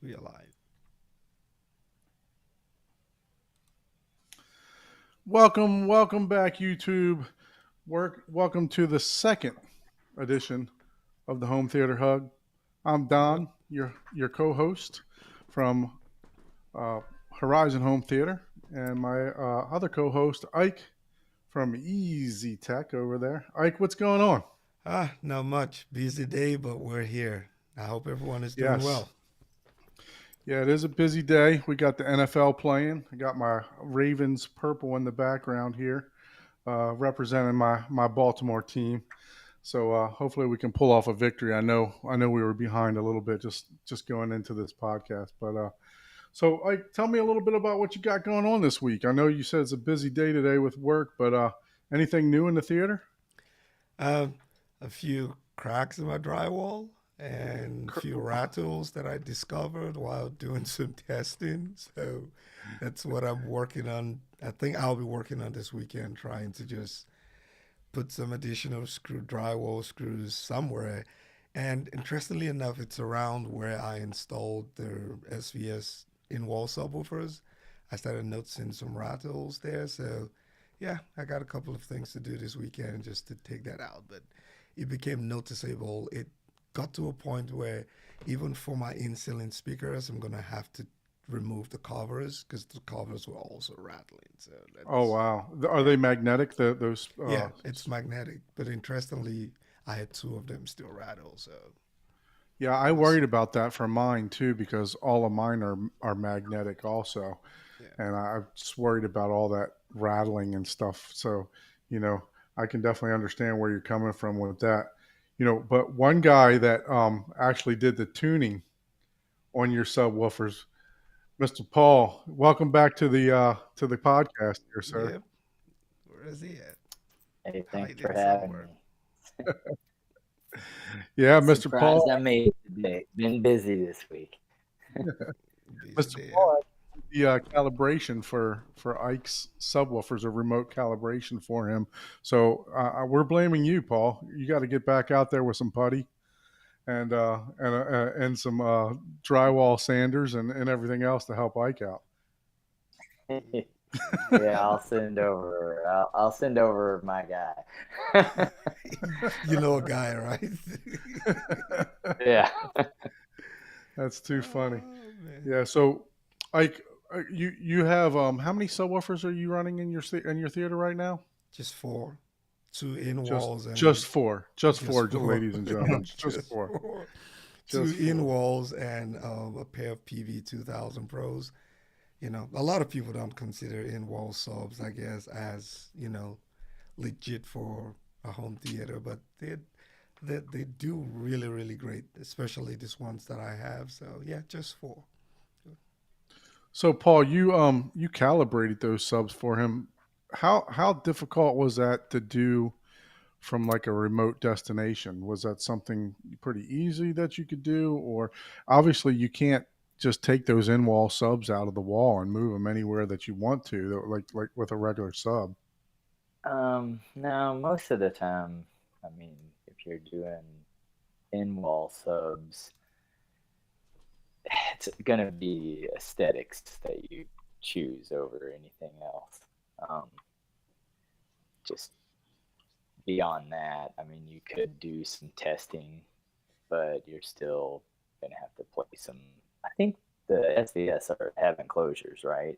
We are live. Welcome back, YouTube. Welcome to the second edition of the Home Theater Hug. I'm Yep. Don, your co-host from uh, Horizon Home Theater, and my other co-host Ike from Easy Tech over there. Ike, what's going on? Not much. Busy day, but we're here. I hope everyone is doing Yes, well. yeah, it is a busy day. We got the NFL playing. I got my Ravens purple in the background here, representing my Baltimore team. So hopefully we can pull off a victory. I know we were behind a little bit just going into this podcast, but tell me a little bit about what you got going on this week. I know you said it's a busy day today with work, but anything new in the theater? Um, a few cracks in my drywall and a few rattles that I discovered while doing some testing. So that's what I'm working on. I think I'll be working on this weekend, trying to just put some additional drywall screws somewhere. And interestingly enough, it's around where I installed the SVS in-wall subwoofers. I started noticing some rattles there. So yeah, I got a couple of things to do this weekend just to take that out. But it became noticeable. It got to a point where even for my in-ceiling speakers, I'm gonna have to remove the covers because the covers were also rattling. So Oh that's wow, are yeah. they magnetic? Those Yeah, it's magnetic, but interestingly, I had two of them still rattle, so yeah, I it was worried about that for mine too because all of mine are magnetic also, yeah. and I'm just worried about all that rattling and stuff. So, you know, I can definitely understand where you're coming from with that. But one guy that actually did the tuning on your subwoofers, Mr. Paul. Welcome back to the podcast here, sir. Yep. Where is he at? Hey, thanks for Hiding having somewhere. me. Yeah, Mr. Surprised Paul. I made it today. Been busy this week. Busy Mr. day, huh? Paul, the calibration for Ike's subwoofers, a remote calibration for him. So we're blaming you, Paul. You got to get back out there with some putty and some drywall sanders and everything else to help Ike out. Yeah, I'll send over my guy. You know a guy, right? Yeah. That's too funny. Oh man. Yeah. So, Ike, you have how many subwoofers are you running in in your theater right now? Just four. Two in Just walls just and four, just just four, four. ladies and gentlemen, just Just four, four. Two just in four. walls and a pair of PV 2000 Pros. A lot of people don't consider in wall subs, I guess, as, legit for a home theater, but they do really really great, especially these ones that I have. So yeah, just four. So, Paul, you calibrated those subs for him. How difficult was that to do from like a remote destination? Was that something pretty easy that you could do, or obviously you can't just take those in wall subs out of the wall and move them anywhere that you want to, like with a regular sub? No, most of the time, I mean, if you're doing in-wall subs, it's gonna be aesthetics that you choose over anything else. Um, just beyond that, I mean, you could do some testing, but you're still gonna have to play some. I think the SDS are have enclosures, right,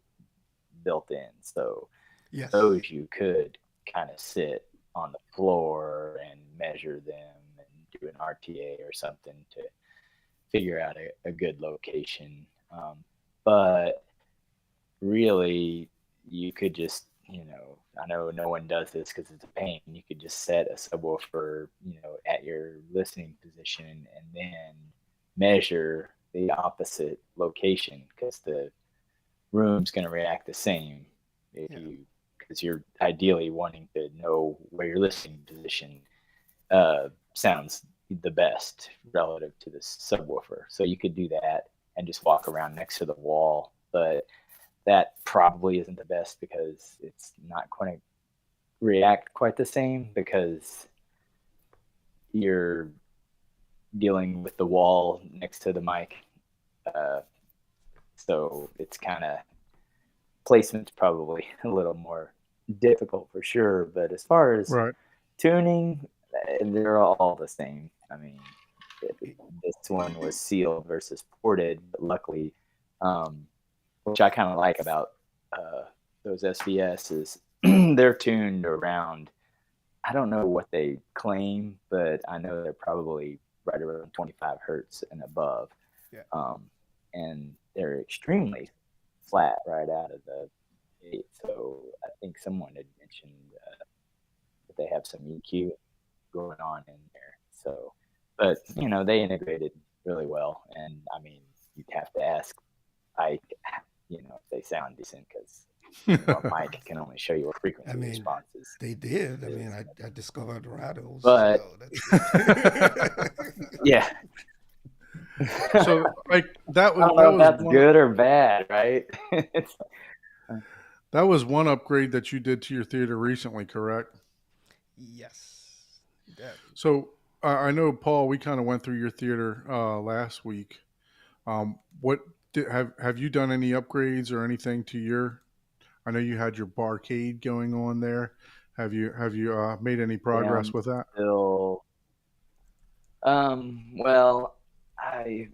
built in, so Yes. those you could kind of sit on the floor and measure them and do an RTA or something to figure out a good location. But really, you could just, I know no one does this because it's a pain. You could just set a subwoofer, at your listening position and then measure the opposite location because the room's going to react the same if Yeah. you, because you're ideally wanting to know where your listening position sounds the best relative to the subwoofer. So you could do that and just walk around next to the wall, but that probably isn't the best because it's not going to react quite the same because you're dealing with the wall next to the mic So it's kind of placement's probably a little more difficult for sure. But as far as Right. tuning, they're all the same. I mean, this one was sealed versus ported, but luckily, which I kind of like about those SVS is they're tuned around. I don't know what they claim, but I know they're probably right around 25 hertz and above. Yeah. And they're extremely flat right out of the gate. So I think someone had mentioned that they have some EQ going on in there. So, but they integrated really well. And I mean, you'd have to ask Ike, if they sound decent because a mic can only show you what frequency response is. They did. I mean, I discovered rattles. But so that's yeah. So like that was I don't know if that's good or bad, right? That was one upgrade that you did to your theater recently, correct? Yes. That, So I know, Paul, we kind of went through your theater last week. What have you done any upgrades or anything to your? I know you had your barcade going on there. Have you made any progress with that? Still, well, I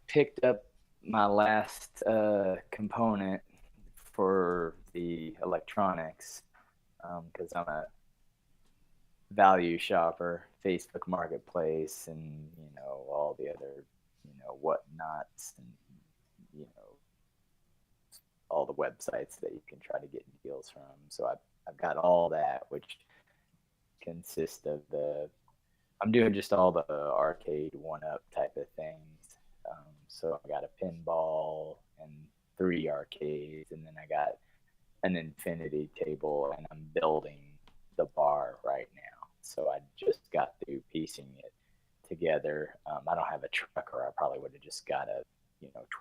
picked up my last component for the electronics because I'm a value shopper, Facebook Marketplace, and all the other whatnots, and all the websites that you can try to get deals from. So I've got all that, which consists of I'm doing just all the arcade one-up type of things. So I got a pinball and 3 arcades, and then I got an infinity table, and I'm building the bar right now. So I just got through piecing it together. I don't have a truck, or I probably would have just got a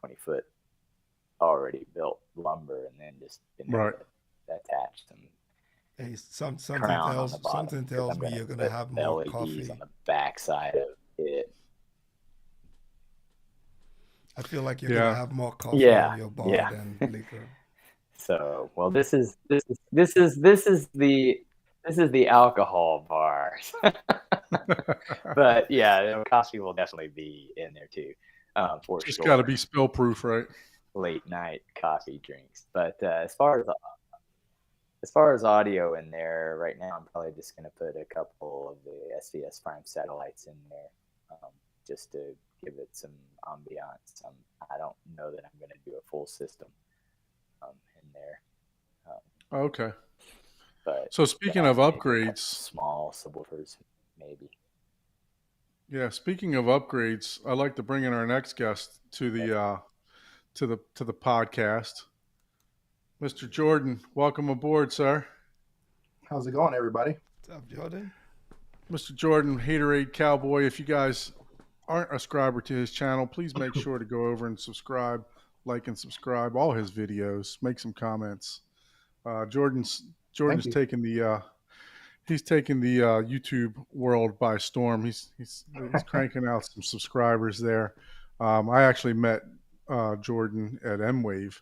20-foot already built lumber and then just been able to attach some. Hey, something tells me you're gonna have more LEDs coffee on the backside of it. I feel like you're gonna have more coffee on your bar than liquor. So, well, this is the alcohol bar. But yeah, coffee will definitely be in there too. For just sure. got to be spill proof, right? Late night coffee drinks. But as far as audio in there, right now I'm probably just going to put a couple of the SVS Prime satellites in there, just to give it some ambiance. I don't know that I'm going to do a full system in there. Okay. But so speaking of upgrades, small subwoofers maybe. Yeah, speaking of upgrades, I'd like to bring in our next guest to the to the podcast. Mr. Jordan, welcome aboard, sir. How's it going, everybody? What's up, Jordan? Mr. Jordan, Haterade Cowboy. If you guys aren't a subscriber to his channel, please make sure to go over and subscribe, like and subscribe all his videos. Make some comments. Jordan's taking the he's taking the YouTube world by storm. He's cranking out some subscribers there. I actually met Jordan at MWave.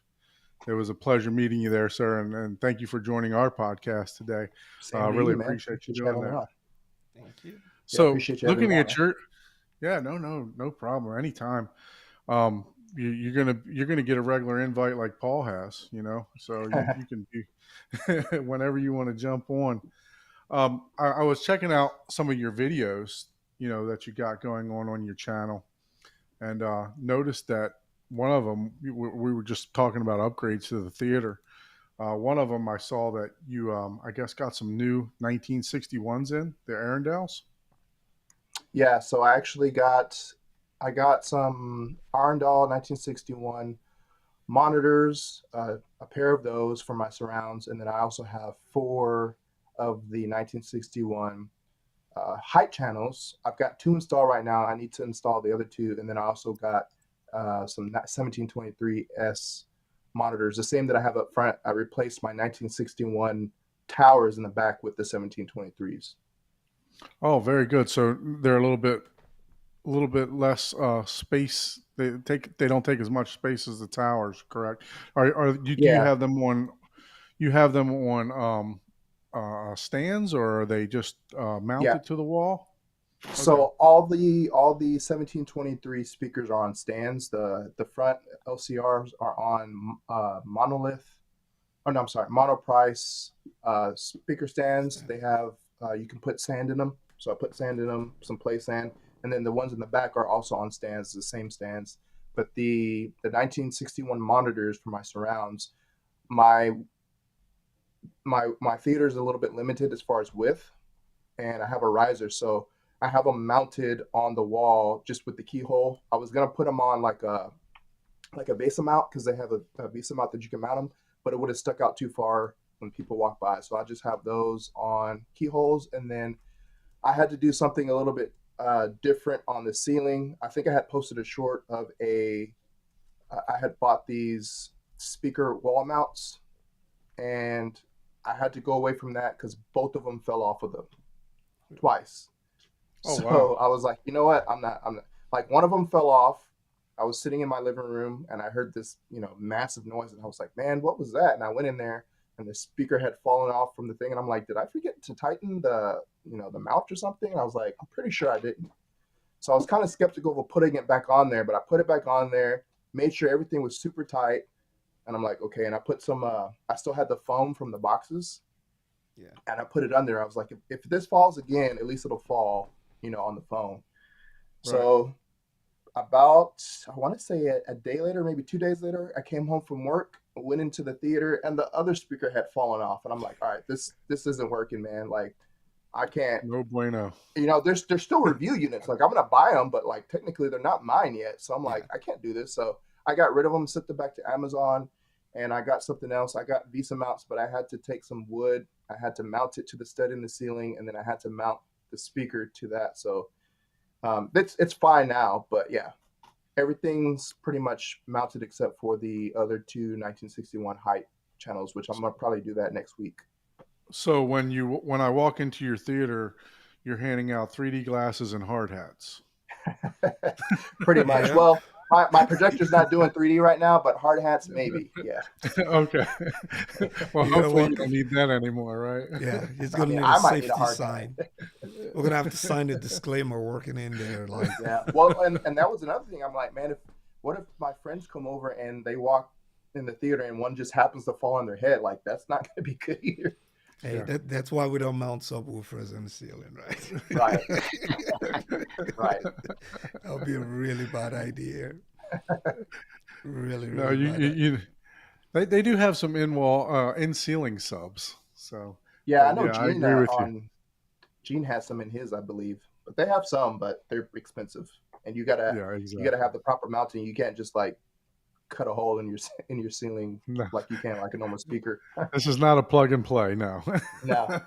It was a pleasure meeting you there, sir, and thank you for joining our podcast today. Really appreciate you doing that. Thank you. So, looking at your, no problem. Anytime. You're gonna get a regular invite like Paul has, so you can be whenever you want to jump on. I was checking out some of your videos, that you got going on your channel, and noticed that one of them, we were just talking about upgrades to the theater. One of them, I saw that you, I guess, got some new 1961s in the Arendelles. Yeah, so I actually got some Arendelle 1961 monitors, a pair of those for my surrounds, and then I also have 4 of the 1961 height channels. I've got 2 installed right now. I need to install the other 2, and then I also got some 1723S monitors, the same that I have up front. I replaced my 1961 towers in the back with the 1723s. Oh, very good. So they're a little bit less space they don't take as much space as the towers, correct? Do you Yeah. have them on stands, or are they just Yeah. mounted to the wall? Okay. So all the 1723 speakers are on stands. The front LCRs are on monolith. Oh no, I'm sorry, monoprice speaker stands. They have you can put sand in them. So I put sand in them, some play sand, and then the ones in the back are also on stands, the same stands. But the 1961 monitors for my surrounds, my my theater is a little bit limited as far as width, and I have a riser, so I have them mounted on the wall just with the keyhole. I was gonna put them on like a VESA mount because they have a VESA mount that you can mount them, but it would have stuck out too far when people walk by. So I just have those on keyholes, and then I had to do something a little bit different on the ceiling. I think I had posted a short of I had bought these speaker wall mounts, and I had to go away from that because both of them fell off of them twice. Oh So wow. I was like, you know what? I'm not like one of them fell off. I was sitting in my living room and I heard this, massive noise, and I was like, man, what was that? And I went in there and the speaker had fallen off from the thing, and I'm like, did I forget to tighten the mount or something? And I was like, I'm pretty sure I didn't. So I was kind of skeptical of putting it back on there, but I put it back on there, made sure everything was super tight, and I'm like, okay. And I put some, I still had the foam from the boxes, Yeah. and I put it under. I was like, if this falls again, at least it'll fall, on the foam. Right. So about, I want to say a day later, maybe 2 days later, I came home from work, went into the theater, and the other speaker had fallen off. And I'm like, all right, this isn't working, man. Like, I can't. No bueno. There's still review units. Like, I'm gonna buy them, but like technically they're not mine yet. So I'm like, I can't do this. So I got rid of them, sent them back to Amazon, and I got something else. I got VESA mounts, but I had to take some wood. I had to mount it to the stud in the ceiling, and then I had to mount the speaker to that. So it's fine now, but yeah, everything's pretty much mounted except for the other two 1961 height channels, which I'm gonna probably do that next week. So when I walk into your theater, you're handing out 3D glasses and hard hats. Pretty much. Yeah. Well, my projector's not doing 3D right now, but hard hats maybe. Yeah. Okay. Well, You know hopefully what? you don't need that anymore, right? Yeah, he's I gonna mean, need I a might need a safety hard sign. hat. We're gonna have to sign a disclaimer working in there, like, Yeah. Well, and that was another thing. I'm like, man, what if my friends come over and they walk in the theater and one just happens to fall on their head? Like, that's not gonna be good either. hey, Yeah. that's why we don't mount subwoofers in the ceiling, right? Right. Right. That'll be a really bad idea. Really, No, really bad. they do have some in ceiling subs. So Yeah, I but know yeah, I Gene agree with you. Gene has some in his, I believe, but they have some, but they're expensive, and you gotta Yeah, you gotta exactly. have the proper mounting. You can't just like cut a hole in your ceiling No, like you can like a normal speaker. this is not a plug and play. No. No.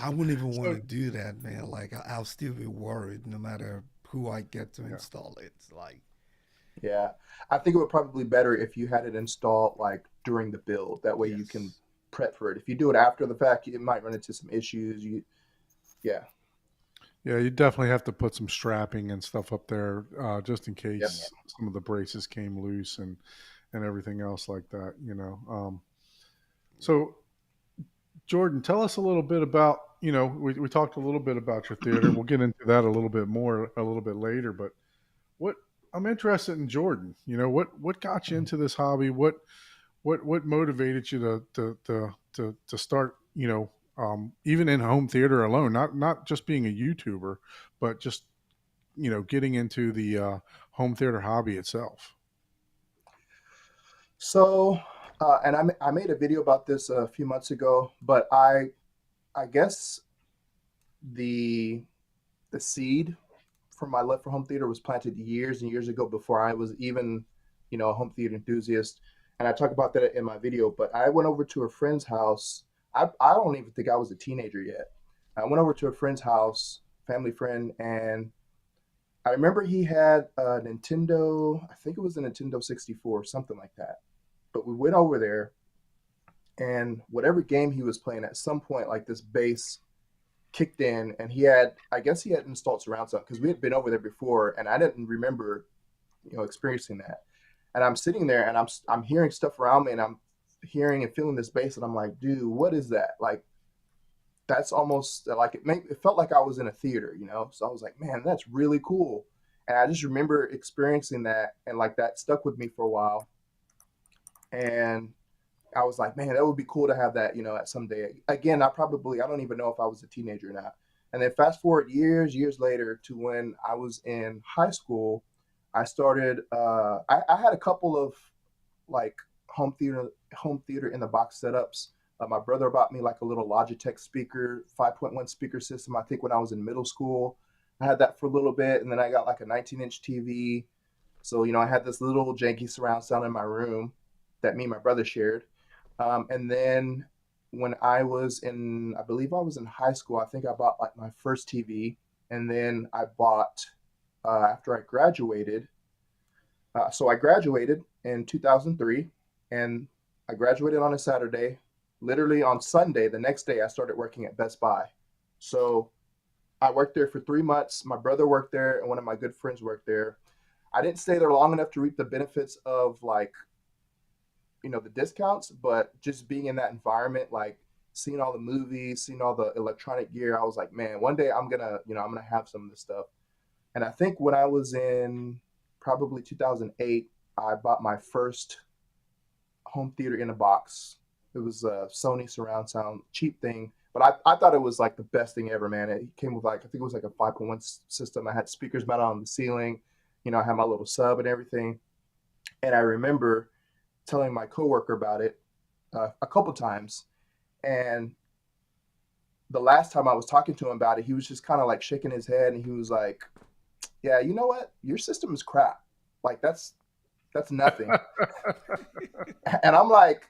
I wouldn't even want So to do that, man. Like, I'll still be worried no matter who I get to yeah, install it. It's like, Yeah, I think it would probably be better if you had it installed like during the build. That way you can yes. prep for it. If you do it after the fact, it might run into some issues. Yeah, yeah, you definitely have to put some strapping and stuff up there just in yep. case some of the braces came loose and everything else like that. So Jordan, tell us a little bit about, we talked a little bit about your theater. We'll get into that a little bit more a little bit later, but what I'm interested in Jordan, what got you into this hobby? What motivated you to start, even in home theater alone, not just being a YouTuber, but just, getting into the home theater hobby itself? So, and I made a video about this a few months ago, but I guess the seed for my love for home theater was planted years and years ago before I was even, a home theater enthusiast. And I talk about that in my video. But I went over to a friend's house. I don't even think I was a teenager yet. I went over to a friend's house, family friend, and I remember he had a Nintendo. I think it was a Nintendo 64, something like that. But we went over there, and whatever game he was playing, at some point, like this bass kicked in, and I guess he had installed surround sound because we had been over there before, and I didn't remember experiencing that. And I'm sitting there and I'm hearing stuff around me, and I'm hearing and feeling this bass, and I'm like, dude, what is that? Like, that's almost like it felt like I was in a theater, So I was like, man, that's really cool. And I just remember experiencing that, and like that stuck with me for a while. And I was like, man, that would be cool to have that, at some day. Again, I don't even know if I was a teenager or not. And then fast forward years later to when I was in high school, I started, I had a couple of like home theater in the box setups. My brother bought me like a little Logitech speaker, 5.1 speaker system, I think when I was in middle school. I had that for a little bit, and then I got like a 19-inch TV. So, I had this little janky surround sound in my room that me and my brother shared. And then when I believe I was in high school, I think I bought like my first TV. And then I bought, after I graduated, so I graduated in 2003, and I graduated on a Saturday. Literally on Sunday, the next day, I started working at Best Buy. So I worked there for 3 months. My brother worked there, and one of my good friends worked there. I didn't stay there long enough to reap the benefits of like, the discounts, but just being in that environment, like seeing all the movies, seeing all the electronic gear, I was like, man, one day I'm gonna have some of this stuff. And I think when I was in probably 2008, I bought my first home theater in a box. It was a Sony surround sound, cheap thing, but I thought it was like the best thing ever, man. It came with like, I think it was like a 5.1 system. I had speakers mounted on the ceiling. I had my little sub and everything. And I remember telling my coworker about it a couple times. And the last time I was talking to him about it, he was just kind of like shaking his head, and he was like, yeah, you know what? Your system is crap. Like that's nothing. And I'm like,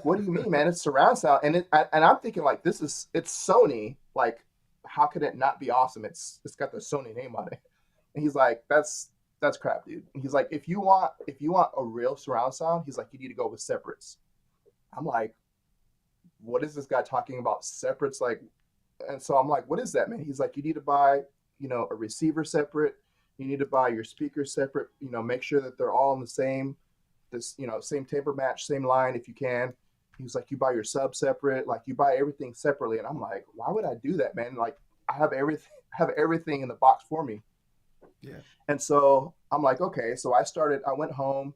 what do you mean, man? It's surround sound. And I'm thinking like, it's Sony. Like, how could it not be awesome? It's got the Sony name on it. And he's like, that's crap, dude. And he's like, if you want a real surround sound, he's like, you need to go with separates. I'm like, what is this guy talking about, separates? Like, and so I'm like, what is that, man? He's like, you need to buy, a receiver separate. You need to buy your speakers separate. Make sure that they're all in the same timbre match, same line if you can. He was like, you buy your sub separate, like you buy everything separately. And I'm like, why would I do that, man? Like, I have everything in the box for me. Yeah. And so I'm like, okay. So I went home,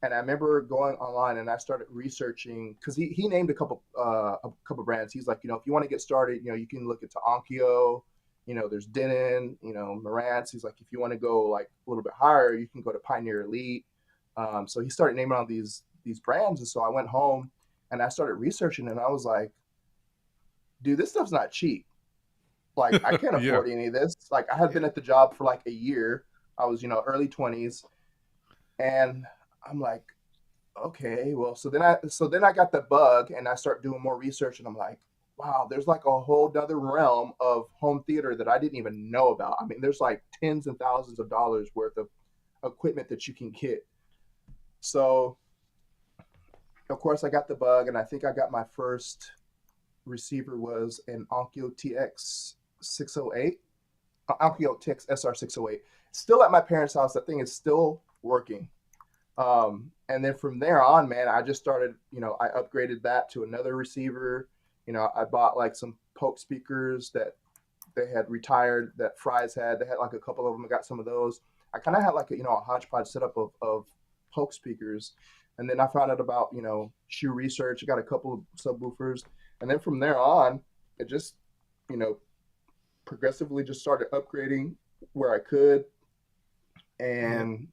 and I remember going online, and I started researching, because he named a couple brands. He's like, if you want to get started, you can look into Onkyo, there's Denon, Marantz. He's like, if you want to go like a little bit higher, you can go to Pioneer Elite. So he started naming all these brands. And so I went home and I started researching, and I was like, dude, this stuff's not cheap. Like, I can't afford any of this. Like, I had been at the job for like a year. I was, early 20s. And I'm like, okay, well, so then I got the bug, and I start doing more research, and I'm like, wow, there's like a whole other realm of home theater that I didn't even know about. I mean, there's like tens and thousands of dollars worth of equipment that you can get. So, of course, I got the bug, and I think I got my first receiver was an Onkyo TX608, Onkyo TX SR608. Still at my parents' house. That thing is still working. And then from there on, man, I just started, I upgraded that to another receiver. I bought like some Polk speakers that they had retired, that Fry's had. They had like a couple of them. I got some of those. I kind of had like a hodgepodge setup of Polk speakers. And then I found out about, shoe research. I got a couple of subwoofers. And then from there on, it just, progressively just started upgrading where I could. And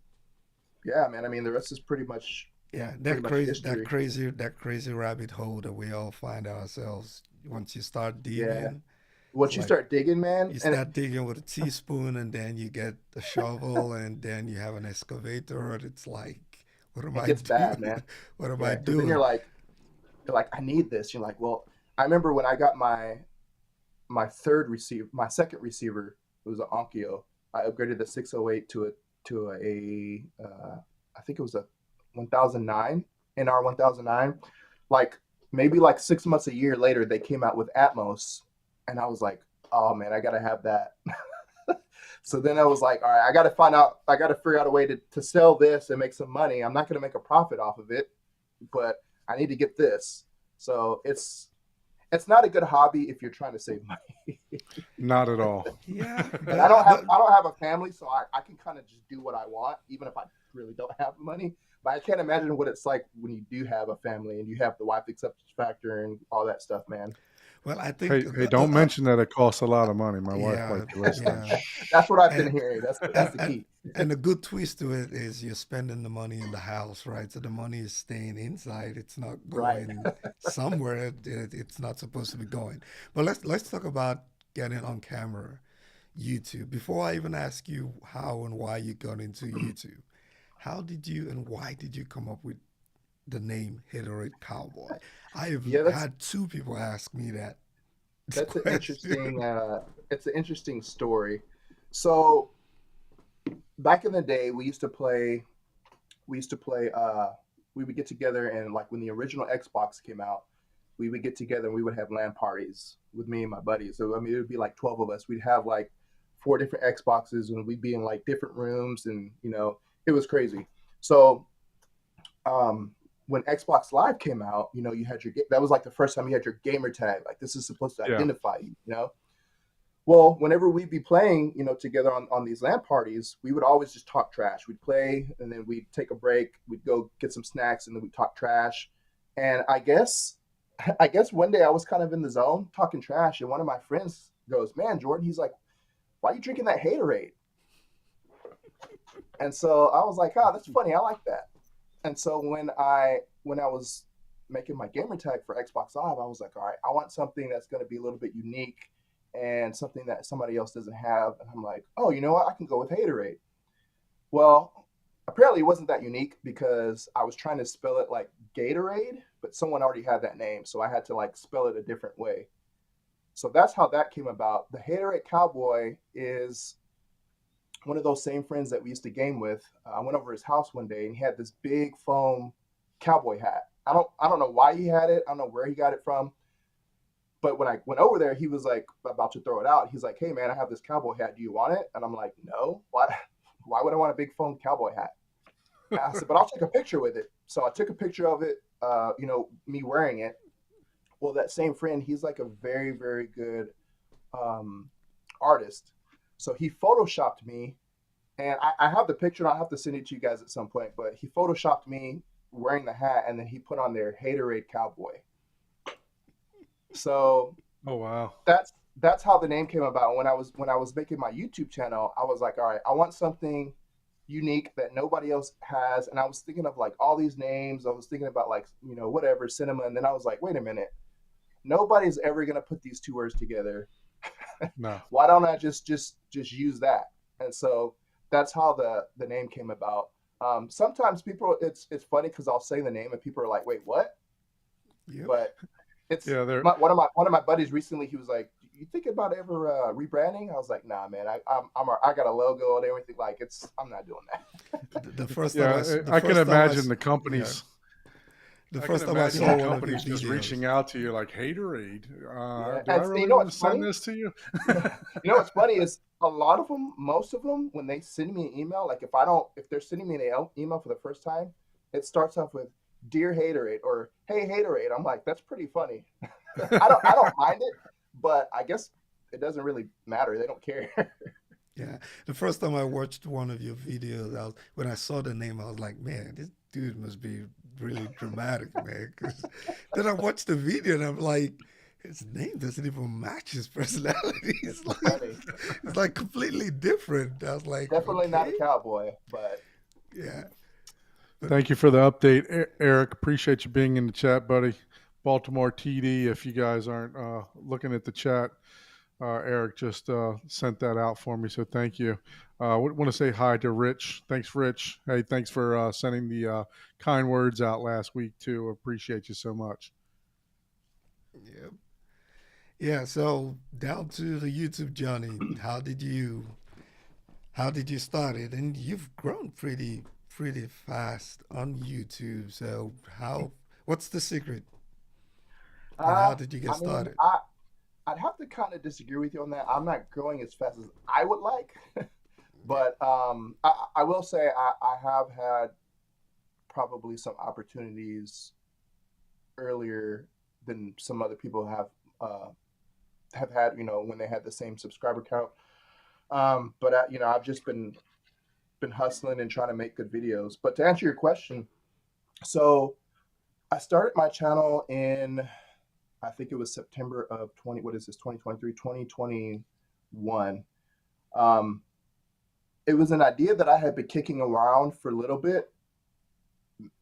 yeah, man, I mean, the rest is pretty much that crazy rabbit hole that we all find ourselves once you start digging. Yeah. Once you start digging, man, you start digging with a teaspoon, and then you get a shovel, and then you have an excavator, and it's like, what am I doing? It gets bad, man. What am I doing? Then you're like, I need this. You're like, well, I remember when I got my second receiver, it was an Onkyo. I upgraded the 608 to a I think it was a 1009, NR 1009. Like maybe like 6 months, a year later, they came out with Atmos, and I was like, oh man, I gotta have that. So then I was like, all right, I got to figure out a way to sell this and make some money. I'm not going to make a profit off of it, but I need to get this. So it's not a good hobby if you're trying to save money. Not at all. Yeah, And I don't have a family, so I can kind of just do what I want, even if I really don't have money. But I can't imagine what it's like when you do have a family and you have the wife acceptance factor and all that stuff, man. well, I think Hey, don't mention that it costs a lot of money. My wife yeah, might be listening. yeah. That's what I've been And, hearing. That's the and, key. and the good twist to it is you're spending the money in the house, right? So the money is staying inside. It's not Right. going somewhere it's not supposed to be going. But let's talk about getting on camera, YouTube. Before I even ask you how and why you got into YouTube, how did you and why did you come up with the name Haterade Cowboy? I have Yeah, had two people ask me that that's an question. interesting story. So back in the day, we used to play we would get together, and like when the original Xbox came out, we would get together and we would have LAN parties with me and my buddies. So I mean, it would be like 12 of us. We'd have like 4 different Xboxes and we'd be in like different rooms, and it was crazy. So when Xbox Live came out, you had that was like the first time you had your gamer tag. Like, this is supposed to Yeah. identify you. Well, whenever we'd be playing, together on these LAN parties, we would always just talk trash. We'd play, and then we'd take a break. We'd go get some snacks, and then we'd talk trash. And I guess one day I was kind of in the zone talking trash, and one of my friends goes, "Man, Jordan," he's like, "Why are you drinking that Haterade?" And so I was like, "Oh, that's funny. I like that." And so when I was making my gamer tag for Xbox Live, I was like, all right, I want something that's going to be a little bit unique and something that somebody else doesn't have. And I'm like, oh, you know what? I can go with Haterade. Well, apparently it wasn't that unique because I was trying to spell it like Gatorade, but someone already had that name. So I had to like spell it a different way. So that's how that came about. The Haterade Cowboy is one of those same friends that we used to game with. I went over his house one day and he had this big foam cowboy hat. I don't know why he had it. I don't know where he got it from. But when I went over there, he was like about to throw it out. He's like, "Hey man, I have this cowboy hat. Do you want it?" And I'm like, "No. Why? Why would I want a big foam cowboy hat?" And I said, "But I'll take a picture with it." So I took a picture of it. Me wearing it. Well, that same friend, he's like a very, very good artist. So he photoshopped me, and I have the picture, and I'll have to send it to you guys at some point. But he photoshopped me wearing the hat, and then he put on there Haterade Cowboy. So Oh wow. that's how the name came about. When I was making my YouTube channel, I was like, all right, I want something unique that nobody else has. And I was thinking of like all these names. I was thinking about like, whatever, cinema. And then I was like, wait a minute, nobody's ever gonna put these two words together. No. Why don't I just use that? And so that's how the name came about. Sometimes people, it's funny because I'll say the name and people are like, "Wait, what?" Yep. But it's Yeah, they're one of my buddies recently. He was like, "You thinking about ever rebranding?" I was like, "Nah, man. I got a logo and everything. Like, I'm not doing that." The first yeah. time I can imagine the yeah, companies. the I can first time I imagine saw the one of your companies just videos. reaching out to you like, Haterade. Yeah, Do I and really want to what's send funny? this to you? What's funny is a lot of them, most of them, when they send me an email, like if they're sending me an email for the first time, it starts off with "Dear Haterade" or "Hey Haterade." I'm like, that's pretty funny. I don't mind it, but I guess it doesn't really matter. They don't care. Yeah, the first time I watched one of your videos, when I saw the name, I was like, man, this dude must be really dramatic, man. 'Cause then I watched the video and I'm like, his name doesn't even match his personality. Funny. It's like completely different. I was like, Definitely not a okay, cowboy, but yeah. But Thank you for the update, Eric. Appreciate you being in the chat, buddy. Baltimore TD. If you guys aren't looking at the chat, Eric just sent that out for me, so thank you. Want to say hi to Rich. Thanks, Rich. Hey, thanks for sending the kind words out last week too. Appreciate you so much. yeah, yeah. So down to the YouTube journey. How did you start it? And you've grown pretty fast on YouTube. So what's the secret? And how did you get I mean, started? I'd have to kind of disagree with you on that. I'm not growing as fast as I would like. Yeah. But I will say I have had probably some opportunities earlier than some other people have had. You know, when they had the same subscriber count. But you know, I've just been hustling and trying to make good videos. But to answer your question, so I started my channel in, I think it was September of 20, what is this, 2023, 2021. Um, it was an idea that I had been kicking around for a little bit,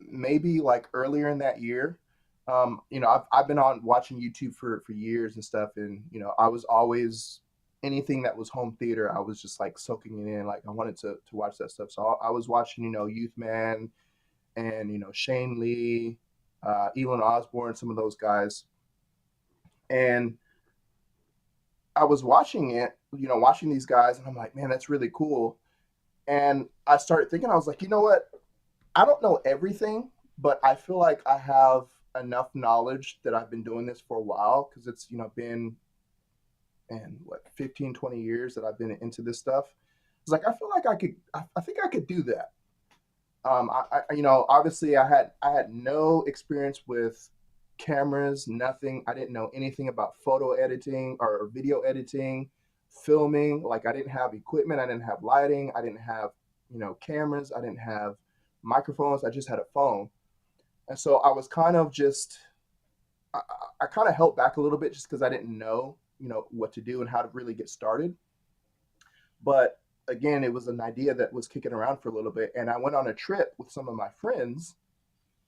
maybe like earlier in that year. You know, I've been on watching YouTube for years and stuff. And, you know, I was always, anything that was home theater, I was just like soaking it in. Like I wanted to watch that stuff. So I was watching, you know, Youth Man and, you know, Shane Lee, Elon Osborne, some of those guys. And I was watching it, you know, watching these guys, and I'm like, man, that's really cool. And I started thinking, I was like, you know what? I don't know everything, but I feel like I have enough knowledge that I've been doing this for a while because it's, you know, been and what 15, 20 years that I've been into this stuff. It's like I feel like I think I could do that. You know, obviously I had no experience with cameras, nothing. I didn't know anything about photo editing or video editing, filming. Like I didn't have equipment, I didn't have lighting, I didn't have, you know, cameras, I didn't have microphones. I just had a phone. And so I was kind of just I, I kind of held back a little bit just because I didn't know, you know, what to do and how to really get started. But again, it was an idea that was kicking around for a little bit. And I went on a trip with some of my friends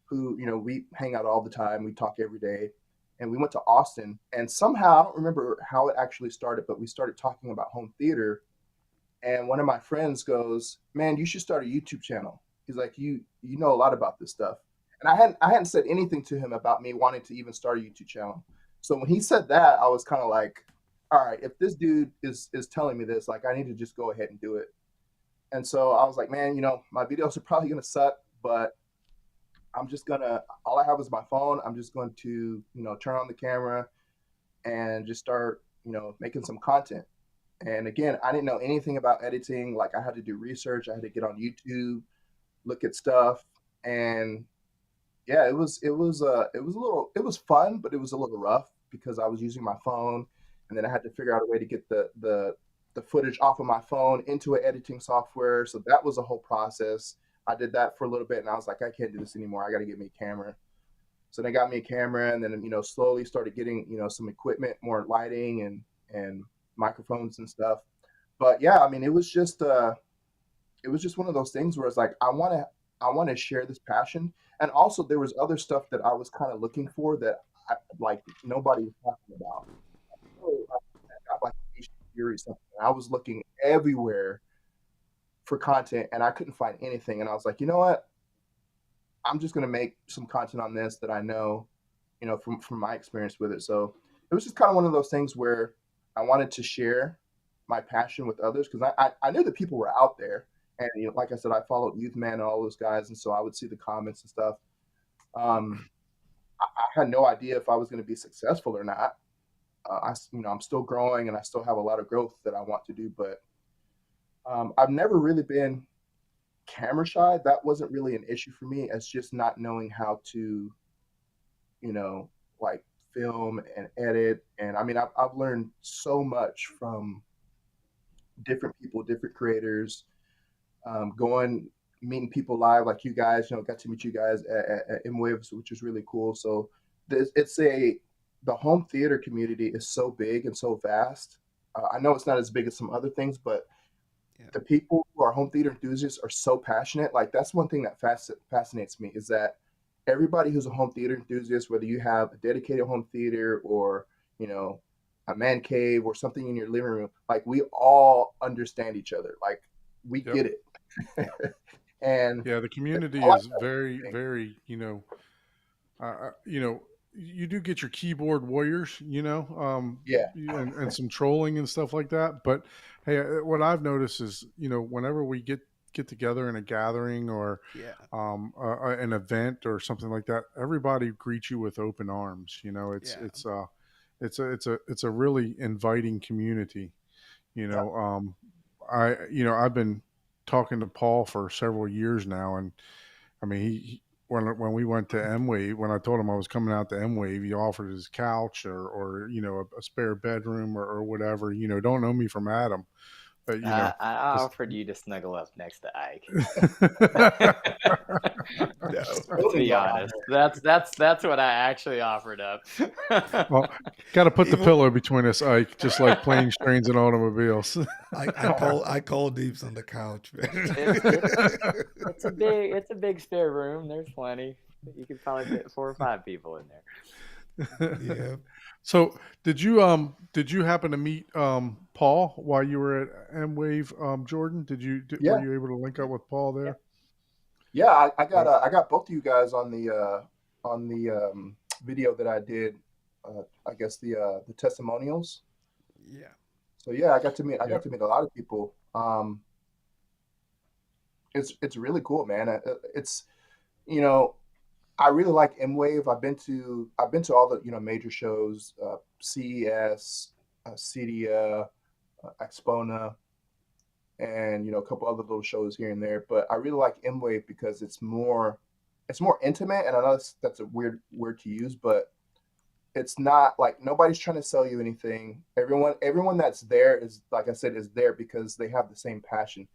who, you know, we hang out all the time. We talk every day. And we went to Austin. And somehow, I don't remember how it actually started, but we started talking about home theater. And one of my friends goes, "Man, you should start a YouTube channel." He's like, "You know a lot about this stuff." And I hadn't said anything to him about me wanting to even start a YouTube channel. So when he said that, I was kind of like, all right, if this dude is telling me this, like I need to just go ahead and do it. And so I was like, man, you know, my videos are probably gonna suck, but I'm just gonna all I have is my phone. I'm just going to, you know, turn on the camera and just start, you know, making some content. And again, I didn't know anything about editing. Like I had to do research. I had to get on YouTube, look at stuff, and yeah, it was fun, but it was a little rough because I was using my phone, and then I had to figure out a way to get the footage off of my phone into an editing software. So that was a whole process. I did that for a little bit, and I was like, I can't do this anymore. I got to get me a camera. So they got me a camera, and then, you know, slowly started getting, you know, some equipment, more lighting and microphones and stuff. But yeah, I mean, it was just one of those things where it's like I want to share this passion. And also there was other stuff that I was kind of looking for that like nobody was talking about. So I got like theory something. I was looking everywhere for content and I couldn't find anything. And I was like, you know what? I'm just gonna make some content on this that I know, you know, from my experience with it. So it was just kind of one of those things where I wanted to share my passion with others because I knew that people were out there. And you know, like I said, I followed Youth Man and all those guys, and so I would see the comments and stuff. Um, I had no idea if I was going to be successful or not. You know, I'm still growing, and I still have a lot of growth that I want to do. But I've never really been camera shy. That wasn't really an issue for me. It's just not knowing how to, you know, like film and edit. And I mean, I've learned so much from different people, different creators, going meeting people live like you guys. You know, got to meet you guys at Mwave, which is really cool. So it's the home theater community is so big and so vast. I know it's not as big as some other things, but Yeah. the people who are home theater enthusiasts are so passionate. Like that's one thing that fascinates me is that everybody who's a home theater enthusiast, whether you have a dedicated home theater or, you know, a man cave or something in your living room, like we all understand each other. Like we Yep. get it. And Yeah, the community I like is that very, thing. very, you know, you do get your keyboard warriors, Yeah. and some trolling and stuff like that. But hey, what I've noticed is, whenever we get together in a gathering or Yeah. an event or something like that, everybody greets you with open arms. You know, Yeah. it's a really inviting community. You Yeah. know, I've been talking to Paul for several years now, and I mean, when we went to Mwave, when I told him I was coming out to Mwave, he offered his couch or a spare bedroom or whatever. Don't know me from Adam, but I just offered you to snuggle up next to Ike. No. To be honest, that's what I actually offered up. well, got to put the Even pillow between us, Ike, just like planes, trains, and automobiles. I call Deeps on the couch, man. It's a big spare room. There's plenty. You could probably fit 4 or 5 people in there. Yeah. So did you happen to meet Paul while you were at M-Wave, Jordan? Were Yeah, you able to link up with Paul there? yeah. Right. I got both of you guys on the video that I did. I guess the testimonials. Yeah. So yeah, I got Yep. to meet a lot of people. It's really cool, man. It's you know I really like M-Wave. I've been to all the major shows, CES, CEDIA, Expona, and a couple other little shows here and there. But I really like M-Wave because it's more intimate, and I know that's a weird word to use, but it's not like nobody's trying to sell you anything. Everyone that's there is, like I said, is there because they have the same passion.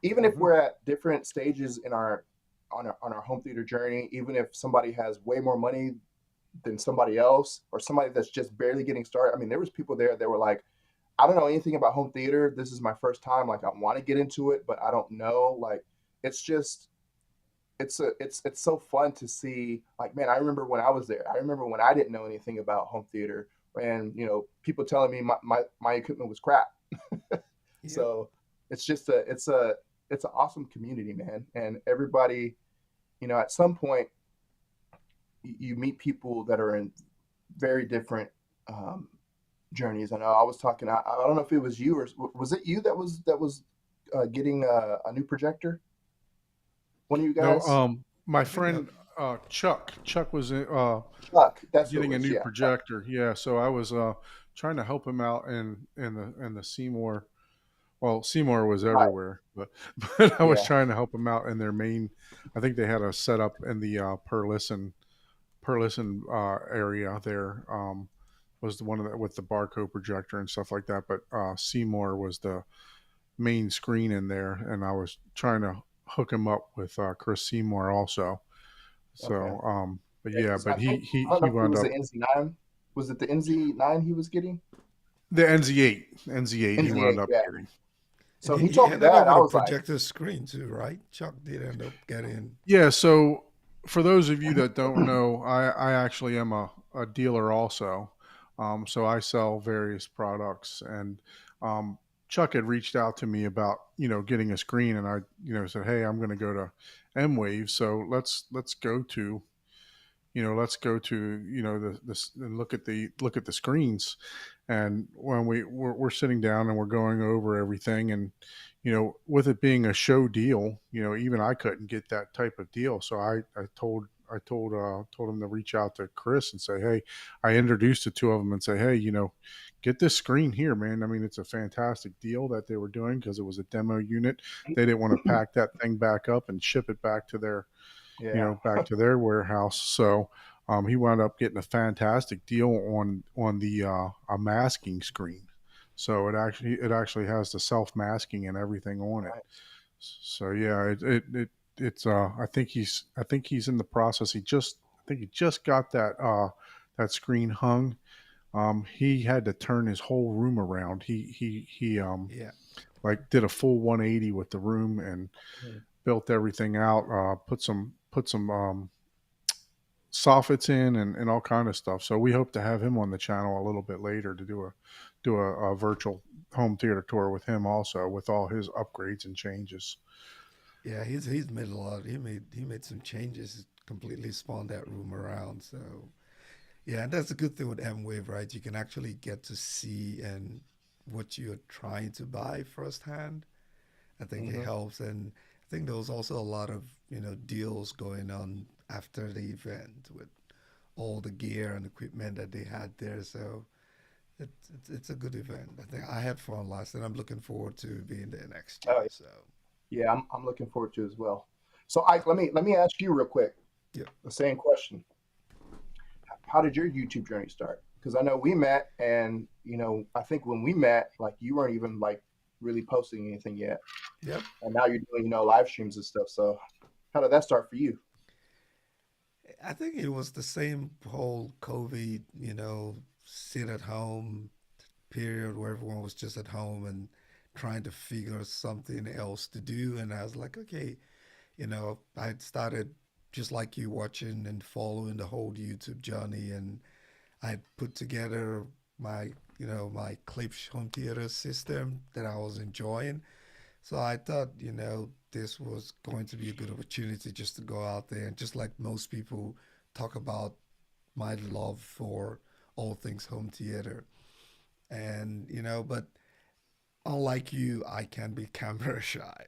Even if Hmm. we're at different stages in our on our home theater journey, even if somebody has way more money than somebody else or somebody that's just barely getting started. I mean, there was people there that were like, I don't know anything about home theater. This is my first time. Like I want to get into it, but I don't know. Like it's just it's so fun to see. Like, man, I remember when I was there. I remember when I didn't know anything about home theater and people telling me my equipment was crap. Yep. So it's just it's an awesome community, man. And everybody, at some point you meet people that are in very different um, journeys. I know I was talking. I don't know if it was you or was it you that was getting a new projector. One of you No, guys, my I think friend Chuck was Chuck. That's who it getting a was. new Yeah, Chuck. projector. Yeah, so I was trying to help him out in the Seymour. Well, Seymour was Right. everywhere, but but I was Yeah. trying to help him out in their main. I think they had a setup in the per listen area there. Was the one of the, with the barcode projector and stuff like that. But Seymour was the main screen in there, and I was trying to hook him up with Chris Seymour also. Okay. So, but Yeah, yeah, because but I think I don't he know if it wound was up the NZ9. Was it the NZ9 he was getting? the NZ8 he wound NZ8. up Yeah. getting. and So he he told me ended that, up and with I a was like, projector screen too, right? Chuck did end up getting. Yeah, so for those of you that don't know, I actually am a dealer also. So I sell various products, and Chuck had reached out to me about getting a screen, and I said, hey, I'm going to go to M-Wave, so let's go to this and look at the screens. And when we're sitting down and we're going over everything, and with it being a show deal, even I couldn't get that type of deal. So I told him to reach out to Chris and say, hey, I introduced the two of them and say, hey, get this screen here, man. I mean, it's a fantastic deal that they were doing because it was a demo unit. They didn't want to pack that thing back up and ship it back to their yeah, warehouse. So he wound up getting a fantastic deal on the a masking screen. So it actually has the self masking and everything on it. nice. So yeah, it's I think he's in the process. He just got that screen hung. He had to turn his whole room around. He Yeah. like did a full 180 with the room and Mhm. built everything out. Put some soffits in and all kind of stuff. So we hope to have him on the channel a little bit later to do a virtual home theater tour with him also with all his upgrades and changes. Yeah, he's made a lot. He made some changes, completely spawned that room around. So yeah, and that's a good thing with M-Wave, right? You can actually get to see and what you're trying to buy firsthand. I think it Mhm. helps, and I think there was also a lot of deals going on after the event with all the gear and equipment that they had there. So It's a good event. I think I had fun last, and I'm looking forward to being there next year. Oh So yeah, I'm looking forward to it as well. So Ike, let me ask you real quick yeah, the same question. How did your YouTube journey start? Because I know we met, and I think when we met, like you weren't even like really posting anything yet, yep. and now you're doing live streams and stuff. So how did that start for you? I think it was the same whole COVID, sit at home period where everyone was just at home and trying to figure something else to do. And I was like, okay, I started just like you watching and following the whole YouTube journey, and I put together my, my Klipsch home theater system that I was enjoying. So I thought, this was going to be a good opportunity just to go out there and just like most people talk about my love for all things home theater. And, but unlike you, I can be camera shy.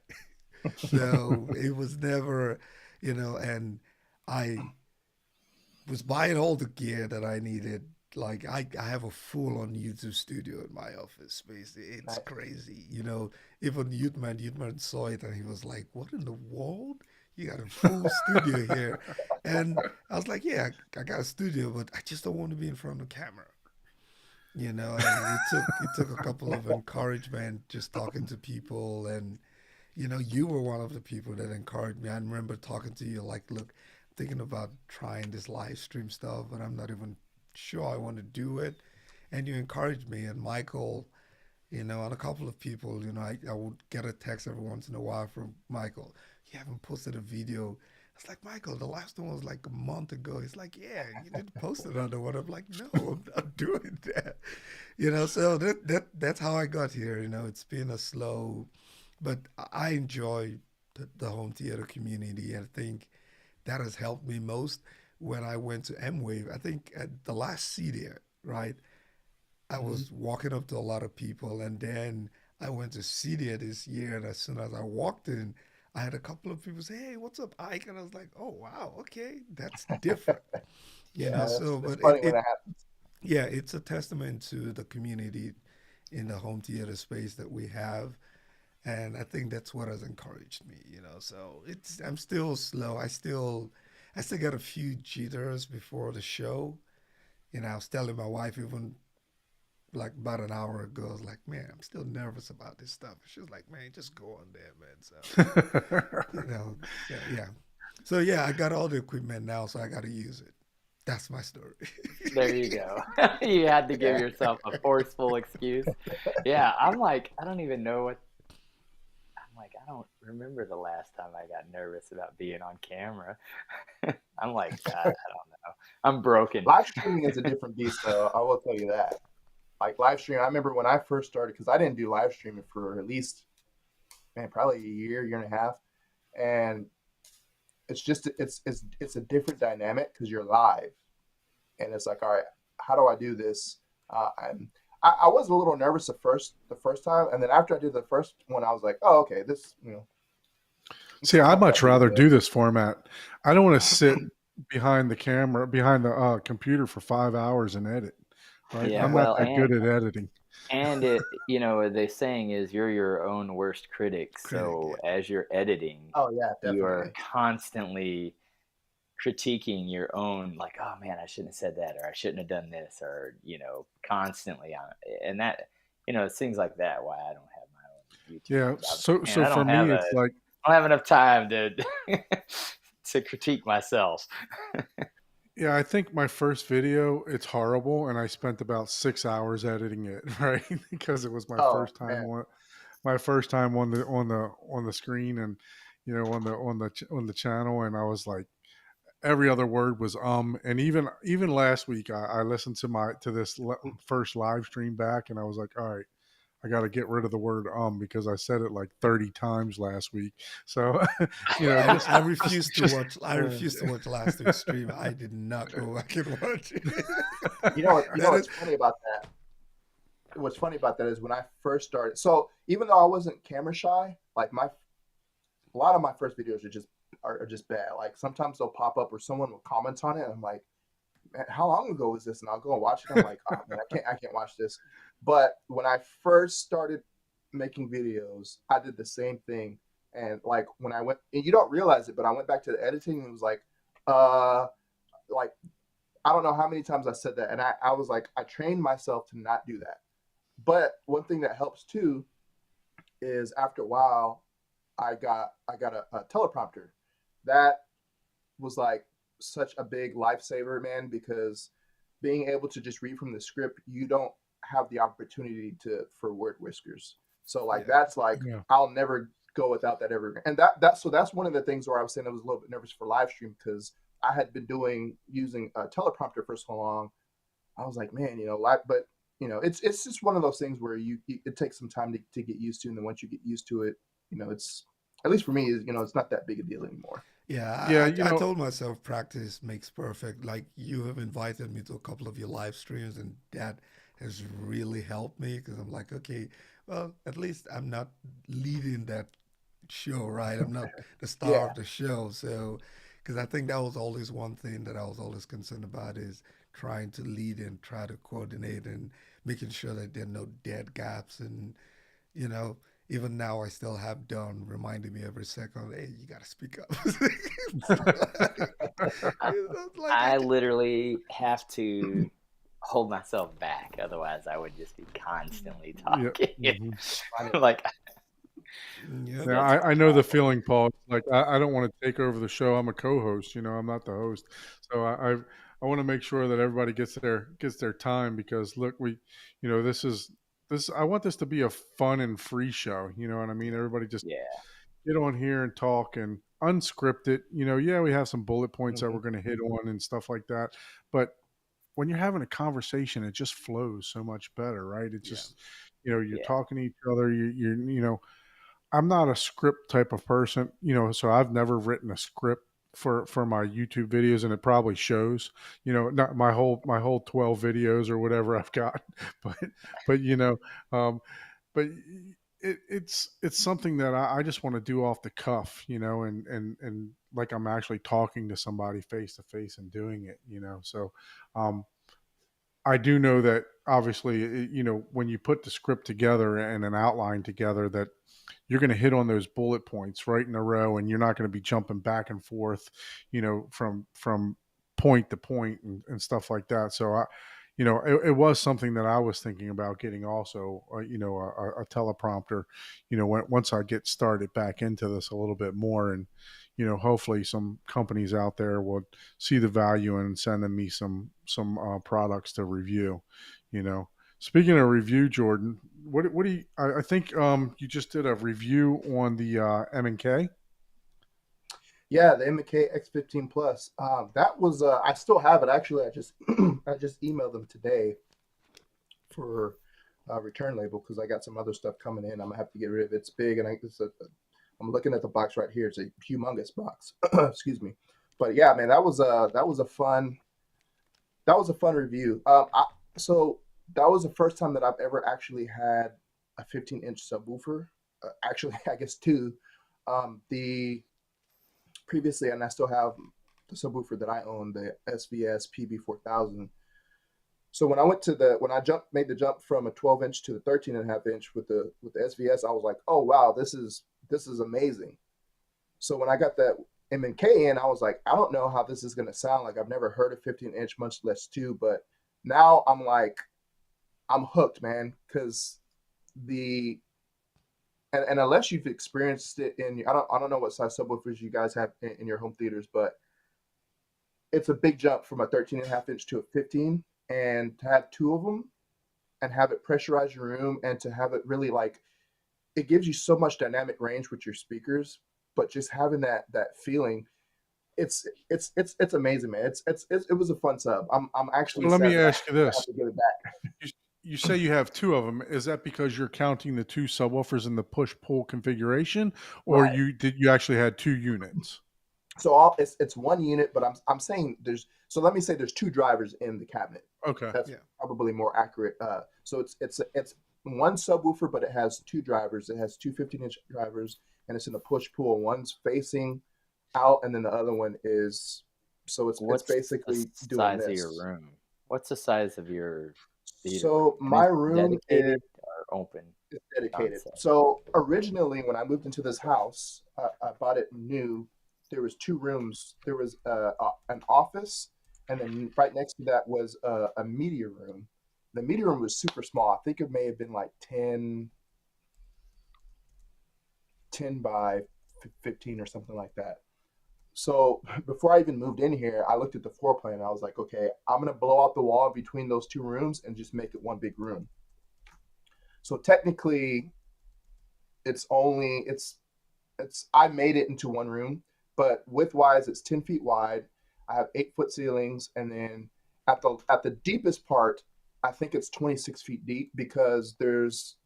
So it was never, and I was buying all the gear that I needed. Like I have a full on YouTube studio in my office space. It's Nice. crazy. Even Youthman saw it and he was like, "What in the world? You got a full studio here." And I was like, "Yeah, I got a studio, but I just don't want to be in front of the camera." And it took a couple of encouragement just talking to people, and you were one of the people that encouraged me. I remember talking to you like, look, I'm thinking about trying this live stream stuff, but I'm not even sure I want to do it. And you encouraged me. And Michael, and a couple of people, I would get a text every once in a while from Michael. You haven't posted a video. It's like, Michael, the last one was like a month ago. He's like, yeah, you didn't post another one. I'm like, no, I'm not doing that. So that's how I got here. It's been a slow, but I enjoy the home theater community. And I think that has helped me most when I went to Mwave. I think at the last CDR, right? I Hmm. was walking up to a lot of people, and then I went to CDR this year. And as soon as I walked in, I had a couple of people say, "Hey, what's up, Ike?" And I was like, "Oh, wow, okay, that's different." Yeah, So, it's but funny when that happens. yeah, it's a testament to the community in the home theater space that we have, and I think that's what has encouraged me. So I'm still slow. I still got a few jitters before the show. I was telling my wife even like about an hour ago, I was like, man, I'm still nervous about this stuff. She was like, man, just go on there, man. So yeah. So yeah, I got all the equipment now, so I got to use it. That's my story. There you go. You had to give Yeah. yourself a forceful excuse. Yeah, I'm like, I don't even know what I'm like, I don't remember the last time I got nervous about being on camera. I'm like, I don't know. I'm broken. Live streaming is a different beast, though. I will tell you that. Like live streaming, I remember when I first started because I didn't do live streaming for at least, man, probably a year and a half, and it's a different dynamic because you're live, and it's like, all right, how do I do this? I'm I was a little nervous the first time, and then after I did the first one, I was like, oh, okay, See, it's I'd not much that big of rather a do this format. I don't want to sit behind the camera, behind the computer for 5 hours and edit. Right? Yeah, I'm not well, that good at editing. and the saying is you're your own worst critic. Critic, So yeah. as you're editing, Oh yeah, you are definitely. constantly critiquing your own, like, oh man, I shouldn't have said that, or I shouldn't have done this, or constantly on, and that, it's things like that why I don't have my own YouTube Yeah. because I was like, So man, for me, it's like, I don't have enough time to to critique myself. yeah, I think my first video, it's horrible, and I spent about 6 hours editing it, right? Because it was Oh man, my first time on the screen, and on the channel, and I was like, every other word was and even last week, I listened to this first live stream back, and I was like, all right, I got to get rid of the word because I said it like 30 times last week. So I, just I just refused to just watch. I refused to watch last week's stream. I did not go back and watch it. you know That is, what's funny about that? What's funny about that is when I first started. So even though I wasn't camera shy, like a lot of my first videos are just bad. Like sometimes they'll pop up or someone will comment on it, and I'm like, man, how long ago was this? And I'll go and watch it. I'm like, oh man, I can't watch this. But when I first started making videos, I did the same thing. And like when I went, and you don't realize it, but I went back to the editing and it was like I don't know how many times I said that. And I was like, I trained myself to not do that. But one thing that helps too is after a while, I got a teleprompter. That was like such a big lifesaver, man, because being able to just read from the script, you don't have the opportunity for word whiskers. So like that's like I'll never go without that ever. And that's one of the things where I was saying I was a little bit nervous for live stream because I had been using a teleprompter for so long. I was like, man, but it's just one of those things where it takes some time to get used to, and then once you get used to it, it's, at least for me, it's not that big a deal anymore. Yeah, I told myself practice makes perfect. Like you have invited me to a couple of your live streams, and that has really helped me because I'm like, okay, well, at least I'm not leading that show, right? I'm not the star of the show. So, because I think that was always one thing that I was always concerned about is trying to lead and try to coordinate and making sure that there are no dead gaps. And, you know, even now I still have Don reminding me every second, hey, you got to speak up. I literally have to hold myself back. Otherwise, I would just be constantly talking. Like, yeah, I know the feeling, Paul. Like I don't want to take over the show. I'm a co-host. I'm not the host. So I want to make sure that everybody gets their time because look, this. I want this to be a fun and free show. You know what I mean? Everybody just get on here and talk and unscripted. We have some bullet points that we're going to hit on and stuff like that. But when you're having a conversation, it just flows so much better, right? It just, you're talking to each other. I'm not a script type of person, so I've never written a script for my YouTube videos, and it probably shows, not my whole 12 videos or whatever I've got, but but it's something that I just want to do off the cuff, and like I'm actually talking to somebody face to face and doing it, so I do know that obviously, when you put the script together and an outline together, that you're going to hit on those bullet points right in a row, and you're not going to be jumping back and forth, from point to point and stuff like that. So it was something that I was thinking about getting also, a teleprompter, once I get started back into this a little bit more, and hopefully some companies out there will see the value in sending me some products to review. Speaking of review, Jordan, what do you? I think you just did a review on the M&K. Yeah, the MKX15 Plus. That was I still have it actually. I just I just emailed them today for return label because I got some other stuff coming in. I'm gonna have to get rid of it. It's big, and I'm looking at the box right here. It's a humongous box. Excuse me, but yeah, man, that was a fun review. So that was the first time that I've ever actually had a 15-inch subwoofer. Actually, I guess two. The previously, and I still have the subwoofer that I own, the SVS PB4000. So when I made the jump from a 12-inch to the 13.5-inch with the SVS, I was like, oh wow, this is amazing. So when I got that M&K in, I was like, I don't know how this is going to sound. Like I've never heard a 15-inch, much less two. But now I'm like, I'm hooked, man, because and unless you've experienced it I don't know what size subwoofers you guys have in your home theaters, but it's a big jump from a 13.5-inch to a 15, and to have two of them and have it pressurize your room and to have it really it gives you so much dynamic range with your speakers, but just having that feeling, it's amazing, man. It was a fun sub. I'm actually. So let me ask you this: I have to give it back. You say you have two of them. Is that because you're counting the two subwoofers in the push-pull configuration, or Right. you actually had two units? So it's one unit, but I'm saying let me say there's two drivers in the cabinet. Okay, that's probably more accurate. So it's one subwoofer, but it has two drivers. It has two 15-inch drivers, and it's in a push-pull. One's facing out, and then the other one is So it's What's the basically doing size of your this. room? What's the size of your theater room? So And my is it room dedicated or open is dedicated. concept? So originally, when I moved into this house, I bought it new. There was two rooms. There was an office, and then right next to that was a media room. The media room was super small. I think it may have been like 10 by 15 or something like that. So before I even moved in here, I looked at the floor plan and I was like, okay, I'm gonna blow out the wall between those two rooms and just make it one big room. So technically, it's I made it into one room, but width wise, it's 10 feet wide. I have 8 foot ceilings, and then at the deepest part, I think it's 26 feet deep because there's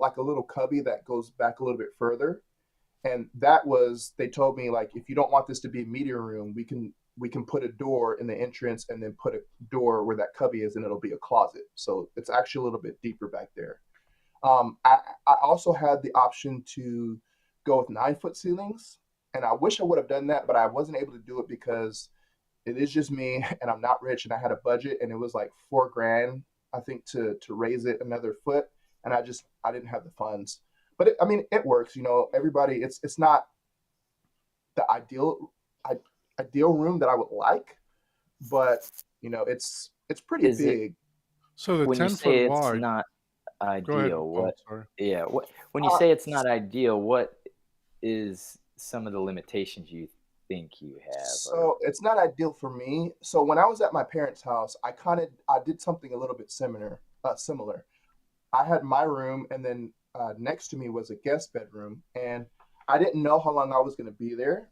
like a little cubby that goes back a little bit further, and that was they told me like if you don't want this to be a media room, we can put a door in the entrance and then put a door where that cubby is, and it'll be a closet. So it's actually a little bit deeper back there. I also had the option to go with 9 foot ceilings, and I wish I would have done that, but I wasn't able to do it because it is just me, and I'm not rich, and I had a budget, and it was like 4 grand, I think, to raise it another foot, and I didn't have the funds. But I mean, it works. Everybody, it's not the ideal room that I would like, but it's pretty Is it big. So the when you 10 foot say it's wide. not Go ahead, ideal, Paul. what Sorry. yeah, what when you Uh, say it's not ideal, what is some of the limitations you think you have or So it's not ideal for me. So when I was at my parents' house, I did something a little bit similar. I had my room, and then next to me was a guest bedroom, and I didn't know how long I was going to be there,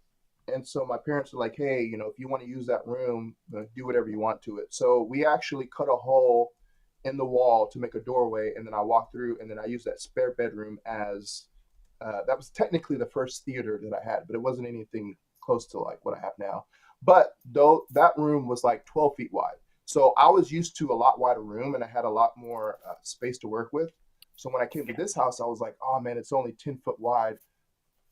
and so my parents were like, "Hey, if you want to use that room, do whatever you want to it." So we actually cut a hole in the wall to make a doorway, and then I walked through, and then I used that spare bedroom as that was technically the first theater that I had, but it wasn't anything close to like what I have now. But though that room was like 12 feet wide. So I was used to a lot wider room and I had a lot more space to work with. So when I came to this house, I was like, oh man, it's only 10 foot wide.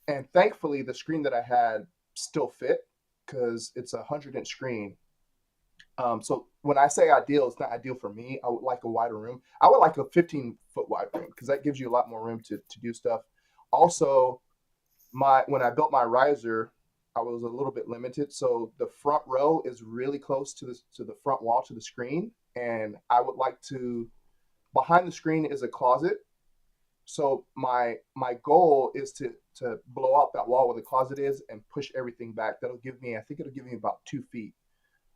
And thankfully, the screen that I had still fit because it's a 100-inch screen. So when I say ideal, it's not ideal for me. I would like a wider room. I would like a 15-foot wide room because that gives you a lot more room to do stuff. Also, when I built my riser, I was a little bit limited. So the front row is really close to the front wall to the screen, and I would like to. Behind the screen is a closet. So my goal is to blow out that wall where the closet is and push everything back. That'll give me, I think it'll give me about 2 feet.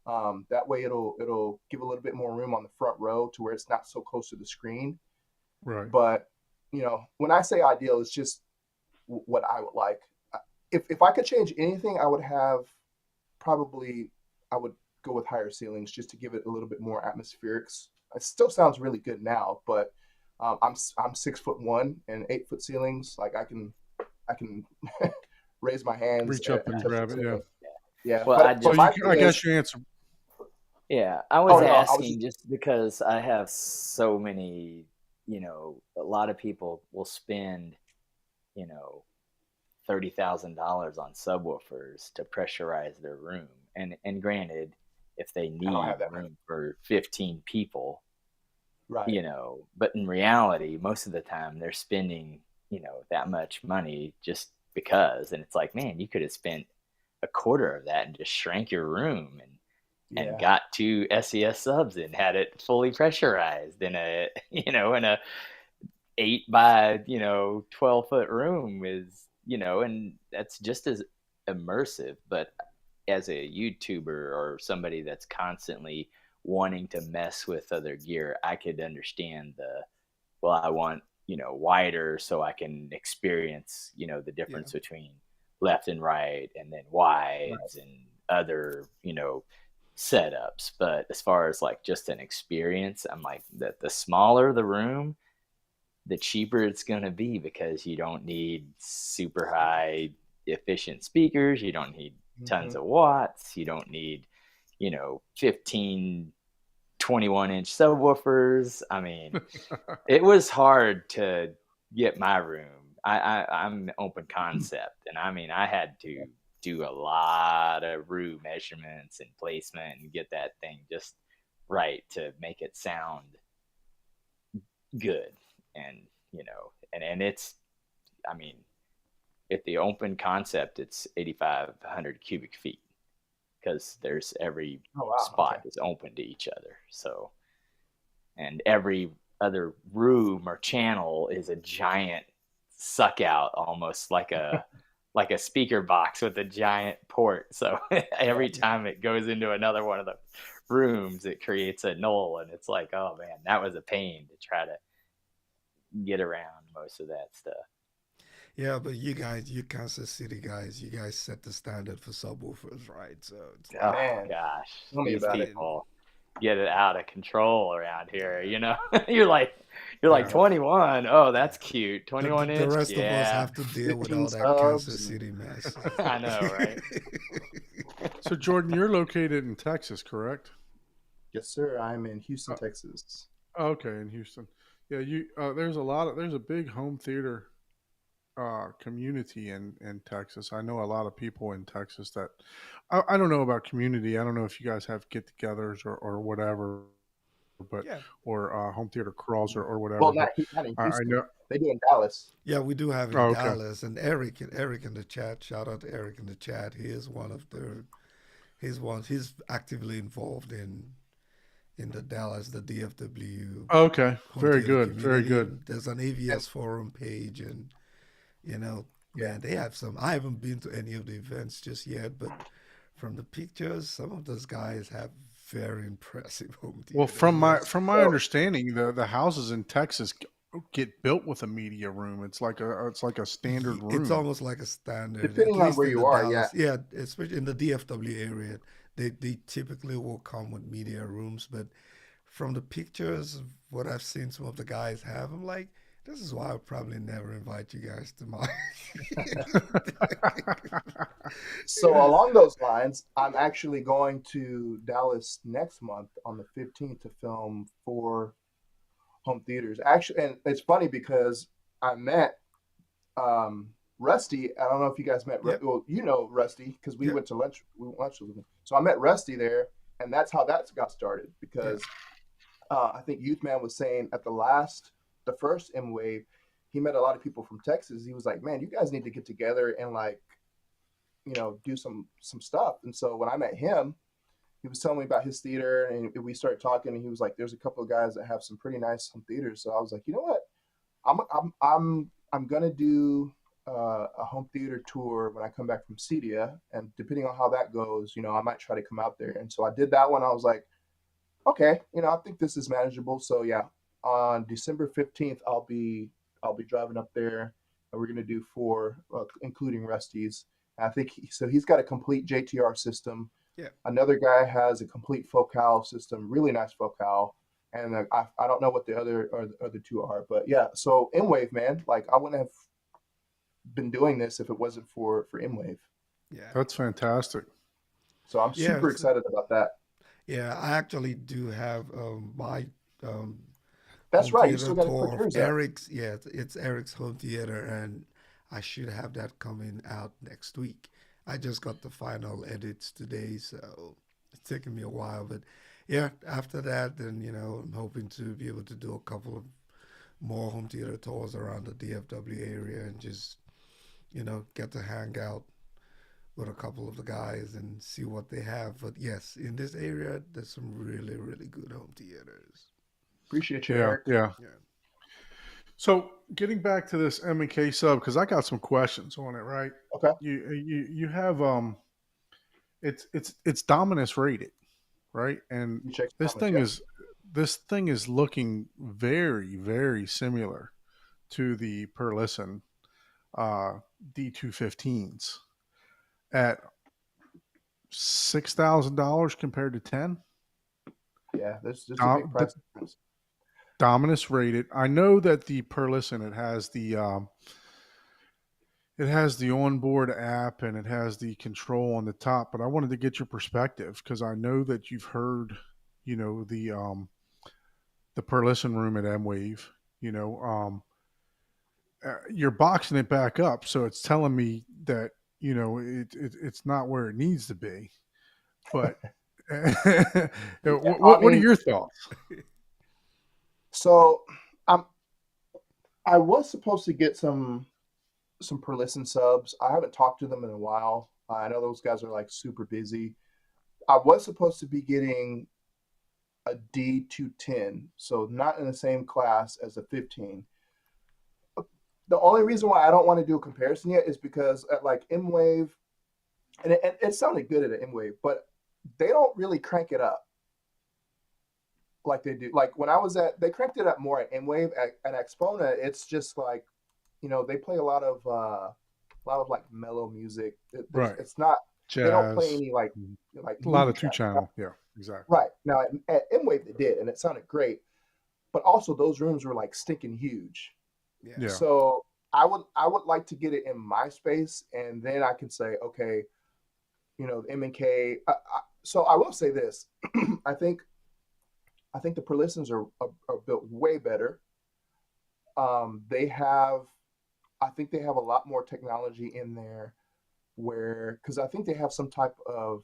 That way it'll give a little bit more room on the front row to where it's not so close to the screen. Right. But when I say ideal, it's just what I would like. If I could change anything, I would go with higher ceilings just to give it a little bit more atmospherics. It still sounds really good now, but I'm 6'1" and 8 foot ceilings. Like I can raise my hands Reach up and and touch the grab it. Yeah. ceiling. Yeah, well, I but So just my thing I is, guess you answer. yeah, I oh was no, I was asking just just because I have so many, a lot of people will spend, you know, $30,000 on subwoofers to pressurize their room. And granted, if they I don't need have that money. room for 15 people, Right. but in reality, most of the time they're spending, that much money just because. And it's like, man, you could have spent a quarter of that and just shrank your room and Yeah. got two SES subs and had it fully pressurized in a, in a 8 by 12-foot room is, and that's just as immersive. But as a YouTuber or somebody that's constantly wanting to mess with other gear, I could understand well, I want, wider so I can experience, the Yeah. difference between left and right and then Right. wides and other, setups. But as far as like just an experience, I'm like the smaller the room, the cheaper it's going to be because you don't need super high efficient speakers. You don't need tons Hmm. of watts. You don't need, 15, 21-inch subwoofers. I mean, it was hard to get my room. I'm open concept. And I mean, I had to do a lot of roux measurements and placement and get that thing just right to make it sound good. And and it's, I mean, at the open concept, it's 8,500 cubic feet because there's every spot is open to each other. So, and every other room or channel is a giant suck out, almost like a speaker box with a giant port. So every time it goes into another one of the rooms, it creates a null, and it's like, oh man, that was a pain to try to get around most of that stuff. Yeah, but you guys, you Kansas City guys, you guys set the standard for subwoofers, right? So it's Oh Man, gosh, tell me these about it. people get it out of control around here. You're like yeah. 21. Oh, that's cute. 21 The inch. rest of us Yeah, have to deal with 15 all that Kansas subs. City mess. I know, right? So Jordan, you're located in Texas, correct? Yes, sir. I'm in Houston, Texas. Okay, in Houston. Yeah, there's a big home theater community in Texas. I know a lot of people in Texas that I don't know about community. I don't know if you guys have get-togethers or whatever, but Yeah. or home theater crawls or whatever. Well, But not in I Houston. know. They do in Dallas. Yeah, we do have in Oh, okay. Dallas, and Eric in the chat. Shout out to Eric in the chat. He is one of the he's actively involved in the Dallas, the DFW Okay, home very theater good, very community. good. There's an AVS forum page, and man, they have some. I haven't been to any of the events just yet, but from the pictures, some of those guys have very impressive home theaters. Well, from my Yes. understanding, the houses in Texas get built with a media room. It's like a standard It's room. almost like a standard, at Depending on least where in you the are, Dallas. Yeah, especially in the DFW area, they typically will come with media rooms. But from the pictures, what I've seen some of the guys have, I'm like, this is why I'll probably never invite you guys to my. So along those lines, I'm actually going to Dallas next month on the 15th to film 4 home theaters. Actually, and it's funny because I met Rusty. I don't know if you guys met. Yep. Well, you know Rusty because we Yep. went to lunch. We went lunch with him. So I met Rusty there, and that's how that got started. Because I think Youth Man was saying at the first Mwave, he met a lot of people from Texas. He was like, "Man, you guys need to get together and like, do some stuff." And so when I met him, he was telling me about his theater, and we started talking. And he was like, "There's a couple of guys that have some pretty nice home theaters." So I was like, "You know what? I'm gonna do a home theater tour when I come back from CEDIA, and depending on how that goes, I might try to come out there." And so I did that one. I was like, "Okay, I think this is manageable." So yeah, on December 15th, I'll be driving up there, and we're gonna do 4, including Rusty's. I think he's got a complete JTR system. Yeah. Another guy has a complete focal system, really nice focal. And I don't know what the other 2 are, but yeah. So Mwave, man, like I wouldn't have been doing this if it wasn't for Mwave. Yeah. That's fantastic. So I'm Yeah, super excited about that. Yeah, I actually do have my That's home right. You theater still got to tour put of yours up. Eric's. Yeah, it's Eric's home theater, and I should have that coming out next week. I just got the final edits today, so it's taken me a while. But yeah, after that, then I'm hoping to be able to do a couple of more home theater tours around the DFW area and just get to hang out with a couple of the guys and see what they have. But yes, in this area, there's some really, really good home theaters. Appreciate you, Yeah, Eric. yeah. Yeah. So getting back to this M&K sub, because I got some questions on it. Right? Okay. You have it's Dominus rated, right? And You check this comments, thing is looking very, very similar to the per listen D215s at $6,000 compared to 10. Yeah, there's a big price difference. Dominus rated. I know that the per listen it has the onboard app and it has the control on the top, but I wanted to get your perspective because I know that you've heard, the per listen room at Mwave. You're boxing it back up, so it's telling me that it's not where it needs to be. But I what are mean, your thoughts? so I was supposed to get some per-listen subs. I haven't talked to them in a while. I know those guys are like super busy. I was supposed to be getting a D210, so not in the same class as a 15. The only reason why I don't want to do a comparison yet is because at like Mwave, and it sounded good at an Mwave, but they don't really crank it up like they do. Like when I was they cranked it up more at Mwave. At Exponent, it's just like, they play a lot of like mellow music. Right. It's not, they don't play Jazz. any like A lot movie of two tracks. channel. Yeah, exactly. Right. Now at Mwave they did, and it sounded great. But also those rooms were like stinking huge. Yeah. So I would like to get it in my space, and then I can say, okay, the M&K. So I will say this: I think the per-listens are built way better. I think they have a lot more technology in there, because I think they have some type of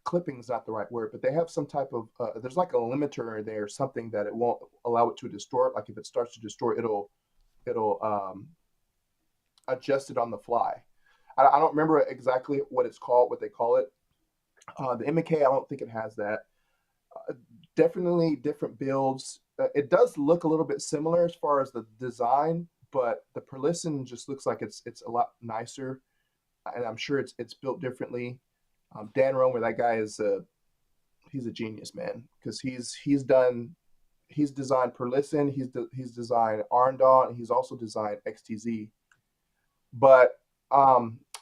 clipping is not the right word, but they have some type of there's like a limiter there, something that it won't allow it to distort. Like if it starts to distort, it'll adjust it on the fly. I don't remember exactly what they call it. The M&K, I don't think it has that. Definitely different builds. It does look a little bit similar as far as the design, but the per-listen just looks like it's a lot nicer, and I'm sure it's built differently. Dan Romer, that guy he's a genius, man, because he's designed per-listen, he's designed Arndal, and he's also designed XTZ. But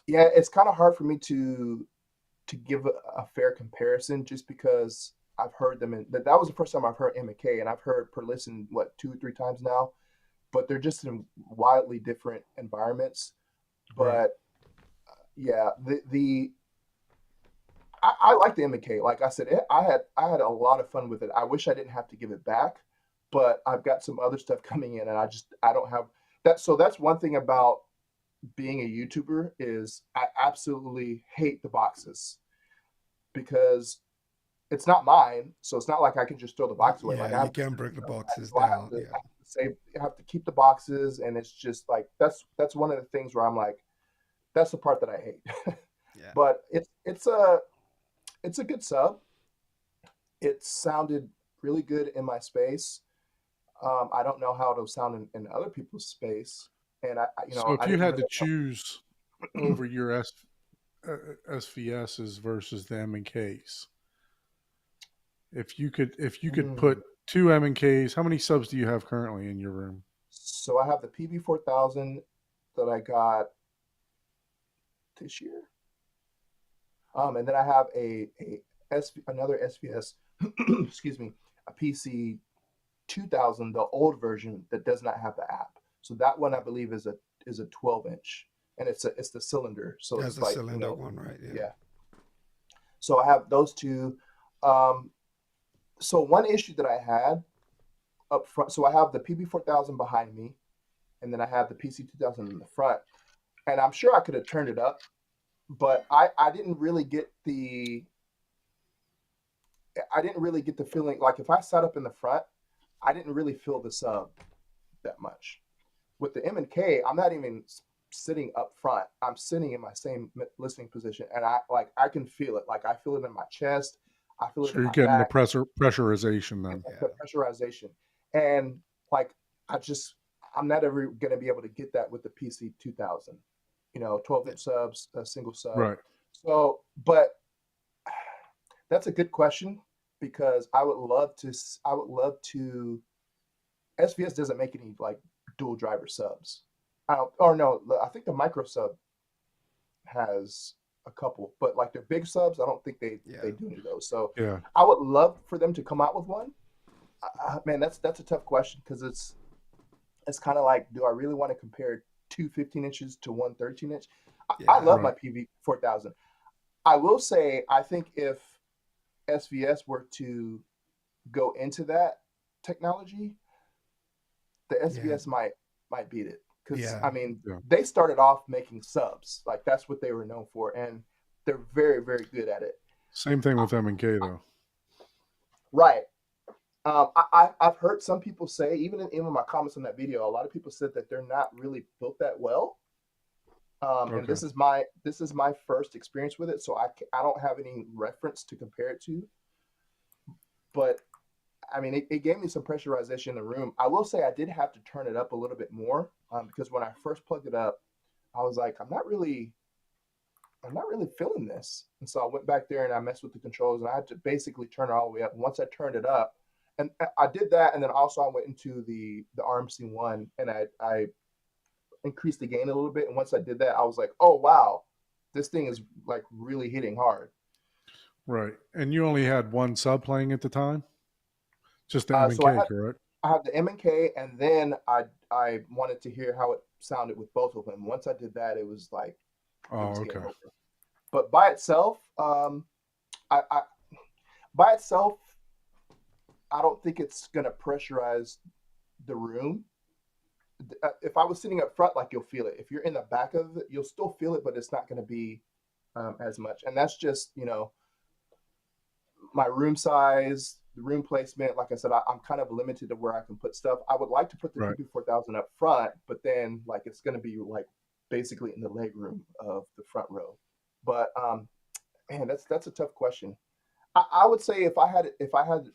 yeah, it's kind of hard for me to give a fair comparison, just because I've heard them, and that was the first time I've heard M&K, and I've heard per-listen 2 or 3 times now, but they're just in wildly different environments. But Right. Yeah, I like the M&K. Like I said, I had a lot of fun with it. I wish I didn't have to give it back, but I've got some other stuff coming in, and I don't have that. So that's one thing about being a YouTuber, is I absolutely hate the boxes, because it's not mine. So it's not like I can just throw the box away. Like I You have to can break the boxes so I have down. to, Yeah. I have to keep the boxes, and it's just like that's one of the things where I'm like, that's the part that I hate. Yeah. But it's a good sub. It sounded really good in my space. I don't know how it'll sound in other people's space, and So if I you didn't had to really choose over your SVSs versus the M&Ks, if you could put 2 M&Ks, how many subs do you have currently in your room? So I have the PB4000 that I got this year, and then I have another SVS, excuse me, a PC 2000, the old version that does not have the app. So that one I believe is a 12-inch, and it's the cylinder. So That's it's the like, cylinder one, right? yeah. So I have those two. So one issue that I had up front, so I have the PB4000 behind me, and then I have the PC2000 in the front, and I'm sure I could have turned it up, but I didn't really get the feeling. Like if I sat up in the front, I didn't really feel the sub that much. With the M&K, I'm not even sitting up front. I'm sitting in my same listening position, and I can feel it. Like I feel it in my chest. I feel it So in you're my getting the back. pressurization then. The pressurization, and like I'm not ever going to be able to get that with the PC 2000. 12-inch subs, a single sub. Right. So, but that's a good question, because I would love to. SVS doesn't make any like dual driver subs. I think the micro sub has a couple, but like their big subs, I don't think they do any of those. So Yeah. I would love for them to come out with one. Man, that's a tough question, because it's kind of like, do I really want to compare 2 15-inches to one 13-inch? I love my PV 4000. I will say, I think if SVS were to go into that technology, the SVS might beat it, because Yeah. I mean, Yeah. they started off making subs, like that's what they were known for, and they're very, very good at it. Same thing with M&K though. Right. I've heard some people say, even in my comments on that video, a lot of people said that they're not really built that well. And Okay. this is my first experience with it, so I don't have any reference to compare it to. But I mean, it gave me some pressurization in the room. I will say I did have to turn it up a little bit more because when I first plugged it up, I was like, I'm not really feeling this. And so I went back there and I messed with the controls, and I had to basically turn it all the way up. And once I turned it up, and I did that, and then also I went into the RMC1 and I increased the gain a little bit. And once I did that, I was like, oh wow, this thing is like really hitting hard. Right. And you only had one sub playing at the time? Just the So M&K, correct? I have the M&K, and then I wanted to hear how it sounded with both of them. Once I did that, it was like, Oh, okay. But by itself, I by itself, I don't think it's gonna pressurize the room. If I was sitting up front, like you'll feel it. If you're in the back of it, you'll still feel it, but it's not gonna be as much. And that's just my room size, the room placement. Like I said, I'm kind of limited to where I can put stuff. I would like to put the Right. PP4000 up front, but then like it's gonna be like basically in the leg room of the front row. But man, that's a tough question. I would say if I had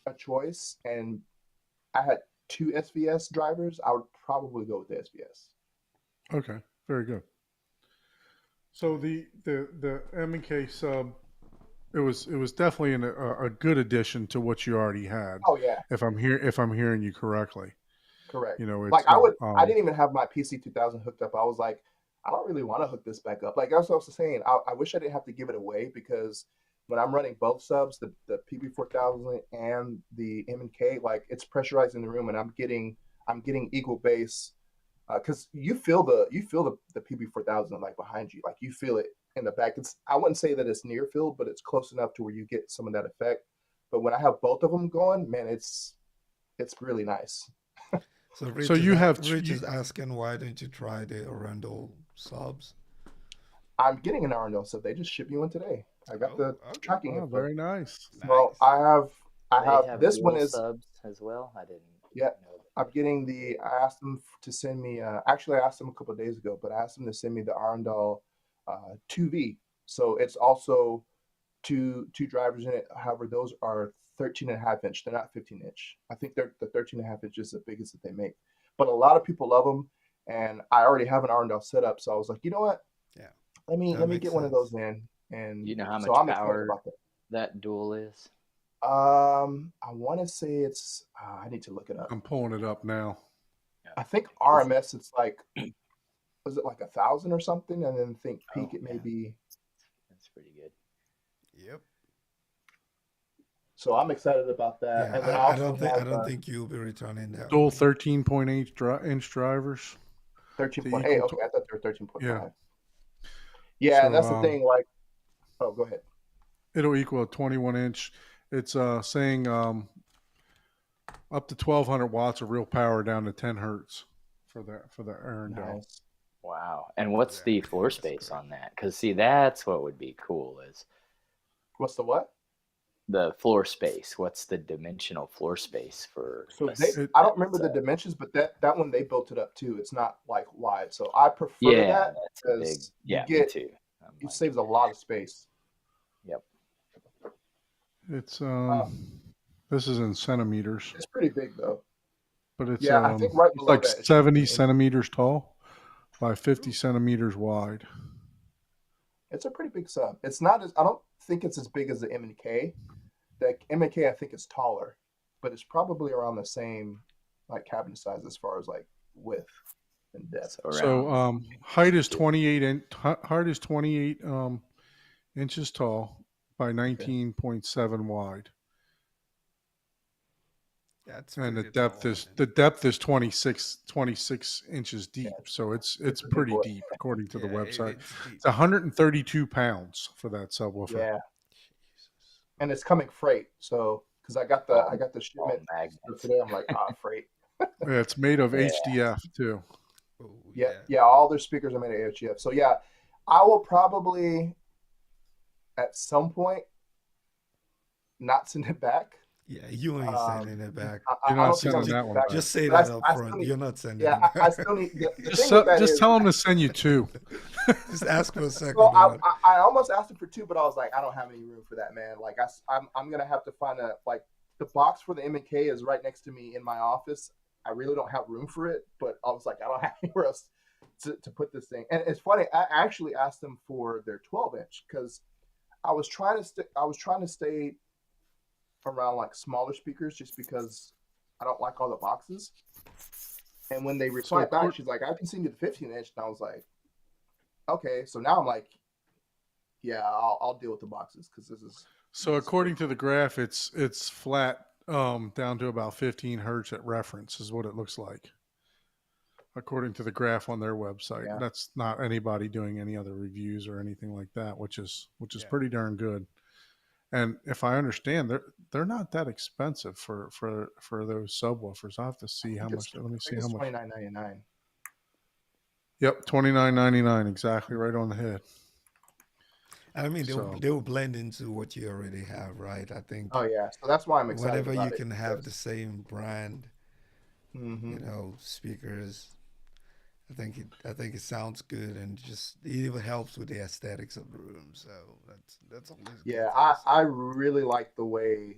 a choice and I had two SVS drivers, I would probably go with the SVS. Okay. Very good. So the M&K sub, it was definitely a good addition to what you already had. Oh yeah, If I'm hearing you correctly. correct. You know, it's Like I didn't even have my PC2000 hooked up. I was like, I don't really want to hook this back up. Like that's what I was saying. I wish I didn't have to give it away, because when I'm running both subs, the PP4000 and the M&K, like it's pressurizing the room, and I'm getting equal bass, because you feel the PP4000 like behind you, like you feel it in the back. I wouldn't say that it's near field, but it's close enough to where you get some of that effect. But when I have both of them going, man, it's really nice. So Rich, So you have Rich is asking, why didn't you try the Arundel subs? I'm getting an Arundel sub. They just shipped me one today. I got the tracking info. very nice. So I have They have this one dual is subs as well. I didn't. Yeah. know that. I'm getting I asked them to send me, actually I asked them a couple of days ago, but I asked them to send me the Arundel 2V. So it's also two drivers in it. However, those are 13.5 inch. They're not 15-inch. I think they're the 13.5 inch is the biggest that they make. But a lot of people love them, and I already have an Arundel set up. So I was like, you know what? Yeah. Let me That makes get one of those sense. in. And You know how much so I'm excited power about that. that dual is? I want to say it's. I need to look it up. I'm pulling it up now. I think RMS it's like, was it like 1,000 or something? And then think peak Oh, it may yeah. be. That's pretty good. Yep. So I'm excited about that. Yeah, And then I don't think you'll be returning that Dual one. 13.8 inch drivers. 13.8. equal Okay, I thought they were 13.5. Yeah. Yeah, So, and that's the thing. Like, oh, go ahead. It'll equal a 21 inch. It's saying up to 1,200 watts of real power down to 10 hertz for the Arundel. Nice. Wow. And what's the Exactly, floor that's space great. on that? Because see, that's what would be cool is What's the what? the floor space. What's the dimensional floor space for? So It- I don't remember the dimensions, but that one they built it up too. It's not like wide. So I prefer Yeah, that that's a big. because Yeah, you me get too. I'm it like, saves a lot of space. Yep. It's this is in centimeters, It's pretty big though. but it's Yeah, I think right it's below like that. 70 centimeters tall by 50 centimeters wide. It's a pretty big sub. It's not as I don't think it's as big as the M&K. The M&K I think is taller, but it's probably around the same like cabin size as far as like width and depth. So height is 28 inches tall by 19.7 wide. That's And the pretty depth tall, is man. 26 inches deep. Yeah, So it's a big pretty boy. deep according to the Yeah, website. it's deep. It's 132 pounds for that subwoofer. Yeah, Jesus. and it's coming freight. So because I got the shipment magnets. today, I'm like freight. Yeah, it's made of Yeah. HDF too. Oh Yeah, yeah. yeah, all their speakers are made of AHF. So yeah, I will probably at some point not send it back. Yeah, you ain't sending it back. You're I not don't think I'm sending Just, that sending it one back. back. just say But that up I still front. need, You're not sending yeah, it I back. still need the thing with that Just is tell them to send you two. Just ask for a so second one. I almost asked him for two, but I was like, I don't have any room for that, man. Like I'm gonna have to find a like the box for the M&K is right next to me in my office. I really don't have room for it, but I was like, I don't have anywhere else to put this thing. And it's funny, I actually asked them for their 12-inch because I was trying to stay around like smaller speakers just because I don't like all the boxes. And when they So, replied back, she's like, I can send you the 15-inch, and I was like, okay. So now I'm like, yeah, I'll deal with the boxes because so according to the graph, it's flat down to about 15 hertz at reference is what it looks like. According to the graph on their website. yeah. That's not anybody doing any other reviews or anything like that, which is Yeah. pretty darn good. And if I understand, they're not that expensive for those subwoofers. I'll have to see how much. Let me I see think how it's much. $29.99. Yep, $29.99, exactly right on the head. I mean, So they'll blend into what you already have, right? I think Oh yeah, so that's why I'm excited whenever you about it can have the because same brand, hmm speakers, I think it sounds good and just it even helps with the aesthetics of the room. So that's always a good yeah, thing to I see. really like the way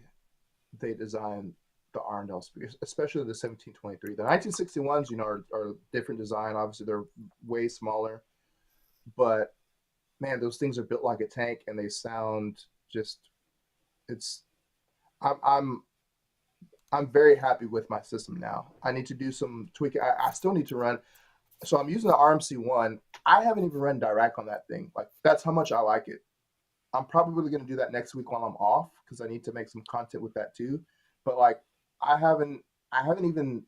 they designed the Arndell speakers, especially the 1723. The 1961s, are different design. Obviously, they're way smaller, but man, those things are built like a tank, and they sound just. It's. I'm I'm very happy with my system now. I need to do some tweaking. I still need to run. So I'm using the RMC one. I haven't even run direct on that thing. Like that's how much I like it. I'm probably going to do that next week while I'm off because I need to make some content with that too. But like I haven't I haven't even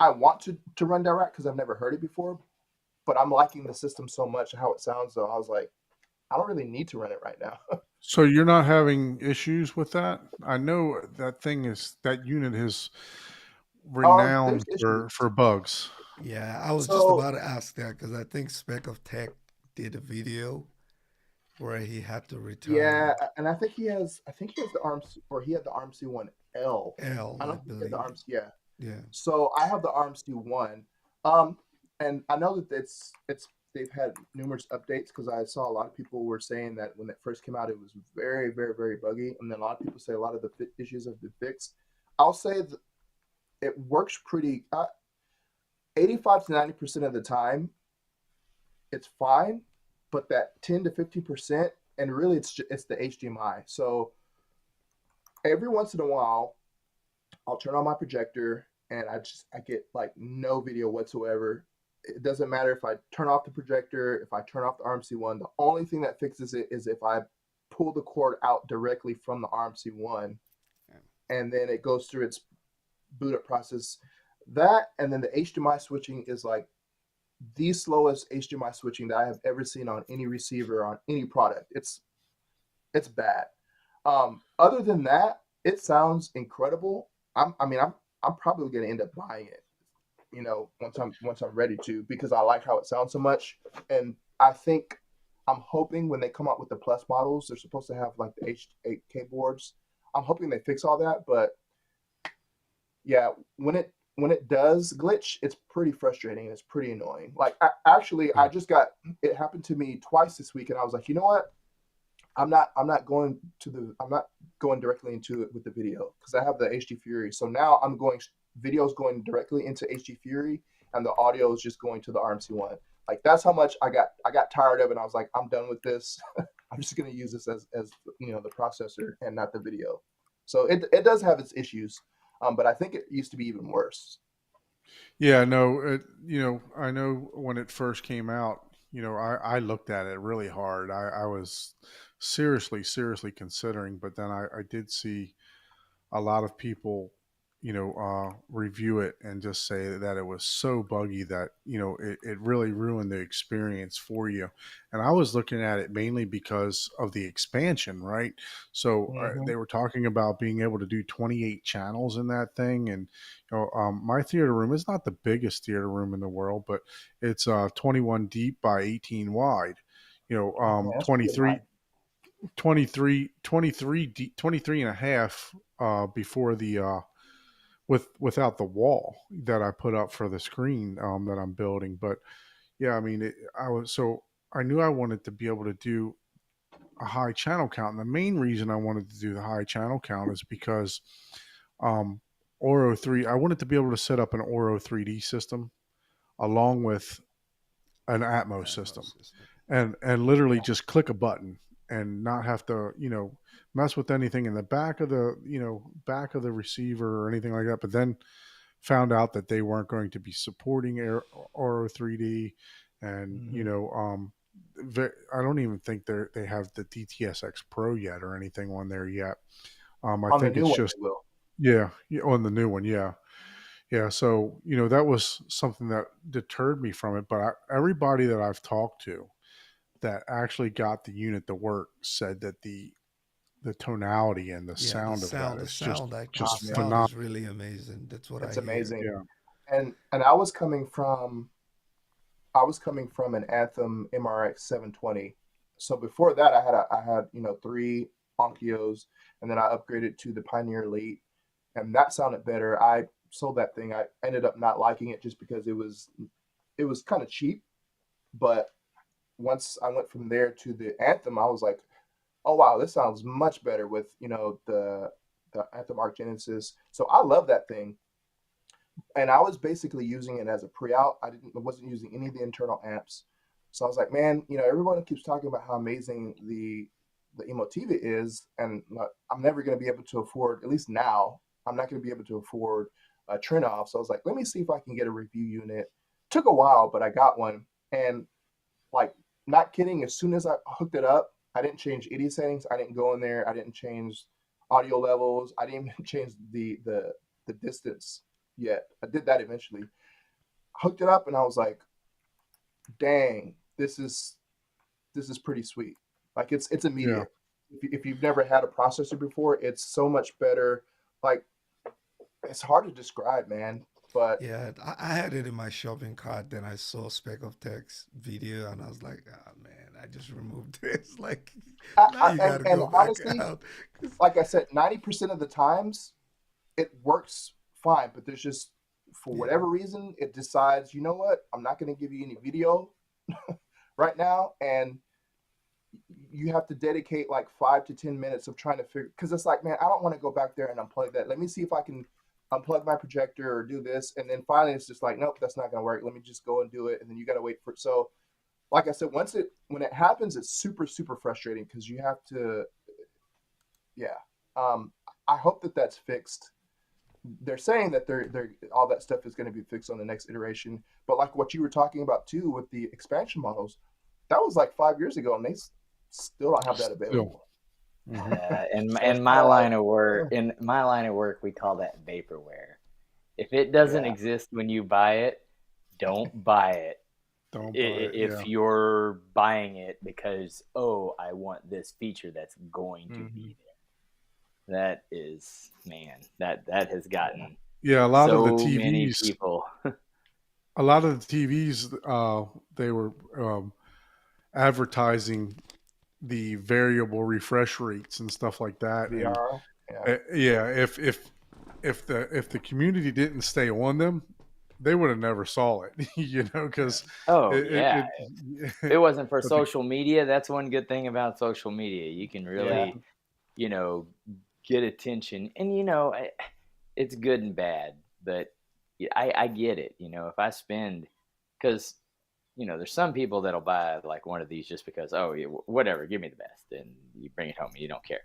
I want to run direct because I've never heard it before. But I'm liking the system so much how it sounds. So I was like, I don't really need to run it right now. so you're not having issues with that? I know that unit is There's renowned issues. for bugs. Yeah, I was just So about to ask that because I think Spec of Tech did a video where he had to yeah, return and I think he has the arms or he had the RMC one L. L, I I don't think he had the believe. arms. Yeah. Yeah. So I have the RMC one, um, and I know that it's they've had numerous updates because I saw a lot of people were saying that when it first came out it was very very very buggy, and then a lot of people say a lot of the issues have been fixed. I'll say that it works pretty 85 to 90% of the time it's fine, but that 10 to 15%, and really it's the HDMI. So every once in a while I'll turn on my projector and I get like no video whatsoever. It doesn't matter if I turn off the projector, if I turn off the RMC one. The only thing that fixes it is if I pull the cord out directly from the RMC one, and then it goes through its boot up process. That and then the HDMI switching is like the slowest HDMI switching that I have ever seen on any receiver on any product. It's bad. Other than that, it sounds incredible. I'm probably going to end up buying it. Once I'm ready to because I like how it sounds so much, and I think I'm hoping when they come out with the Plus models, they're supposed to have like the H8K boards. I'm hoping they fix all that, but yeah, when it does glitch, it's pretty frustrating. It's pretty annoying. Like I just got it happened to me twice this week, and I was like, you know what? I'm not going directly into it with the video because I have the HD Fury. So now I'm going videos going directly into HD Fury, and the audio is just going to the RMC one. Like that's how much I got tired of it. And I was like, I'm done with this. I'm just gonna use this as the processor and not the video. So it does have its issues, but I think it used to be even worse. Yeah, no, I know when it first came out, I looked at it really hard. I was seriously considering, but then I did see a lot of people review it and just say that it was so buggy that, it really ruined the experience for you. And I was looking at it mainly because of the expansion, right? So Hmm. they were talking about being able to do 28 channels in that thing. And, my theater room is not the biggest theater room in the world, but it's 21 deep by 18 wide, Yeah, that's pretty 23, wide. 23 and a half before the without the wall that I put up for the screen that I'm building. But yeah, I mean, I knew I wanted to be able to do a high channel count, and the main reason I wanted to do the high channel count is because um, Oro 3. I wanted to be able to set up an Oro 3D system along with an Atmos Atmos system, system. and literally just click a button and not have to mess with anything in the back of the back of the receiver or anything like that. But then found out that they weren't going to be supporting Auro 3D, and Hmm. I don't even think they have the DTSX Pro yet or anything on there yet. I On the think new it's one, just they will. on the new one, yeah. Yeah, so that was something that deterred me from it. But everybody that I've talked to that actually got the unit to work said that the tonality and the Yeah, sound of that the is just sound, like the just Yeah, sound is phenomenal. really amazing. That's what I it's hear. amazing. Yeah. And I was coming from an Anthem MRX 720. So before that, I had three Onkios, and then I upgraded to the Pioneer Elite, and that sounded better. I sold that thing. I ended up not liking it just because it was kind of cheap. But once I went from there to the Anthem, I was like, oh wow, this sounds much better with the Anthem Arc Genesis. So I love that thing, and I was basically using it as a pre-out. I wasn't using any of the internal amps. So I was like, man, everyone keeps talking about how amazing the Emotiva is, and I'm never going to be able to afford, at least now, I'm not going to be able to afford a Trinoff. So I was like, let me see if I can get a review unit. Took a while, but I got one, and like, not kidding, as soon as I hooked it up, I didn't change any settings. I didn't go in there. I didn't change audio levels. I didn't even change the distance yet. I did that eventually. Hooked it up, and I was like, dang, this is pretty sweet. Like, it's Yeah. immediate. If you've never had a processor before, it's so much better. Like, it's hard to describe, man. But Yeah, I had it in my shopping cart. Then I saw Spec of Text video, and I was like, "Ah, man, I just removed this." Like, now you got to and go back honestly, out. 'Cause- like I said, 90% of the times it works fine, but there's just, for yeah, whatever reason, it decides, you know what, I'm not going to give you any video right now, and you have to dedicate like 5 to 10 minutes of trying to figure, because it's like, man, I don't want to go back there and unplug that. Let me see if I can unplug my projector or do this, and then finally it's just like, nope, that's not going to work. Let me just go and do it, and then you got to wait for it. So, like I said, when it happens, it's super super frustrating because you have to, yeah. Um, I hope that that's fixed. They're saying that they're all that stuff is going to be fixed on the next iteration. But like what you were talking about too with the expansion models, that was like 5 years ago, and they still don't have that Still. available. Hmm. So it's In kind my of like, line of work, oh, in my line of work, we call that vaporware. If it doesn't yeah, exist when you buy it, don't buy it. Don't buy it. If Yeah. you're buying it because, oh, I want this feature that's going to hmm, be there. That is, man, that has yeah, gotten Yeah. so many people. A lot of the TVs, they were advertising the variable refresh rates and stuff like that. And VR, yeah, yeah, if the community didn't stay on them, they would have never saw it, yeah, because Oh it, yeah, if it wasn't for but the social media, that's one good thing about social media. You can yeah, really, you know, get attention, and it's good and bad, but yeah, I get it. If I spend, because there's some people that'll buy like one of these just because, oh, yeah, whatever, give me the best, and you bring it home and you don't care.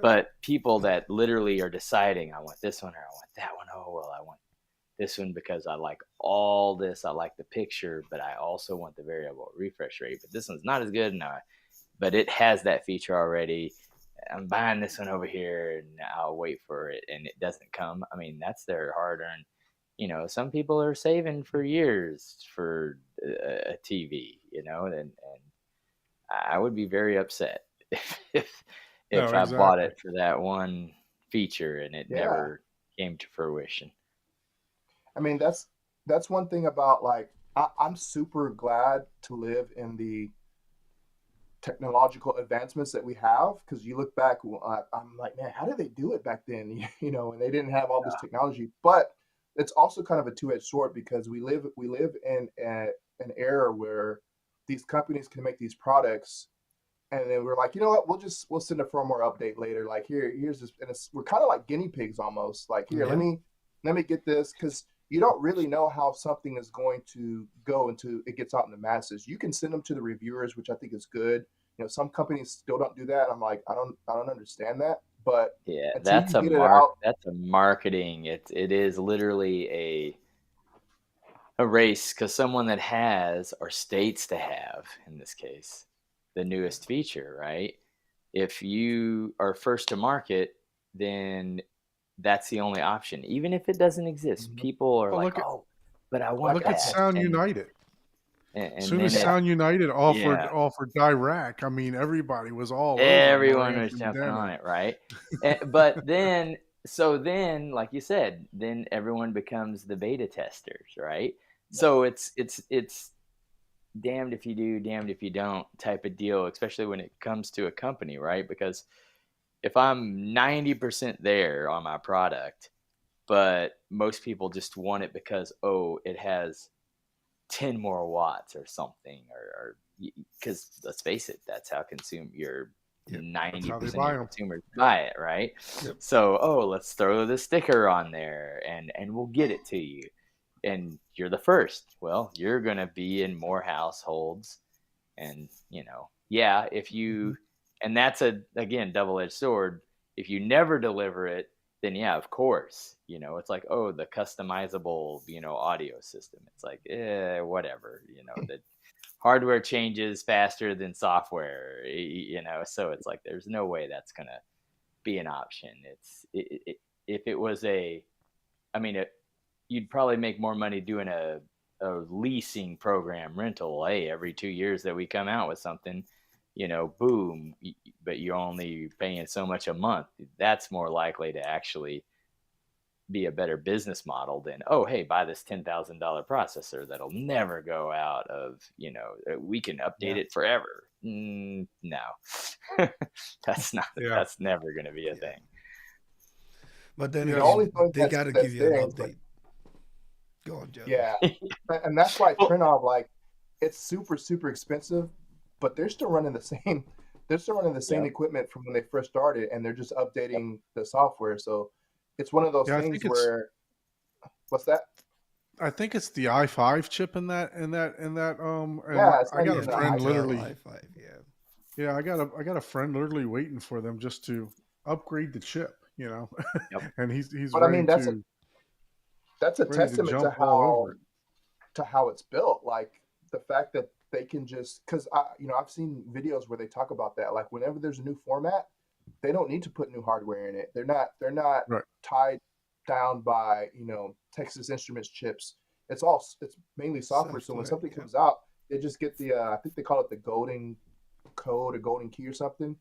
But people that literally are deciding, I want this one or I want that one. Oh well, I want this one because I like all this. I like the picture, but I also want the variable refresh rate. But this one's not as good, but it has that feature already. I'm buying this one over here and I'll wait for it and it doesn't come. I mean, that's their hard earned, some people are saving for years for a TV, and I would be very upset if No, if I bought exactly. it for that one feature and it Yeah. never came to fruition. I mean, that's one thing about like I'm super glad to live in the technological advancements that we have because you look back, I'm like, man, how did they do it back then? And they didn't have all this technology. But it's also kind of a two-edged sword because we live in an era where these companies can make these products, and then we're like, you know what, we'll send a firmware update later. Like here's this, and we're kind of like guinea pigs almost. Like here, let Yeah. me get this because you don't really know how something is going to go until it gets out in the masses. You can send them to the reviewers, which I think is good. Some companies still don't do that. I'm like, I don't understand that. But Yeah, until you get it out, that's a marketing. It is literally a race because someone that has or states to have, in this case, the newest feature, right? If you are first to market, then that's the only option. Even if it doesn't exist, Mhm. people are Well, like, "Oh, but I want like look at that." Sound And United. As and soon as then it, yeah, Sound United offered yeah, offered Dirac, I mean, everybody was all over everyone was Moran's jumping on Den. it, right? But then, so then, like you said, then everyone becomes the beta testers, right? So it's damned if you do, damned if you don't type of deal, especially when it comes to a company, right? Because if I'm 90% there on my product, but most people just want it because, oh, it has 10 more watts or something, or because let's face it, that's how your Yep. That's how they 90% of buy your them. consumers buy it, right? Yep. So, oh, let's throw the sticker on there and we'll get it to you. And you're the first. Well, you're going to be in more households. And, yeah, if hmm you, and that's again, double-edged sword. If you never deliver it, then yeah, of course, it's like, oh, the customizable, audio system. It's like, whatever, the hardware changes faster than software, so it's like, there's no way that's going to be an option. If it was I mean, you'd probably make more money doing a leasing program rental. Hey, every 2 years that we come out with something, boom, but you're only paying so much a month. That's more likely to actually be a better business model than, oh, hey, buy this $10,000 processor that'll never go out of, we can update yeah, it forever. No, Yeah. that's never going to be a Yeah. thing. But then the Yes. only again, thing they got to give that's you an there is like, update. Go on, Joe. yeah, and that's why Well, Trinov, like, it's super super expensive, but they're still running the same. They're still running the same Yep. equipment from when they first started, and they're just updating the software. So it's one of those yeah, things where, what's that? I think it's the i5 chip and Yeah, it's I not got a Yeah, even the the friend Intel i5. literally, i5. Yeah. yeah, I got a friend literally waiting for them just to upgrade the chip. Yep. And he's But I mean, that's a ready to testament jump all over it. to how it's built. Like the fact that they can just because I've seen videos where they talk about that. Like whenever there's a new format, they don't need to put new hardware in it. They're not Right. tied down by Texas Instruments chips. It's mainly software. So when Software. something Yep. comes out, they just get the I think they call it the golden code or golden key or something.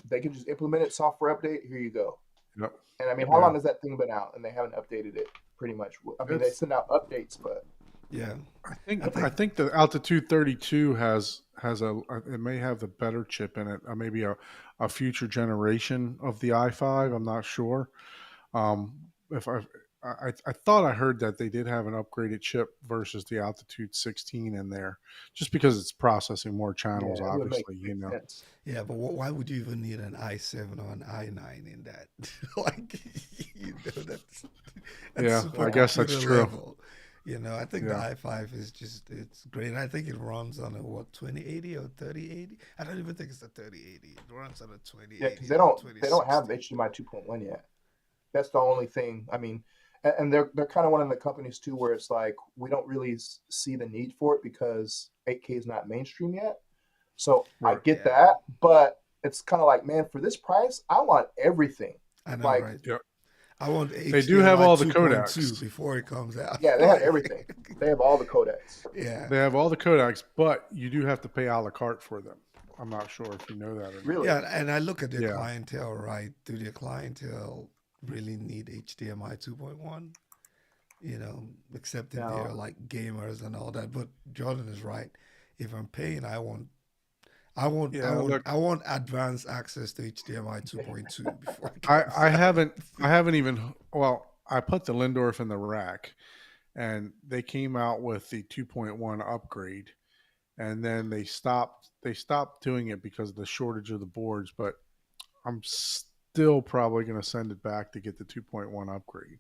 They can just implement it, software update. Here you go. Yep. And I mean, how Yeah. long has that thing been out? And they haven't updated it pretty much. I mean, they It's send out updates, but Yeah. I I think I think. think the Altitude 32 has it may have the better chip in it, maybe a future generation of the i5. I'm not sure. If I thought I heard that they did have an upgraded chip versus the Altitude 16 in there, just because it's processing more yeah, channels, it would make, obviously. make sense. Yeah, but why would you even need an i7 or an i9 in that? Like, that's Yeah, I Yeah. guess that's supercomputer true. level. I think the Yeah, i5 is it's great. I think it runs on a 2080 or 3080. I don't even think it's a 3080. It runs on a Yeah, because 2080 they or don't have 2060. HDMI 2.1 yet. That's the only thing. I mean, and they're kind of one of the companies too where it's like we don't really see the need for it because 8K is not mainstream yet. So I right. get Yeah. that, but it's kind of like, man, for this price, I want everything. I know, Like, right? Yeah. I want They do have HDMI all the 2.2 codecs. before it comes out. yeah, they have everything. They have all the codecs. Yeah. They have all the codecs, but you do have to pay a la carte for them. I'm not sure if you know that or not. Really? Yeah, and I look at their Yeah. clientele, right? Do their clientele really need HDMI 2.1? You know, except if No. they're like gamers and all that. But Jordan is right. If I'm paying, I want advanced access to HDMI 2.2 before it comes I out. haven't even. Well, I put the Lindorf in the rack, and they came out with the 2.1 upgrade, and then they stopped doing it because of the shortage of the boards. But I'm still probably going to send it back to get the 2.1 upgrade.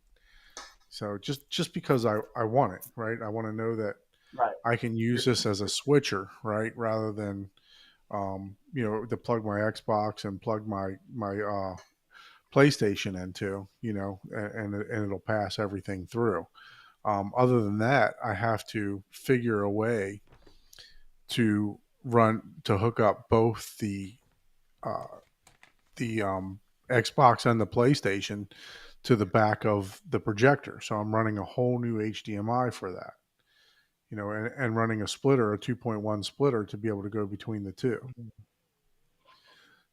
So just because I want it, right? I want to know that Right. I can use this as a switcher, right? Rather than to plug my Xbox and plug my PlayStation into, and it'll pass everything through. Other than that, I have to figure a way to hook up both the Xbox and the PlayStation to the back of the projector. So I'm running a whole new HDMI for that, and running a 2.1 splitter to be able to go between the two.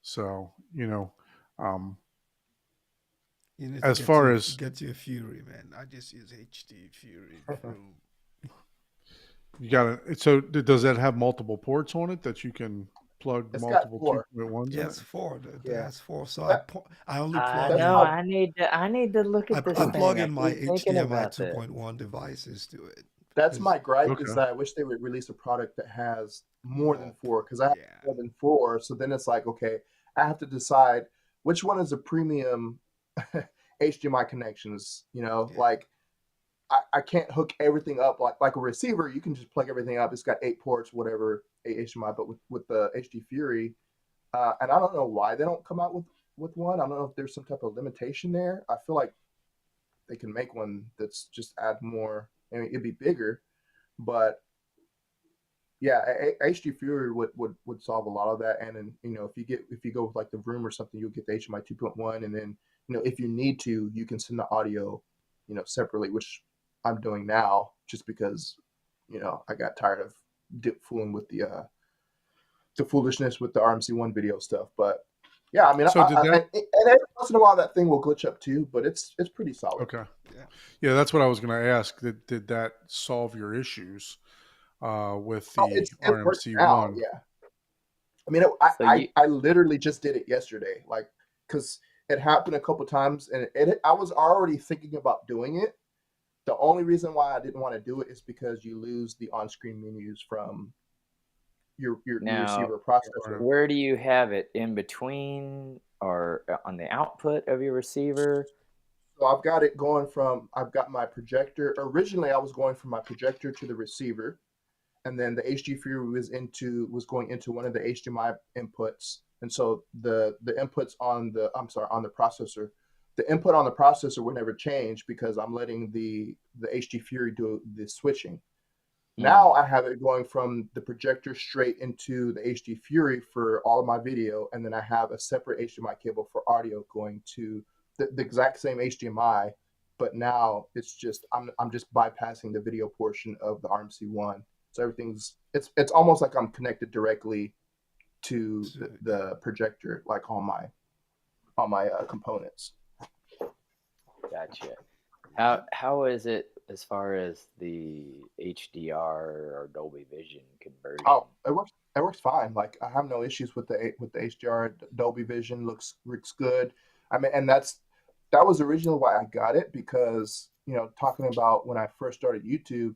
So, um, You need as to far as get you a Fury, man. I just use HD Fury. you got it. So does that have multiple ports on it that you can plug It's got multiple 4. 2.1s in Yes, it? four. Yeah. That's four. So That, I only I plug that's know. in. how I need to look at this I thing. plug I in my keep thinking HDMI about this. 2.1 devices to it. that's my gripe is Okay. that I wish they would release a product that has more than 4, because I have Yeah. more than 4. So then it's like, okay, I have to decide which one is a premium HDMI connections. Yeah. Like I can't hook everything up like a receiver. You can just plug everything up. It's got 8 ports, whatever, 8 HDMI. But with the HD Fury, and I don't know why they don't come out with one. I don't know if there's some type of limitation there. I feel like they can make one that's just add more. I mean, it'd be bigger, but yeah, HD Fury would solve a lot of that. And then if you go with like the Vroom or something, you'll get the HDMI 2.1, and then if you need to, you can send the audio separately, which I'm doing now just because I got tired of fooling with the foolishness with the RMC1 video stuff. But yeah, I mean, So did that? and every once in a while that thing will glitch up too, but it's pretty solid. Okay. Yeah. Yeah, that's what I was going to ask. Did that solve your issues with the It works RMC now. one? Yeah. I mean, I literally just did it yesterday, like, because it happened a couple times, and I was already thinking about doing it. The only reason why I didn't want to do it is because you lose the on-screen menus from your Now, receiver processor. where do you have it? In between or on the output of your receiver? So I've got it going from, I've got my projector. Originally, I was going from my projector to the receiver, and then the HD Fury was going into one of the HDMI inputs. And so the inputs on the processor, the input on the processor would never change because I'm letting the HD Fury do the switching. Now I have it going from the projector straight into the HD Fury for all of my video, and then I have a separate HDMI cable for audio going to the exact same HDMI, but now it's just I'm just bypassing the video portion of the RMC1. So it's almost like I'm connected directly to the projector, like on my components. Gotcha. How is it as far as the HDR or Dolby Vision conversion? Oh, it works fine. Like I have no issues with the HDR. Dolby Vision looks good. I mean, and that was originally why I got it, because talking about when I first started YouTube,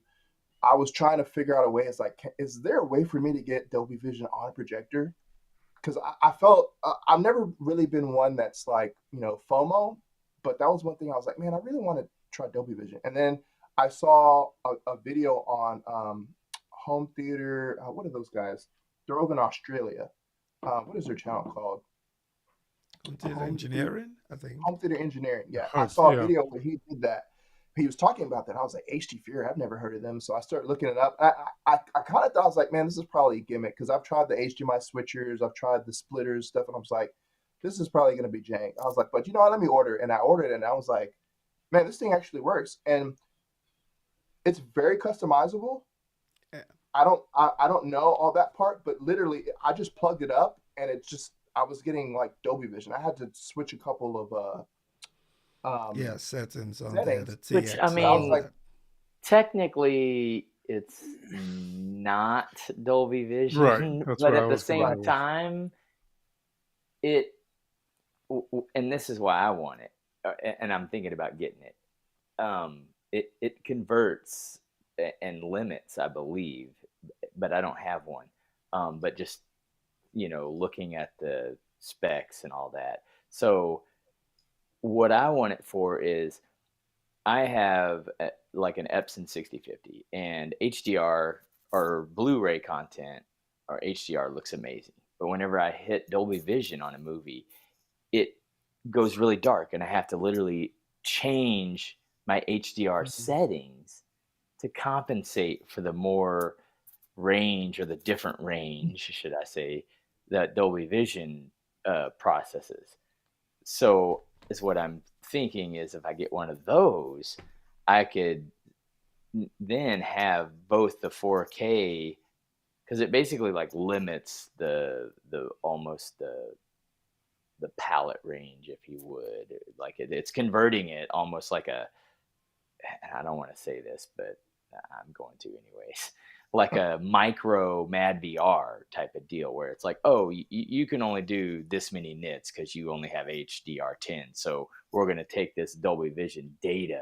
I was trying to figure out a way. It's like, is there a way for me to get Dolby Vision on a projector? Because I felt I've never really been one that's like FOMO, but that was one thing I was like, man, I really want to try Dolby Vision. And then I saw a video on Home Theater. What are those guys? They're over in Australia. What is their channel called? Home Theater Engineering, I think. Home Theater Engineering. Yeah, Oh, I saw yeah. a video where he did that, he was talking about that. I was like, HD Fury, I've never heard of them. So I started looking it up. I kind of thought, I was like, man, this is probably a gimmick because I've tried the HDMI switchers, I've tried the splitters stuff, and I was like, this is probably going to be jank. I was like, but you know what? Let me order it. And I ordered it, and I was like, man, this thing actually works. And it's very customizable. Yeah. I don't know all that part, but literally I just plugged it up and it just, I was getting like Dolby Vision. I had to switch a couple of settings on there, settings. the Which, I TX. But I was mean, like, technically, it's not Dolby Vision, Right. That's but what I at the was going same with. time, it, and this is why I want it, and I'm thinking about getting it. It converts and limits, I believe, but I don't have one. But just looking at the specs and all that. So what I want it for is I have like an Epson 6050 and HDR or Blu-ray content or HDR looks amazing. But whenever I hit Dolby Vision on a movie, it goes really dark and I have to literally change my HDR settings to compensate for the more range or the different range, should I say, that Dolby Vision processes. So is what I'm thinking is if I get one of those, I could then have both the 4K because it basically like limits the almost the palette range, if you would. Like it's converting it almost like a, and I don't want to say this, but I'm going to anyways, like a micro Mad VR type of deal where it's like, oh, you can only do this many nits because you only have HDR10. So we're going to take this Dolby Vision data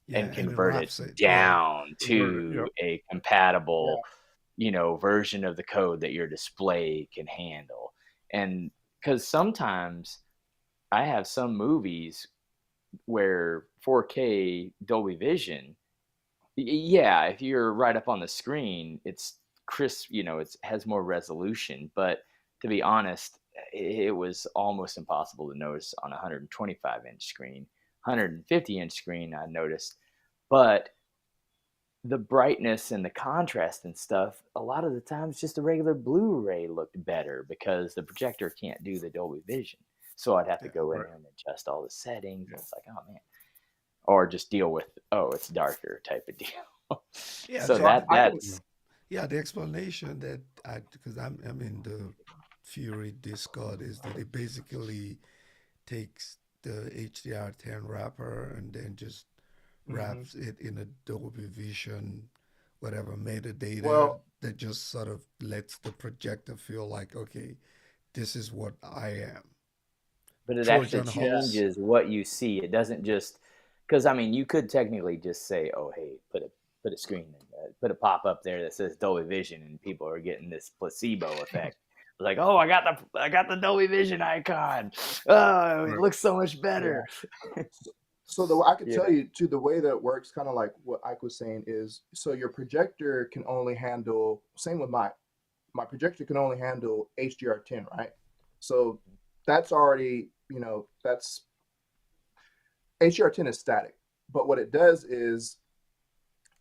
Yeah, and and it convert it wraps it. Yeah. down Convert it. to Yep. a yeah, compatible, version of the code that your display can handle. And because sometimes I have some movies where 4K Dolby Vision, yeah, if you're right up on the screen, it's crisp, it has more resolution. But to be honest, it was almost impossible to notice on a 125-inch screen. 150-inch screen, I noticed. But the brightness and the contrast and stuff, a lot of the times just a regular Blu-ray looked better because the projector can't do the Dolby Vision. So I'd have to Yeah. go in Right. there and adjust all the settings. And Yeah. it's like, oh man. Or just deal with, oh, it's darker type of deal. Yeah, So so I can, that's the explanation that because I'm in the Fury Discord is that it basically takes the HDR10 wrapper and then just mm-hmm. wraps it in a Dolby Vision, whatever metadata Well, that just sort of lets the projector feel like, okay, this is what I am. but it actually Trojan yeah, horse. changes what you see. It doesn't just because I mean you could technically just say, oh hey, put a screen in, put a pop up there that says Dolby Vision, and people are getting this placebo effect. Like, oh, I got the Dolby Vision icon. Oh, it Right. looks so much yeah. better. So I could you tell know, you too, the way that it works, kind of like what Ike was saying, is so your projector can only handle. Same with my projector can only handle HDR10, right? So that's already, that's HDR10 is static. But what it does is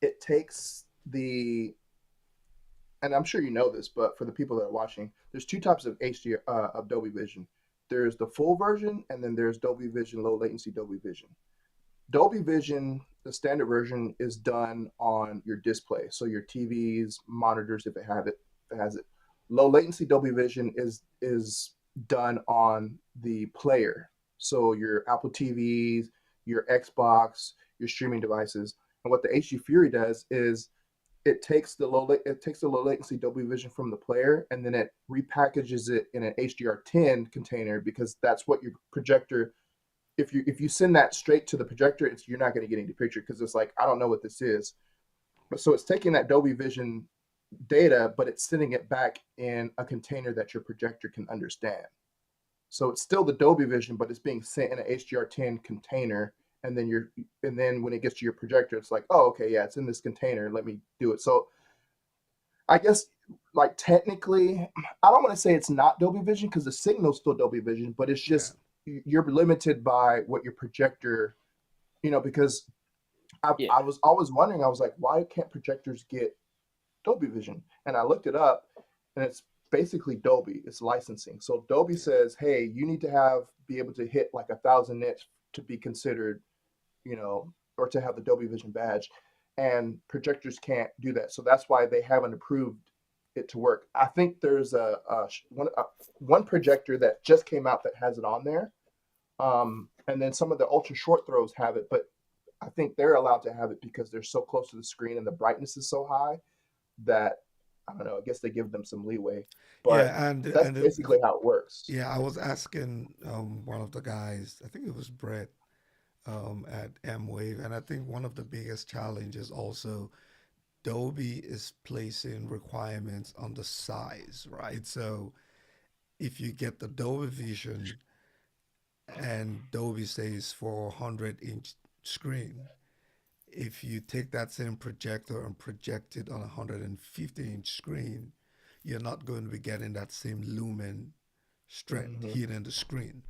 it takes the, and I'm sure you know this, but for the people that are watching, there's two types of HDR of Dolby Vision. There's the full version, and then there's Dolby Vision, low latency Dolby Vision. Dolby Vision, the standard version, is done on your display, so your TVs, monitors, if it has it. Low latency Dolby Vision is done on the player, so your Apple TVs, your Xbox, your streaming devices. And what the HD Fury does is it takes the low latency Dolby Vision from the player, and then it repackages it in an HDR10 container because that's what your projector. If you send that straight to the projector, you're not going to get any picture because it's like, I don't know what this is. But so it's taking that Dolby Vision data, but it's sending it back in a container that your projector can understand. So it's still the Dolby Vision, but it's being sent in an HDR10 container, and then when it gets to your projector, it's like, oh, okay, yeah, it's in this container. Let me do it. So I guess, like, technically, I don't want to say it's not Dolby Vision because the signal's still Dolby Vision, but it's Yeah. just you're limited by what your projector, because Yeah. I was always wondering, I was like, why can't projectors get Dolby Vision? And I looked it up, and it's basically Dolby. It's licensing. So Dolby says, hey, you need to be able to hit like 1,000 nits to be considered, or to have the Dolby Vision badge. And projectors can't do that. So that's why they haven't approved it to work. I think there's one projector that just came out that has it on there. And then some of the ultra short throws have it, but I think they're allowed to have it because they're so close to the screen and the brightness is so high that, I don't know, I guess they give them some leeway. But Yeah, and that's basically how it works. yeah, I was asking one of the guys, I think it was Brett, at Mwave, and I think one of the biggest challenges also Dolby is placing requirements on the size, right? So if you get the Dolby Vision and Dolby says for 100-inch screen, if you take that same projector and project it on a 150-inch screen, you're not going to be getting that same lumen strength Hmm. hitting the screen.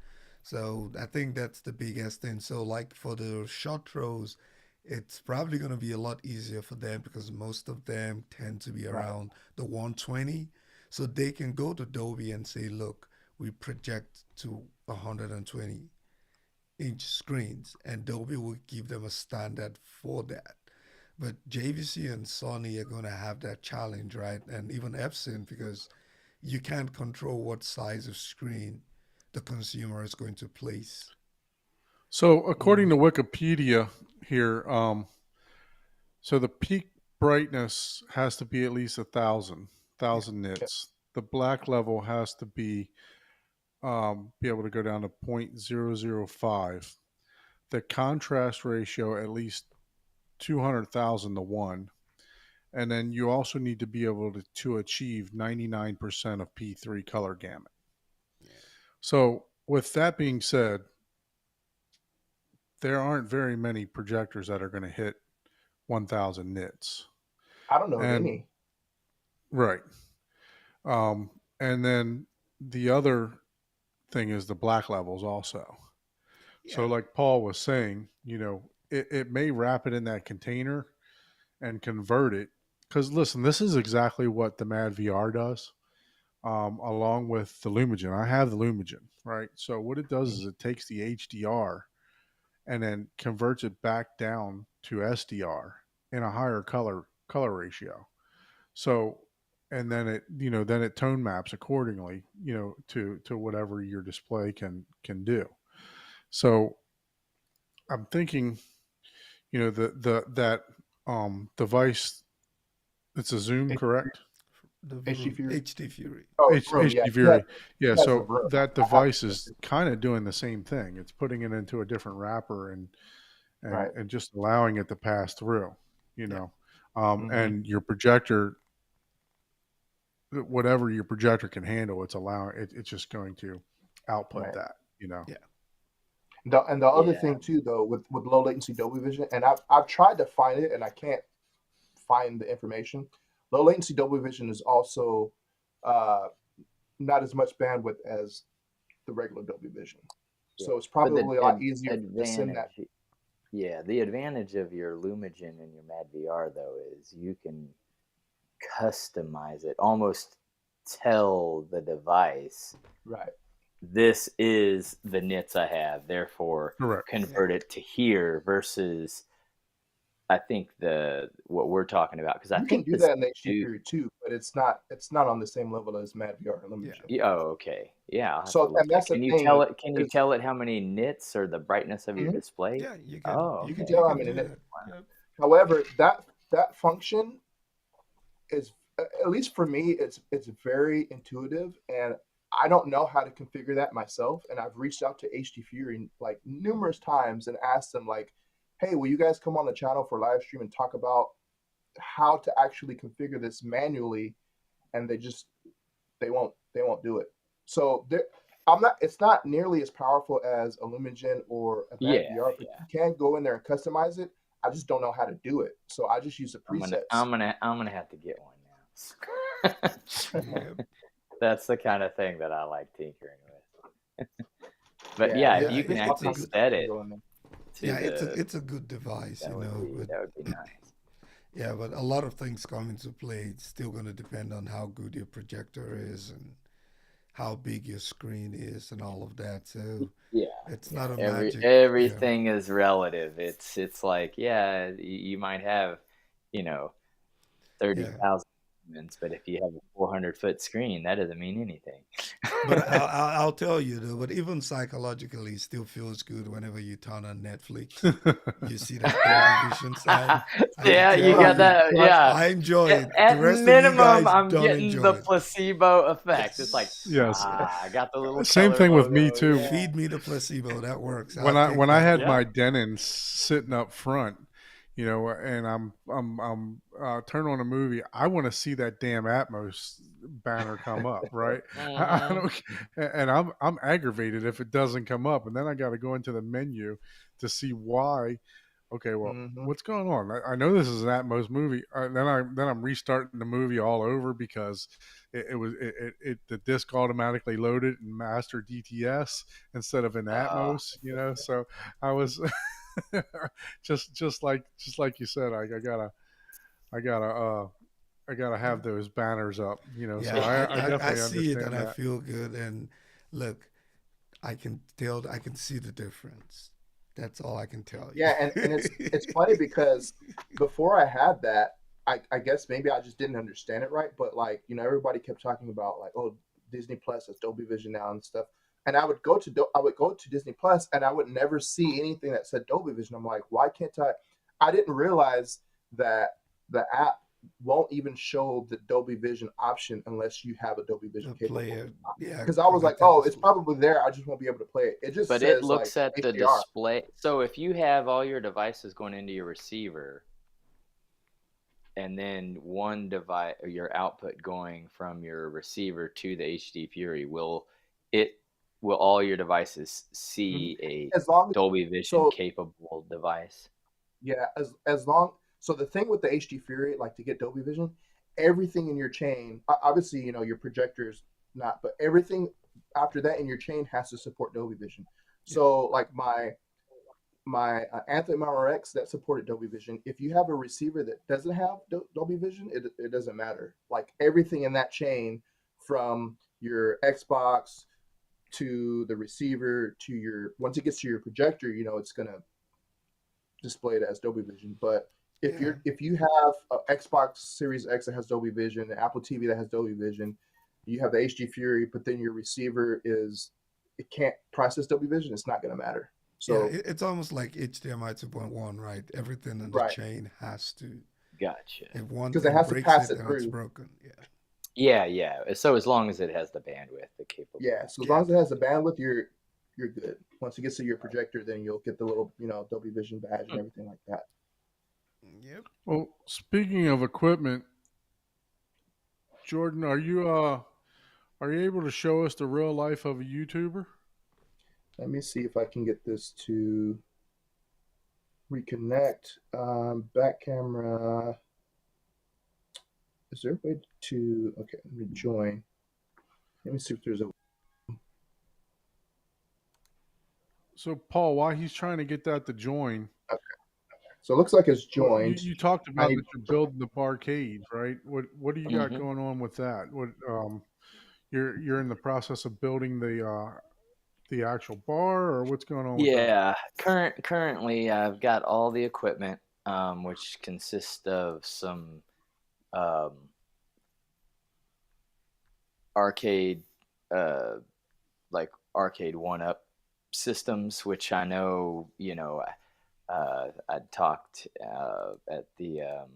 So I think that's the biggest thing. So like for the short throws, it's probably going to be a lot easier for them because most of them tend to be Right. around the 120. So they can go to Dolby and say, look, we project to 120-inch screens, and Dolby will give them a standard for that. But JVC and Sony are going to have that challenge, right? And even Epson, because you can't control what size of screen the consumer is going to place. So according Mhm. to Wikipedia here, so the peak brightness has to be at least 1,000 Yep. nits. The black level has to be able to go down to 0.005. The contrast ratio at least 200,000 to 1. And then you also need to be able to achieve 99% of P3 color gamut. So with that being said, there aren't very many projectors that are going to hit 1,000 nits. I don't know of And any. right. Um, and then the other thing is the black levels also. So, Yeah, like Paul was saying, it may wrap it in that container and convert it. Because listen, this is exactly what the Mad VR does, along with the Lumigen. I have the Lumigen, right? So what it does Mhm. is it takes the HDR and then converts it back down to SDR in a higher color ratio. So, and then it tone maps accordingly, to whatever your display can do. So I'm thinking, the that device, it's a Zoom, H- correct? the HD Vroom, Fury. HD Fury. Oh, Vroom. Yeah, HD Fury. Yeah, he has the so Vroom. that I have device is kind of doing the same thing. It's putting it into a different wrapper and right. just allowing it to pass through, you Yeah, know. Hmm. And your projector, whatever your projector can handle, it's just going to output Right. that. yeah, And the other Yeah. thing too, though, with low latency Dolby Vision, and I've tried to find it and I can't find the information. Low latency Dolby Vision is also uh, not as much bandwidth as the regular Dolby Vision, Yeah. so it's But the probably a lot easier to send that. advantage, yeah, the advantage of your Lumigen and your Mad VR though is you can customize it, almost tell the device Right. this is the nits I have, therefore Correct. yeah, convert it to here versus I think what we're talking about because I You can think do this that in HD do. Fury too, but it's not on the same level as Mad VR or Yeah. Lumigen. Oh, okay. Yeah, I'll have to So, look and that. that's the Can you tell thing it? Can you is, tell it how many nits or the brightness of your mhm, display? yeah. You can, Oh, you you can can, okay. you tell how can many do nits. that. Yeah, However, that function is, at least for me, it's very intuitive, and I don't know how to configure that myself. And I've reached out to HD Fury like numerous times and asked them like, "Hey, will you guys come on the channel for live stream and talk about how to actually configure this manually?" And they won't do it. So there, I'm not. It's not nearly as powerful as a Lumigen or a Mad Yeah, VR, but yeah. you can go in there and customize it. I just don't know how to do it, so I just use the I'm gonna, presets. I'm gonna, I'm gonna have to get one now. yeah, That's the kind of thing that I like tinkering with. But Yeah, yeah, if there's yeah. you can It's a actually kinds of good. stuff set you can it go in there. to the. it's a good device, That would be but that would be nice. yeah, but a lot of things come into play. It's still going to depend on how good your projector is and how big your screen is and all of that. So Yeah, it's yeah. not a magic. Yeah, Everything is relative. It's like, yeah, you might have, you know, yeah. 30,000 lumens, but if you have a 400-foot screen, that doesn't mean anything. But I'll tell you though, but even psychologically, it still feels good whenever you turn on Netflix. You see that Dolby Vision sign. I can Yeah, you tell got Right. you, that. Right. Yeah. I enjoy it. The At rest of you minimum, guys I'm don't getting the enjoy it. placebo effect. It's like, Yes. Yes. I got the little Same color thing with me logo. too. Yeah. Feed me the placebo. That works. When I'll I take when I that had one. my Yeah. Denons sitting up front, and I'm turn on a movie, I want to see that damn Atmos banner come up, right? I Hmm. don't, and I'm aggravated if it doesn't come up, and then I got to go into the menu to see why. Okay, well, Hmm. what's going on? I know this is an Atmos movie. Then I'm restarting the movie all over because the disc automatically loaded in master DTS instead of in Oh, Atmos. So I was just like you said. I gotta I gotta have those banners up. So Yeah, I I definitely see it and understand I that. feel good. And look, I can see the difference. That's all I can tell Yeah, and it's funny because before I had that, I guess maybe I just didn't understand it right. But like, everybody kept talking about like, oh, Disney Plus has Dolby Vision now and stuff. And I would go to Disney Plus and I would never see anything that said Dolby Vision. I'm like, why can't I? I didn't realize that the app won't even show the Dolby Vision option unless you have a Dolby Vision the capable. player. Yeah, Because I was like, connected oh, it's display. probably there. I just won't be able to play it. It just but it says like looks at the HDR. display. So if you have all your devices going into your receiver, and then one device or your output going from your receiver to the HD Fury, it will all your devices Mhm. see a As long Dolby Vision so capable device? Yeah, as long so the thing with the HD Fury, like to get Dolby Vision, everything in your chain, obviously, your projector's not, but everything after that in your chain has to support Dolby Vision. Yeah, So like my Anthem RX that supported Dolby Vision, if you have a receiver that doesn't have Dolby Vision, it doesn't matter. Like everything in that chain from your Xbox to the receiver to your once it gets to your projector, it's gonna displayed as Dolby Vision. But yeah, if you have an Xbox Series X that has Dolby Vision, an Apple TV that has Dolby Vision, you have the HD Fury, but then your receiver it can't process Dolby Vision, it's not going to matter. yeah. So It's almost like HDMI 2.1, right? Everything in the right, chain has to. Gotcha. If one because it thing has to breaks pass it, it then it's through. broken. Yeah, Yeah, yeah. So as long as it has the bandwidth, the capable. Yeah, so as yeah, long as it has the bandwidth, you're good. Once it gets to your projector, then you'll get the little Dolby Vision badge and Hmm. everything like that. yep. Well, speaking of equipment, Jordan, are you able to show us the real life of a YouTuber? Let me see if I can get this to reconnect. Back camera. Is there a way to? Okay, let me join. Let me see if there's a. So, Paul, while he's trying to get that to join, So it looks like it's well, you, joined. you talked I about need. that you're building the parkade, right? What do you got Hmm. going on with that? You're in the process of building the actual bar, or what's going on with that? Yeah. Currently, I've got all the equipment, which consists of some um, arcade, uh, like arcade one-up systems, which I know, I talked at the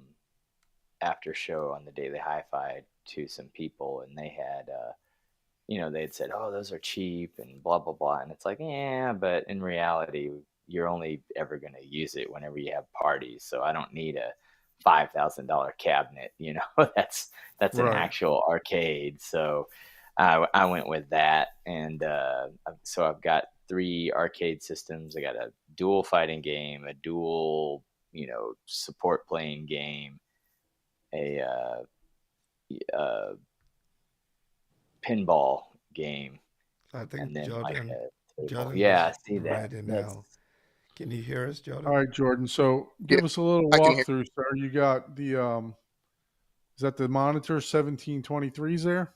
after show on the Daily Hi-Fi to some people, and they had, they'd said, "Oh, those are cheap," and blah blah blah, and it's like, yeah, but in reality, you're only ever going to use it whenever you have parties, so I don't need a $5,000 cabinet. That's an Right. actual arcade, so I went with that, and so I've got three arcade systems. I got a dual fighting game, a dual, support playing game, a uh, pinball game, So I and think then like a table. Jordan Yeah, is I see that. ready That's now. Can you hear us, All Jordan? right, Jordan. So Yeah, give us a little I can hear. walkthrough, sir. You got the is that the monitor 1723s there?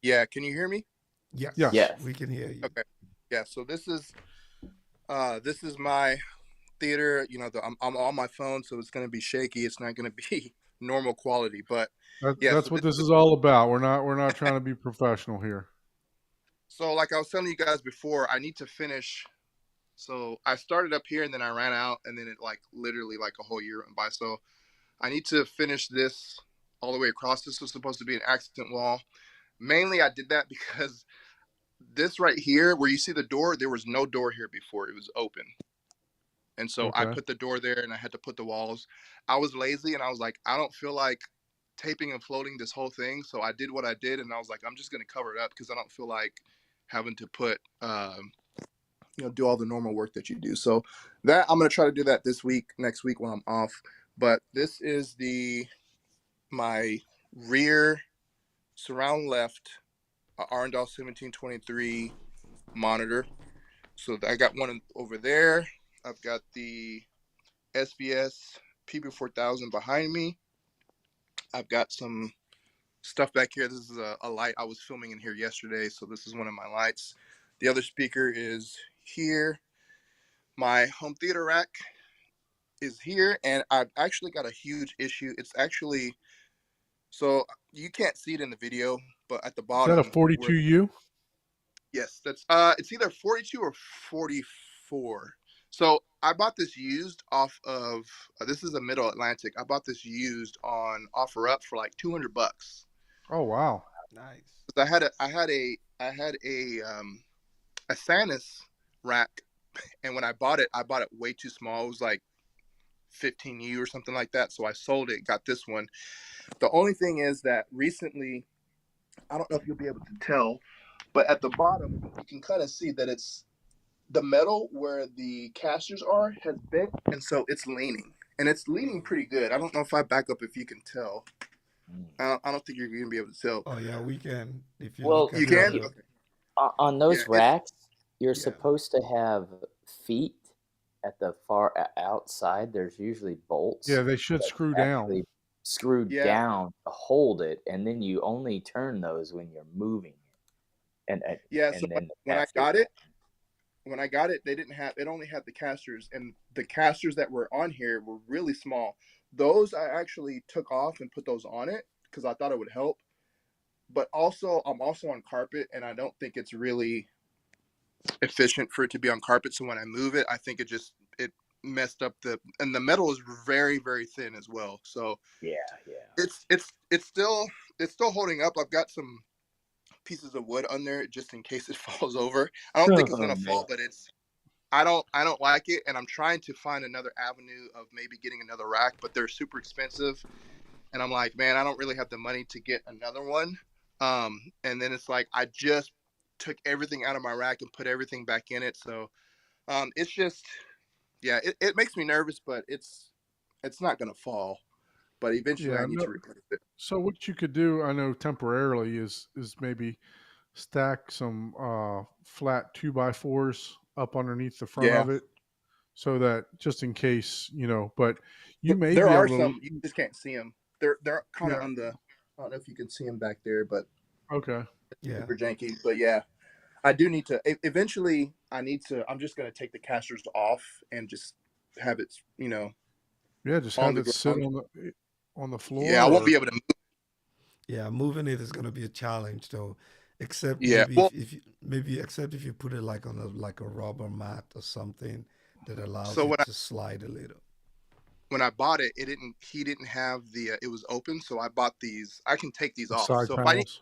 Yeah, can you hear me? Yes. Yes, Yes. we can hear you. Okay. Yeah, so this is my theater. You know, I'm on my phone, so it's going to be shaky. It's not going to be normal quality, but yeah. That's So what this this is is all about. We're not trying to be professional here. so like I was telling you guys before, I need to finish. So I started up here and then I ran out, and then it like literally like a whole year went by. So I need to finish this all the way across. This was supposed to be an accent wall. Mainly, I did that because this right here, where you see the door, there was no door here before. It was open. And so I Okay. put the door there and I had to put the walls. I was lazy and I was like, I don't feel like taping and floating this whole thing. So I did what I did and I was like, I'm just going to cover it up because I don't feel like having to put, do all the normal work that you do. So that I'm going to try to do that this week, next week when I'm off. But this is my rear surround left Arndal 1723 monitor. So I got one over there. I've got the SBS PB4000 behind me. I've got some stuff back here. This is a light I was filming in here yesterday, so this is one of my lights. The other speaker is here. My home theater rack is here, and I've actually got a huge issue. It's actually, so you can't see it in the video, but at the Is that a bottom where, 42U? yes, that's it's either 42 or 44. So I bought this used off of this is a Middle Atlantic. I bought this used on OfferUp for like $200. Oh wow. Nice. I had a Sanus rack, and when I bought it way too small. It was like 15U or something like that. So I sold it, got this one. The only thing is that recently, I don't know if you'll be able to tell, but at the bottom you can kind of see that it's the metal where the casters are has bent, and so it's leaning, and it's leaning pretty good. I don't know if I back up if you can tell. I don't think you're gonna be able to tell. Oh yeah, we can. If you look Well, You at the can? you, other, Okay. on Yeah, those it's racks, you're yeah, supposed to have feet at the far outside. There's usually Yeah, bolts they should that screw down. actually screw yeah, down to hold it, and then you only turn those when you're moving it, yeah. So and then the when I casters got won't. it, they didn't have it. Only had the casters, and the casters that were on here were really small. Those I actually took off and put those on it because I thought it would help. But also, I'm also on carpet, and I don't think it's really efficient for it to be on carpet. So when I move it, I think it messed up and the metal is very very thin as well. So Yeah, yeah. it's still holding up. I've got some pieces of wood on there just in case it falls over. I don't think it's Oh gonna fall, no. but I don't like it, and I'm trying to find another avenue of maybe getting another rack, but they're super expensive, and I'm like, man, I don't really have the money to get another one. And then it's like I just took everything out of my rack and put everything back in it, so it's just yeah, it makes me nervous, but it's not gonna fall. But eventually, I Yeah, need no. to replace it. So what you could do, I know temporarily, is maybe stack some flat 2x4s up underneath the front Yeah, of it, so that just in case, but you may there be are able to. some you just can't see them. They're kind of Yeah. on the. I don't know if you can see them back there, but Okay. yeah, super janky. But yeah, I do need to. Eventually, I need to. I'm just gonna take the casters off and just have it, Yeah, just on have the it sit ground. on the Yeah, I floor won't or be able to. yeah. Moving it is gonna be a challenge, though. Except Yeah, maybe well, if you put it like on a rubber mat or something that allows so it to slide a little. when I bought it, it didn't. He didn't have the. It was open, so I bought these. I can take these the off. side So if I need panels.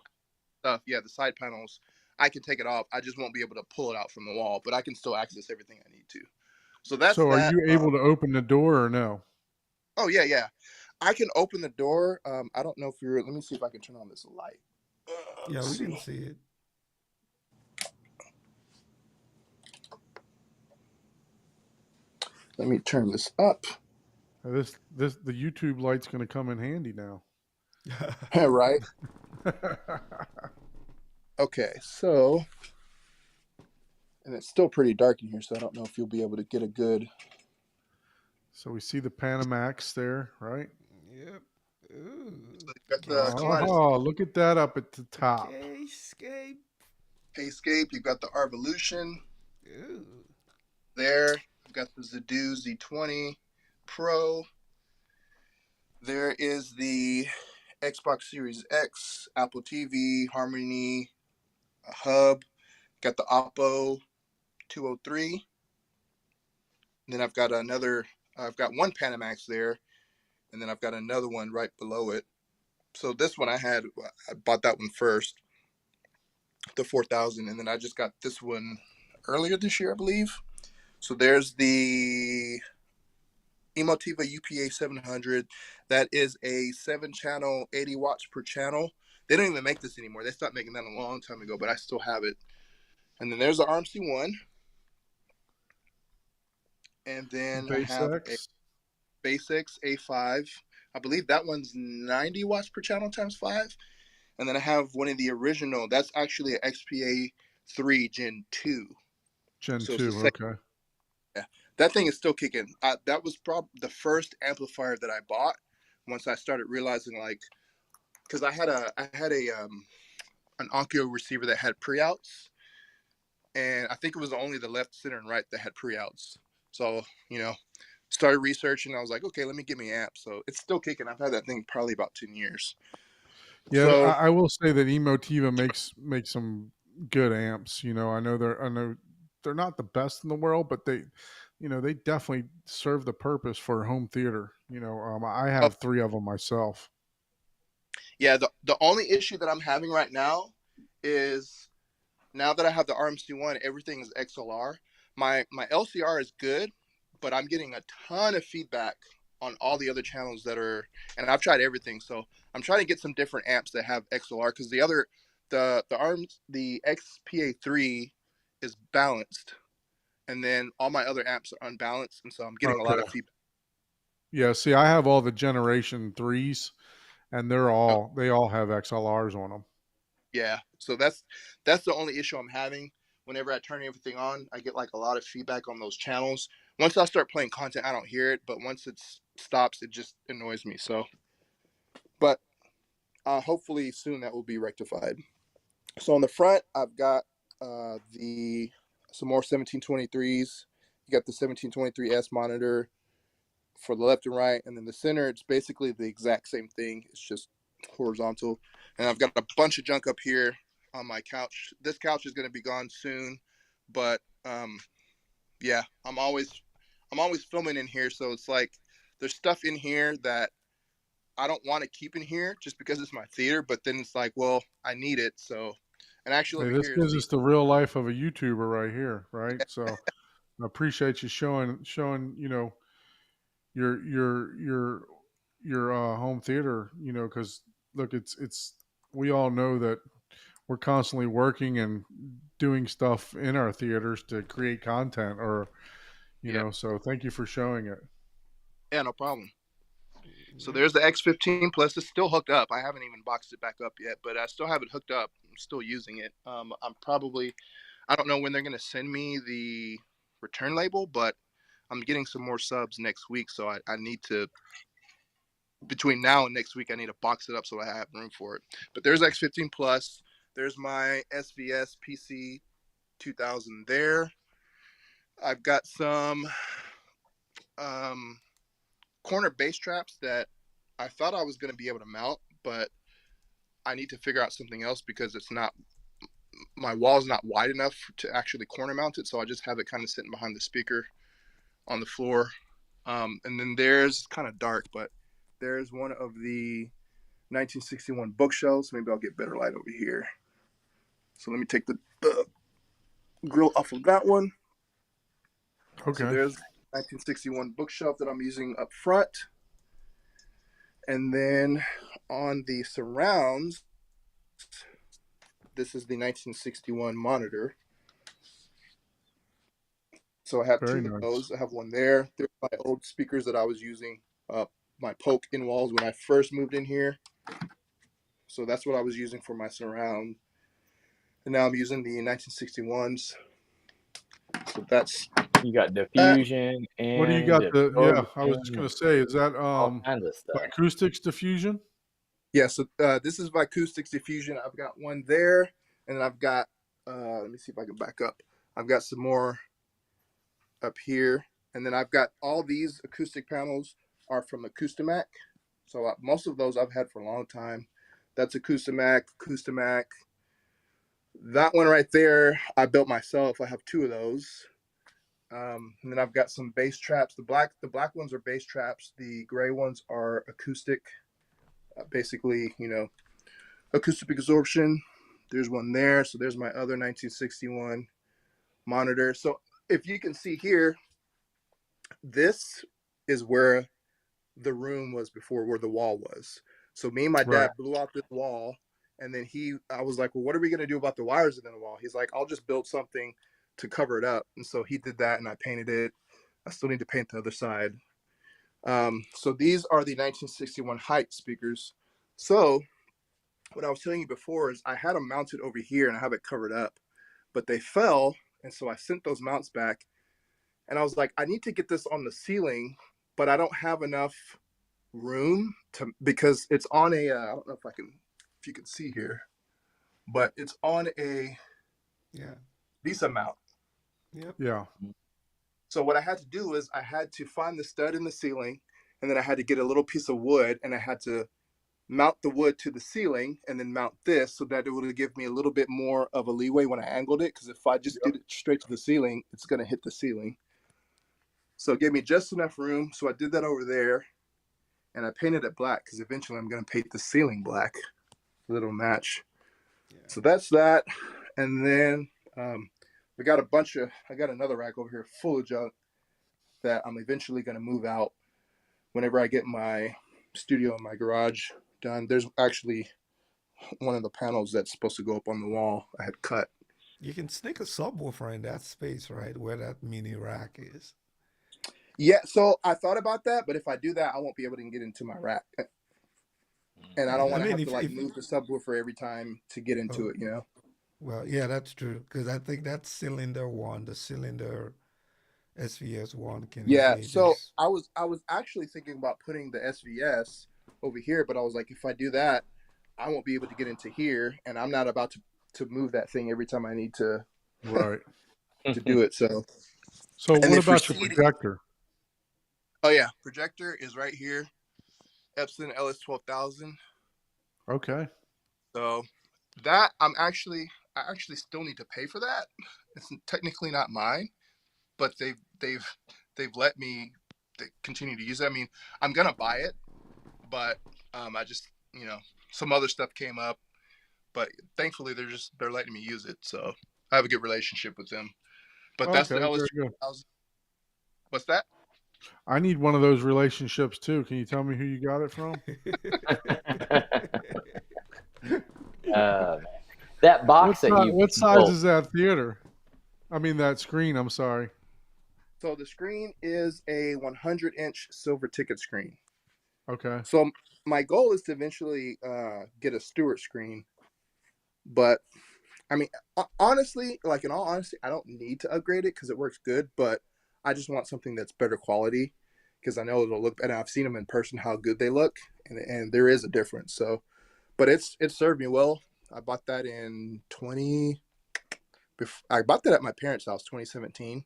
stuff, yeah, the side panels, I can take it off. I just won't be able to pull it out from the wall, but I can still access everything I need to. So that's So are that. you able to open the door or no? Oh yeah, yeah. I can open the door. I don't know if you're. Let me see if I can turn on this light. Yeah, Let's we can see. see it. Let me turn this up. This the YouTube light's going to come in handy now. Right. Okay. So And it's still pretty dark in here, so I don't know if you'll be able to get a good. So we see the Panamax there, right? Yep. Ooh. So you got the Kaleidoscope Oh, look at that up at the top. K-scape. Payscape. You've got the Arvolution Ooh. there. You've got the Zedu Z20 Pro. There is the Xbox Series X, Apple TV, Harmony, a hub. Got the Oppo 203. And then I've got one Panamax there, and then I've got another one right below it. So this one I bought that one first, the 4000, and then I just got this one earlier this year, I believe. So there's the Emotiva UPA 700. That is a 7-channel, 80 watts per channel. They don't even make this anymore. They stopped making that a long time ago, but I still have it. And then there's the RMC1. And then I have a Basics A5. I believe that one's 90 watts per channel times 5. And then I have one of the original. That's actually an XPA 3 Gen 2. Gen So 2, okay. Yeah, that thing is still kicking. That was probably the first amplifier that I bought once I started realizing, like, because I had an Onkyo receiver that had pre-outs, and I think it was only the left, center, and right that had pre-outs. So, started researching. I was like, okay, let me get me an amp. So it's still kicking. I've had that thing probably about 10 years. Yeah, So I will say that Emotiva makes some good amps. I know they're not the best in the world, but they definitely serve the purpose for home theater. I have 3 of them myself. yeah, the only issue that I'm having right now is, now that I have the RMC1, everything is XLR. My LCR is good, but I'm getting a ton of feedback on all the other channels and I've tried everything. So I'm trying to get some different amps that have XLR, because the XPA3 is balanced, and then all my other amps are unbalanced, and so I'm getting a lot of Okay. feedback. Yeah, see, I have all the Generation 3s, and they all have XLRs on them. Yeah, so that's the only issue I'm having. Whenever I turn everything on, I get like a lot of feedback on those channels. Once I start playing content, I don't hear it, but once it stops, it just annoys me. So, but hopefully soon that will be rectified. So on the front, I've got some more 1723s. You got the 1723S monitor for the left and right, and then the center, it's basically the exact same thing. It's just horizontal. And I've got a bunch of junk up here on my couch. This couch is going to be gone soon, but yeah, I'm always filming in here, so it's like there's stuff in here that I don't want to keep in here just because it's my theater, but then it's like, well, I need it. So, and actually Hey, over this here gives is us the real life of a YouTuber right here, right? So I appreciate you showing your home theater, because look, it's we all know that we're constantly working and doing stuff in our theaters to create content, or so thank you for showing it. Yeah, no problem. So there's the X15 Plus. It's still hooked up. I haven't even boxed it back up yet, but I still have it hooked up. I'm still using it. I don't know when they're going to send me the return label, but I'm getting some more subs next week. So I need to, between now and next week, I need to box it up so I have room for it. But there's X15 Plus. There's my SVS PC 2000 there. I've got some corner bass traps that I thought I was going to be able to mount, but I need to figure out something else because my wall's not wide enough to actually corner mount it. So I just have it kind of sitting behind the speaker on the floor. And then there's kind of dark, but there's one of the 1961 bookshelves. Maybe I'll get better light over here. So let me take the grill off of that one. Okay. So there's 1961 bookshelf that I'm using up front. And then on the surrounds, this is the 1961 monitor. So I have Very 2 of nice. those. I have one there. There's my old speakers that I was using, my Polk in walls when I first moved in here. So that's what I was using for my surround. And now I'm using the 1961s. So that's You got diffusion and What do you got? Yeah, I was just distortion gonna and say, is that all kinds of stuff. acoustics diffusion? yeah. So this is my acoustics diffusion. I've got one there, and then I've got. Let me see if I can back up. I've got some more up here, and then I've got all these acoustic panels are from Acoustimac. So most of those I've had for a long time. That's Acoustimac. That one right there, I built myself. I have two of those. And then I've got some bass traps. The black ones are bass traps. The gray ones are acoustic. Basically, acoustic absorption. There's one there. So there's my other 1961 monitor. So if you can see here, this is where the room was before, where the wall was. So me and my dad blew out this wall, and then I was like, well, what are we going to do about the wires in the wall? He's like, I'll just build something to cover it up. And so he did that, and I painted it. I still need to paint the other side. So these are the 1961 height speakers. So what I was telling you before is I had them mounted over here, and I have it covered up, but they fell. And so I sent those mounts back, and I was like, I need to get this on the ceiling, but I don't have enough room because it's on a I don't know if you can see here, but it's on a Visa mount. Yep. Yeah. So what I had to do is I had to find the stud in the ceiling, and then I had to get a little piece of wood, and I had to mount the wood to the ceiling and then mount this so that it would give me a little bit more of a leeway when I angled it, because if I just did it straight to the ceiling, it's going to hit the ceiling. So it gave me just enough room. So I did that over there, and I painted it black because eventually I'm going to paint the ceiling black. A little match. Yeah. So that's that. And then I got another rack over here full of junk that I'm eventually going to move out whenever I get my studio in my garage done. There's actually one of the panels that's supposed to go up on the wall I had cut. You can stick a subwoofer in that space, right, where that mini rack is. Yeah, so I thought about that, but if I do that, I won't be able to get into my rack. And I don't want to have to move the subwoofer every time to get into it, Well, yeah, that's true, because I think that the cylinder SVS one can. Yeah, so I was actually thinking about putting the SVS over here, but I was like, if I do that, I won't be able to get into here, and I'm not about to move that thing every time I need to to do it. So what about your projector? Oh yeah, projector is right here. Epson LS12000. Okay. So that I actually still need to pay for that. It's technically not mine, but they've let me continue to use it. I mean, I'm gonna buy it, but I just some other stuff came up, but thankfully they're letting me use it. So I have a good relationship with them. But that's the LS12000. What's that? I need one of those relationships too. Can you tell me who you got it from? That box what size is that theater? I mean that screen. I'm sorry. So the screen is a 100-inch silver ticket screen. Okay. So my goal is to eventually get a Stewart screen, but I mean, honestly, like in all honesty, I don't need to upgrade it because it works good, but I just want something that's better quality because I know it'll look better. I've seen them in person, how good they look, and there is a difference. So, but it's served me well. I bought that I bought that at my parents' house, 2017,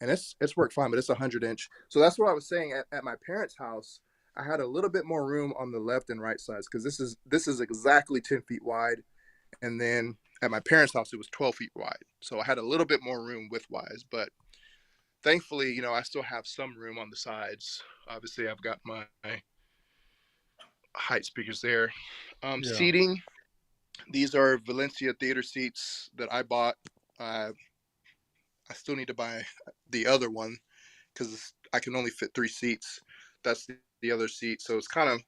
and it's worked fine. But it's 100-inch. So that's what I was saying. At my parents' house, I had a little bit more room on the left and right sides because this is exactly 10 feet wide, and then at my parents' house it was 12 feet wide. So I had a little bit more room width-wise, but thankfully, I still have some room on the sides. Obviously, I've got my height speakers there. Seating. These are Valencia theater seats that I bought. I still need to buy the other one because I can only fit 3 seats. That's the other seat. So it's kind of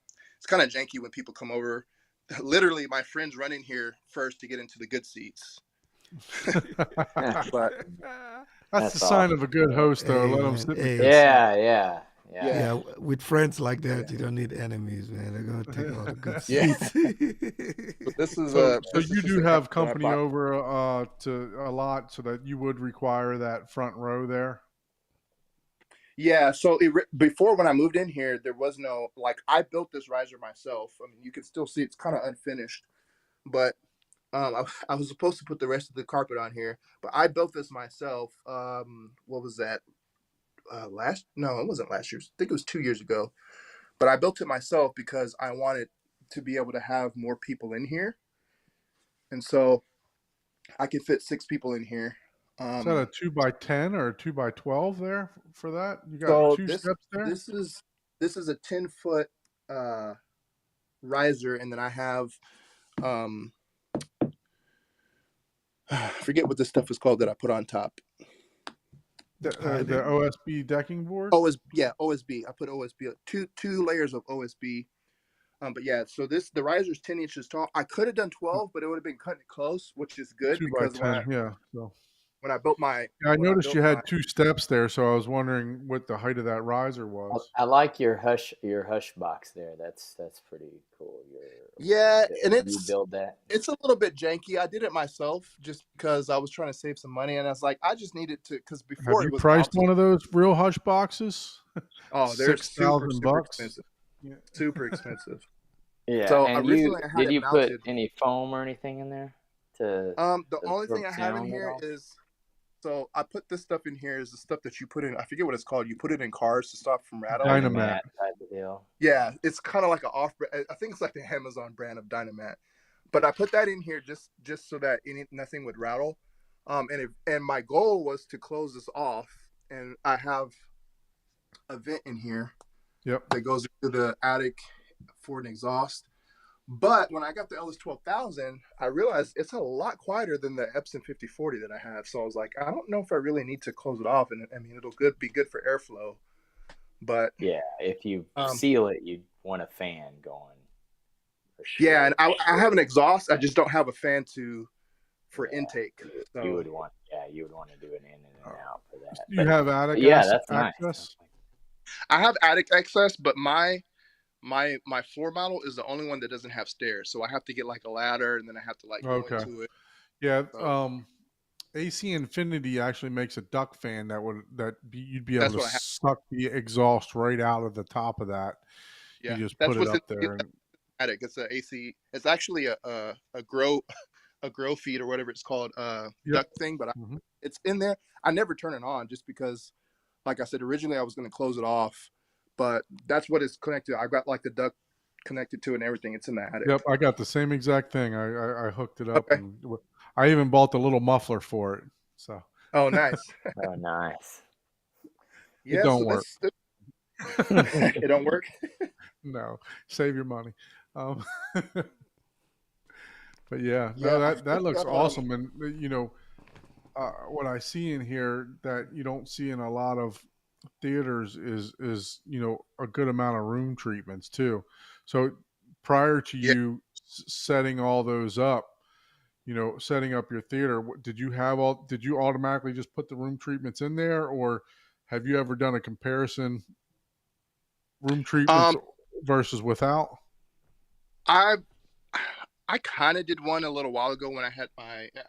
janky when people come over. Literally, my friends run in here first to get into the good seats. But that's the sign of a good host, though. Let them sit. Yeah. Yeah. Yeah, Yeah. with friends like that, Yeah. you don't need enemies, man. They're gonna take all the good Yeah. seats. So this is So this is you just do a camera have that I company bought. over to a lot, so that you would require that front row there. Yeah, so before when I moved in here, there was no like I built this riser myself. I mean, you can still see it's kind of unfinished, but I was supposed to put the rest of the carpet on here, but I built this myself. What was that? Last? No, it wasn't last year. I think it was 2 years ago. But I built it myself because I wanted to be able to have more people in here, and so I could fit 6 people in here. Is that a 2x10 or a 2x12 there for that? You got So two this steps there. this is a 10-foot riser, and then I have I forget what this stuff is called that I put on top. The OSB decking board. OSB. I put OSB, two layers of OSB. But yeah, so the riser is 10 inches tall. I could have done 12, but it would have been cutting it close, which is good because 2x10. Yeah. So when I built my I noticed you had 2 steps there, so I was wondering what the height of that riser was. I like your hush box there. That's pretty cool. And you build that. It's a little bit janky. I did it myself just because I was trying to save some money, and I was like, I just needed to because before Have it you was priced one of those real hush boxes? Oh, they're super $6,000. expensive. Yeah. Super expensive. Yeah. So and originally I had did it you mounted. put any foam or anything in there? The only thing I have in here is, so I put this stuff in here is the stuff that you put in. I forget what it's called. You put it in cars to stop from rattling. Dynamat type of deal. Yeah, it's kind of like an off. I think it's like the Amazon brand of Dynamat. But I put that in here just so that nothing would rattle. And my goal was to close this off, and I have a vent in here. Yep. That goes into the attic for an exhaust. But when I got the LS12000, I realized it's a lot quieter than the Epson 5040 that I have. So I was like, I don't know if I really need to close it off. And I mean, it'll be good for airflow. But yeah, if you seal it, you'd want a fan going. For sure. Yeah, and I have an exhaust. I just don't have a fan for intake. So. You would want to do an in and out for that. You have attic that's access? Nice. I have attic access, but my floor model is the only one that doesn't have stairs. So I have to get like a ladder, and then I have to go into it. Yeah. AC Infinity actually makes a duct fan you'd be able to suck the exhaust right out of the top of that. Yeah, you just put it up there. Attic. It's an AC. It's actually a grow feed or whatever it's called, duct thing. But it's in there. I never turn it on just because, like I said, originally I was going to close it off, but that's what it's connected to. I've got like the duct connected to it and everything. It's in the attic. Yep, I got the same exact thing. I hooked it up, and I even bought the little muffler for it. So. Oh, nice. Oh, nice. Yeah, it don't work. It don't work. No, save your money. But yeah, no, that looks awesome. And what I see in here that you don't see in a lot of theaters is a good amount of room treatments too. So prior to you setting all those up, setting up your theater, did you automatically just put the room treatments in there, or have you ever done a comparison room treatments versus without? I kind of did one a little while ago when I had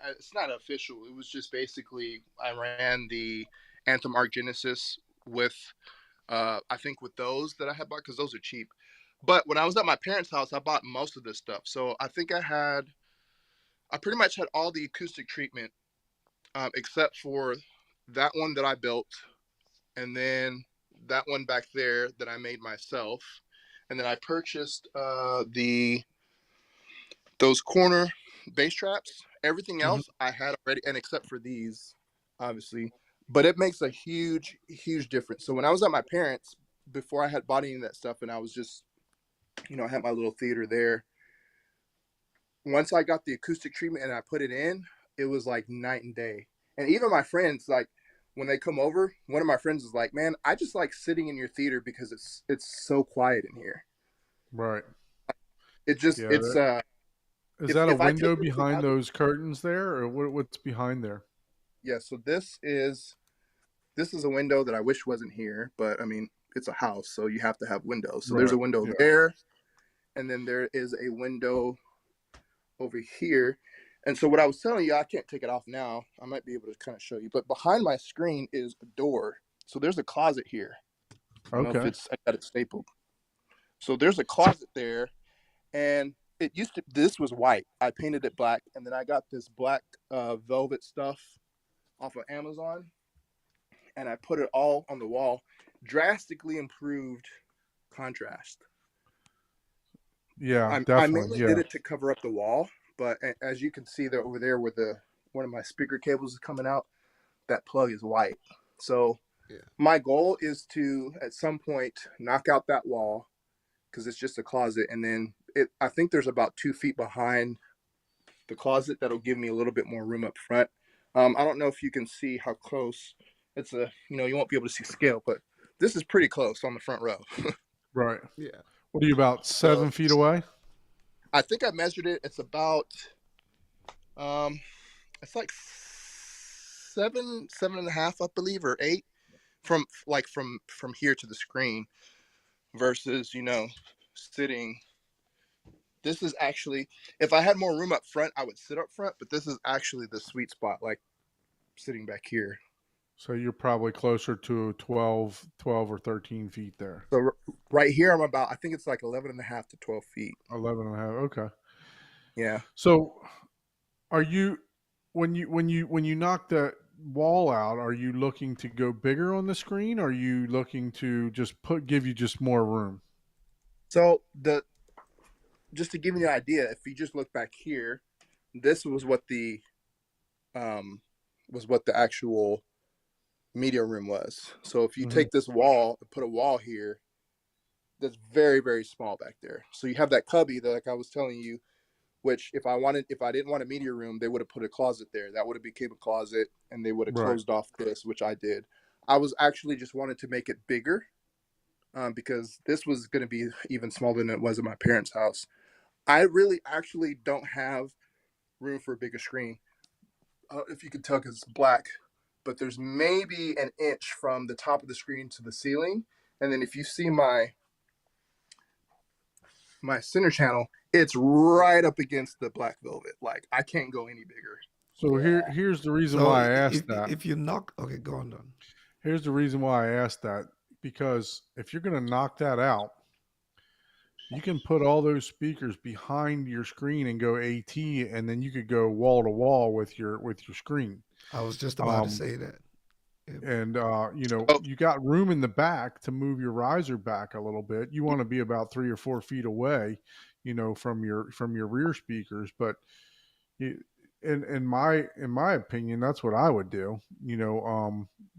it's not official. It was just basically I ran the Anthem Arc Genesis with, I think with those that I had bought because those are cheap. But when I was at my parents' house, I bought most of this stuff. So I think I pretty much had all the acoustic treatment, except for that one that I built, and then that one back there that I made myself, and then I purchased those corner bass traps. Everything else I had already, and except for these, obviously. But it makes a huge, huge difference. So when I was at my parents, before I had bought any of that stuff, and I was just, I had my little theater there. Once I got the acoustic treatment and I put it in, it was like night and day. And even my friends, like when they come over, one of my friends is like, "Man, I just like sitting in your theater because it's so quiet in here." Right. It just is that a window behind those curtains there, or what's behind there? Yeah, so this is a window that I wish wasn't here, but I mean, it's a house, so you have to have windows. So Right. there's a window Yeah. there, and then there is a window over here. And so what I was telling you, I can't take it off now. I might be able to kind of show you, but behind my screen is a door. So there's a closet here. I don't know if Okay. I got it stapled. So there's a closet there, and this was white. I painted it black, and then I got this black velvet stuff off of Amazon, and I put it all on the wall. Drastically improved contrast. Yeah, I definitely. mainly Yeah. did it to cover up the wall, but as you can see, there over there where one of my speaker cables is coming out, that plug is white. So my goal is to at some point knock out that wall, because it's just a closet, and then I think there's about 2 feet behind the closet that'll give me a little bit more room up front. I don't know if you can see how close. It's you won't be able to see scale, but this is pretty close on the front row. Right. Yeah. What are you, about 7 feet away? I think I measured it. It's about it's like 7.5, I believe, or 8 from here to the screen versus sitting. This is actually, if I had more room up front, I would sit up front, but this is actually the sweet spot, like sitting back here. So you're probably closer to 12 or 13 feet there. So right here, I'm about, I think it's like 11.5 to 12 feet. 11 and a half. Okay. Yeah. So are you, when you knock that wall out, are you looking to go bigger on the screen? Or are you looking to just give you just more room? So just to give you an idea, if you just look back here, this was what the actual media room was. So if you take this wall and put a wall here, that's very, very small back there. So you have that cubby that, like I was telling you, which if I didn't want a media room, they would have put a closet there. That would have became a closet, and they would have closed off this, which I did. I was actually just wanted to make it bigger, because this was going to be even smaller than it was at my parents' house. I really actually don't have room for a bigger screen. If you can tell, because it's black, but there's maybe an inch from the top of the screen to the ceiling. And then if you see my center channel, it's right up against the black velvet. Like, I can't go any bigger. So here's the reason why I asked that. If you knock, okay, go on, Don. Here's the reason why I asked that. Because if you're going to knock that out, you can put all those speakers behind your screen and go AT, and then you could go wall to wall with your screen. I was just about to say that. And you got room in the back to move your riser back a little bit. You want to be about 3 or 4 feet away, from your rear speakers. But in my opinion, that's what I would do.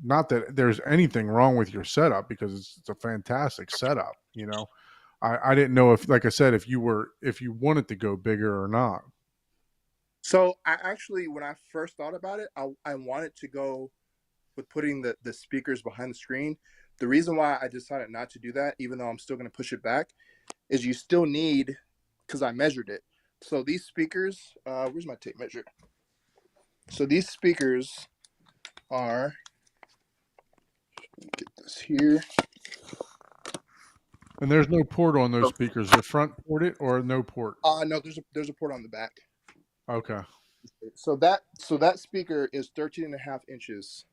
Not that there's anything wrong with your setup, because it's a fantastic setup. I didn't know if, like I said, if you wanted to go bigger or not. So I actually, when I first thought about it, I wanted to go with putting the speakers behind the screen. The reason why I decided not to do that, even though I'm still going to push it back, is you still need, because I measured it. So these speakers, where's my tape measure? So these speakers are, get this here. And there's no port on those speakers. The front ported or no port? No, there's a port on the back. Okay. So that speaker is 13.5 inches.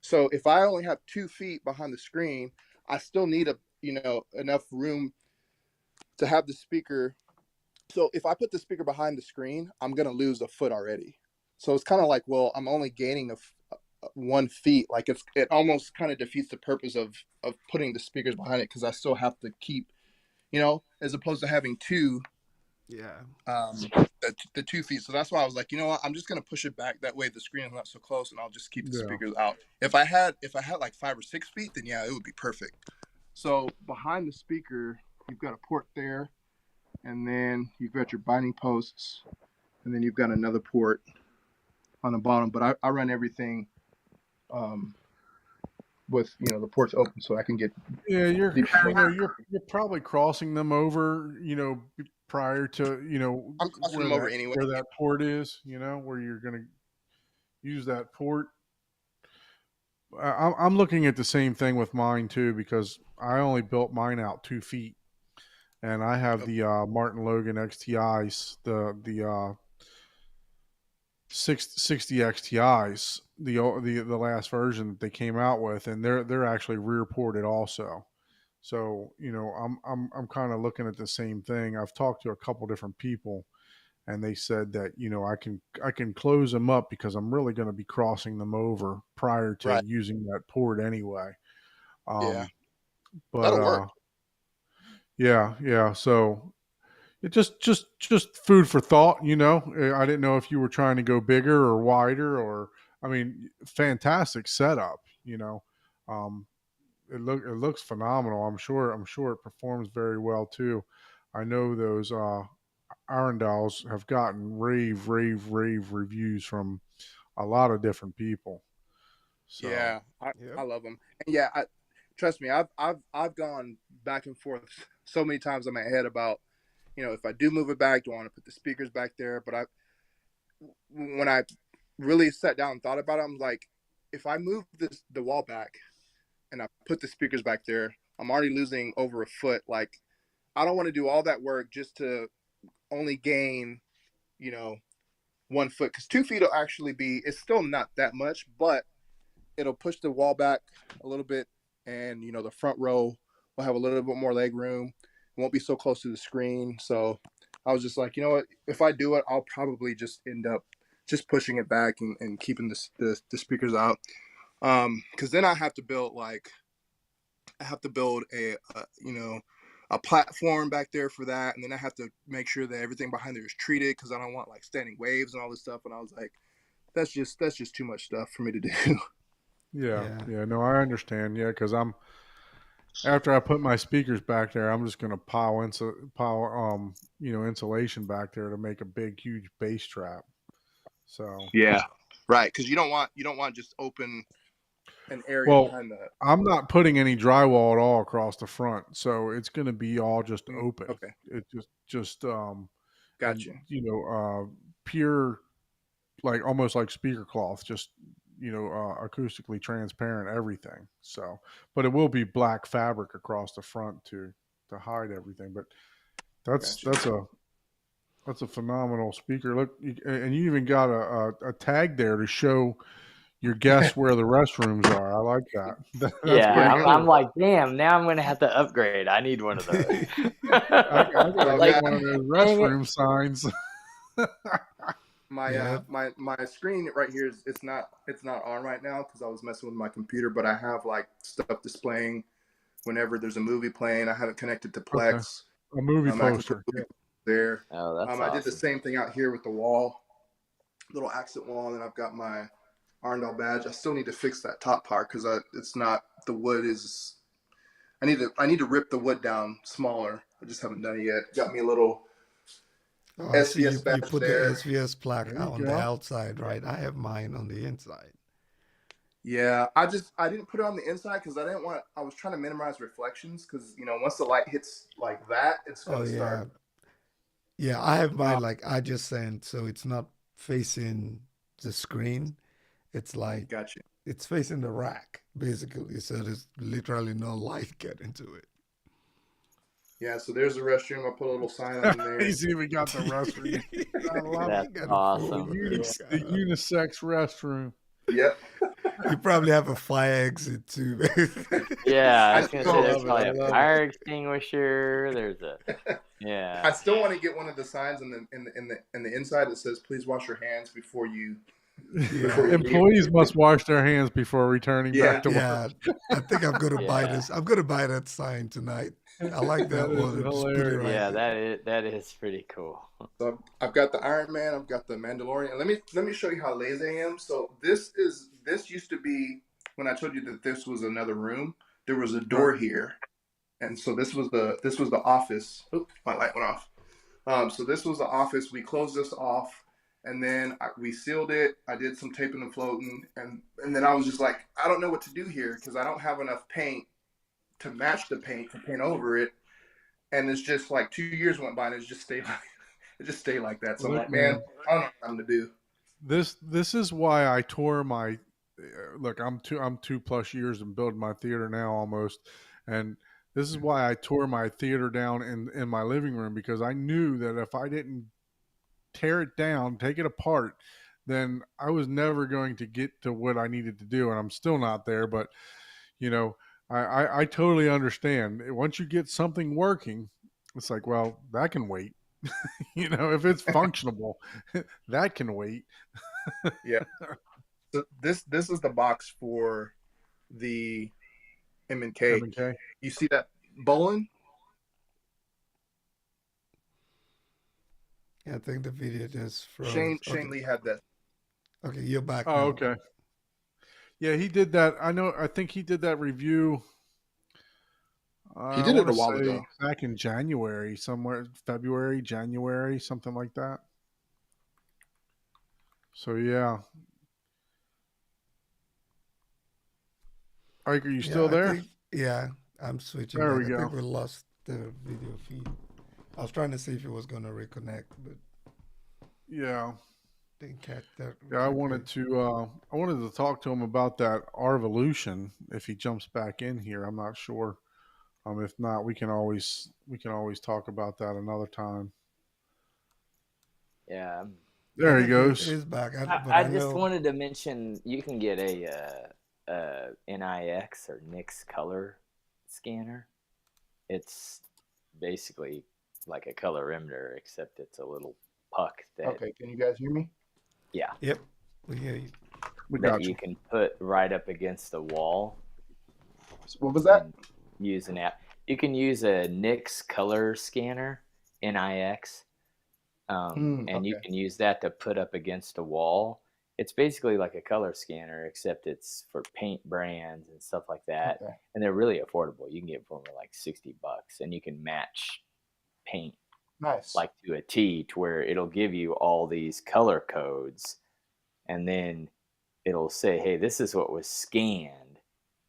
So if I only have 2 feet behind the screen, I still need enough room to have the speaker. So if I put the speaker behind the screen, I'm going to lose a foot already. So it's kind of like, well, I'm only gaining 1 feet. Like, it almost kind of defeats the purpose of putting the speakers behind it, because I still have to keep, as opposed to having 2. Yeah. The 2 feet. So that's why I was like, you know what, I'm just gonna push it back. That way the screen is not so close, and I'll just keep the speakers out. If I had like 5 or 6 feet, then yeah, it would be perfect. So behind the speaker, you've got a port there, and then you've got your binding posts, and then you've got another port on the bottom. But I run everything with the ports open, so I can get. Yeah, you're probably crossing them over, prior to I'm crossing them over anyway. Where that port is, where you're gonna use that port. I'm looking at the same thing with mine too, because I only built mine out 2 feet, and I have the Martin Logan XTIs, the 60 XTIs, the last version that they came out with, and they're actually rear ported also. So I'm kind of looking at the same thing. I've talked to a couple different people, and they said that I can close them up because I'm really going to be crossing them over prior to Right. using that port anyway. Yeah. But That'll work. yeah. So it just food for thought. I didn't know if you were trying to go bigger or wider, or I mean, fantastic setup. Um, it looks phenomenal. I'm sure it performs very well too. I know those Arendals have gotten rave reviews from a lot of different people. So Yeah, Yep. I love them. And yeah, trust me, I've gone back and forth so many times in my head about, if I do move it back, do I want to put the speakers back there? But when I really sat down and thought about it, I'm like, if I move the wall back and I put the speakers back there, I'm already losing over a foot. Like, I don't want to do all that work just to only gain, 1 foot, because 2 feet will actually it's still not that much, but it'll push the wall back a little bit, and the front row will have a little bit more leg room. It won't be so close to the screen. So I was just like, you know what? If I do it, I'll probably just end up just pushing it back and keeping the speakers out. Because then I have to build a platform back there for that, and then I have to make sure that everything behind there is treated, because I don't want like standing waves and all this stuff. And I was like, that's just too much stuff for me to do. yeah, Yeah. no, I understand. Yeah, because after I put my speakers back there, I'm just gonna pile insulation back there to make a big huge bass trap. So Yeah, right. Because you don't want just open an area well, behind the. I'm not putting any drywall at all across the front, so it's gonna be all just open. Okay, It just and gotcha. pure, like almost like speaker cloth, just acoustically transparent everything. So, but it will be black fabric across the front to hide everything. But that's Gotcha. that's a phenomenal speaker. Look, and you even got a tag there to show your guests where the restrooms are. I like that. That's Yeah, pretty I'm cool. like, damn, now I'm gonna have to upgrade. I need one of those. I gotta I've get Like, got one of those dang it. restroom signs. my Yep. my screen right here is it's not on right now because I was messing with my computer, but I have like stuff displaying whenever there's a movie playing. I have it connected to Okay, Plex. a movie I can put poster. Yeah. movie there. Oh, that's I did the awesome. same thing out here with the wall, little accent wall, and then I've got my Arndal badge. I still need to fix that top part because it's not, the wood is. I need to rip the wood down smaller. I just haven't done it yet. Got me a little Oh, I see SDS you badge put the there. SVS plaque There you on the go. outside, right? I have mine on the inside. Yeah, I didn't put it on the inside because I was trying to minimize reflections because once the light hits like that, it's Oh gonna yeah. start. Yeah, I have Uh, mine like adjacent, so it's not facing the screen. It's like gotcha. it's facing the rack, basically. So there's literally no light getting to it. Yeah, so there's the restroom. I put a little sign up in there. He's even got the restroom. I love it. That's You got a The, full awesome. unis, look. the unisex restroom. Yep. You probably have a fire exit too. Yeah, I I was gonna I say still there's love it. I probably a love it. fire extinguisher. There's a I yeah. still want to get one of the signs in the inside that says please wash your hands before you Yeah. leave. Employees must wash their hands before returning back Yeah. to work. Yeah, I think I'm gonna buy Yeah. this. I'm gonna buy that sign tonight. I like that That is one. Just put it hilarious. right Yeah, there. that is pretty cool. So I've got the Iron Man, I've got the Mandalorian. And let me show you how lazy I am. So this used to be, when I told you that this was another room, there was a Right. door here. And so this was the office. Oop, my light went off. So this was the office. We closed this off, and then we sealed it. I did some taping and floating, and then I was just like, I don't know what to do here because I don't have enough paint to match the paint to paint over it. And it's just like 2 years went by, and it just stayed like that. So I'm Look, like, man, man, I don't know what I'm to do. this is why I tore my look, I'm 2+ years in building my theater now almost, and this is why I tore my theater down in my living room, because I knew that if I didn't tear it down, take it apart, then I was never going to get to what I needed to do, and I'm still not there. But you know, I totally understand. Once you get something working, it's like, well, that can wait. If it's functional, that can wait. Yeah. So this is the box for the M&K. M&K. You see that bowling? Yeah, I think the video just froze. Shane Lee had that. Okay, you're back Oh, now. okay. Yeah, he did that. I think he did that review. He I did it want a to while say ago. back in January, somewhere February, January, something like that. So yeah. Ike, are you still there? Yeah, I'm switching There back. we I think go. we lost the video feed. I was trying to see if it was going to reconnect, but Yeah. didn't catch that. Yeah, I quickly. wanted to talk to him about that Arvolution. If he jumps back in here, I'm not sure. If not, we can always talk about that another time. Yeah. I There he think he goes. is back, but I I just know. wanted to mention you can get a NIX or NIX color scanner. It's basically like a colorimeter, except it's a little puck that Okay, can you guys hear me? yeah Yep, we hear you. We that got you you. can put right up against the wall What was that? and use an app. You can use a NIX color scanner, NIX, and you Okay. can use that to put up against a wall. It's basically like a color scanner, except it's for paint brands and stuff like that, Okay. and they're really affordable. You can get them for like $60, and you can match paint Nice. like to a T, to where it'll give you all these color codes, and then it'll say, "Hey, this is what was scanned.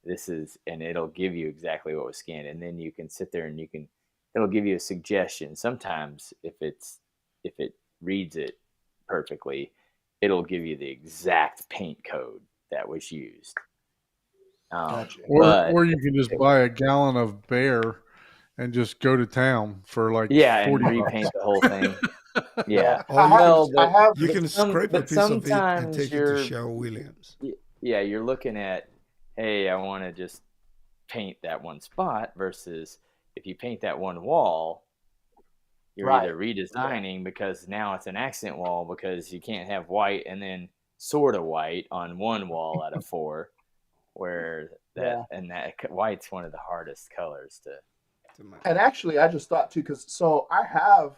This is," and it'll give you exactly what was scanned, and then you can sit there and it'll give you a suggestion. Sometimes if it reads it perfectly, it'll give you the exact paint code that was used. Gotcha. But Or you can just buy a gallon of Bear and just go to town for like yeah, and 40 repaint the whole thing. Yeah. Yeah. Or you can Well, I have you can scrape a but piece of it and sometimes take it to Cheryl Williams. yeah, you're looking at, hey, I want to just paint that one spot, versus if you paint that one wall, you're right. either redesigning because now it's an accent wall, because you can't have white and then sort of white on one wall out of four, where Yeah. that white's one of the hardest colors to. And actually, I just thought too, because so I have.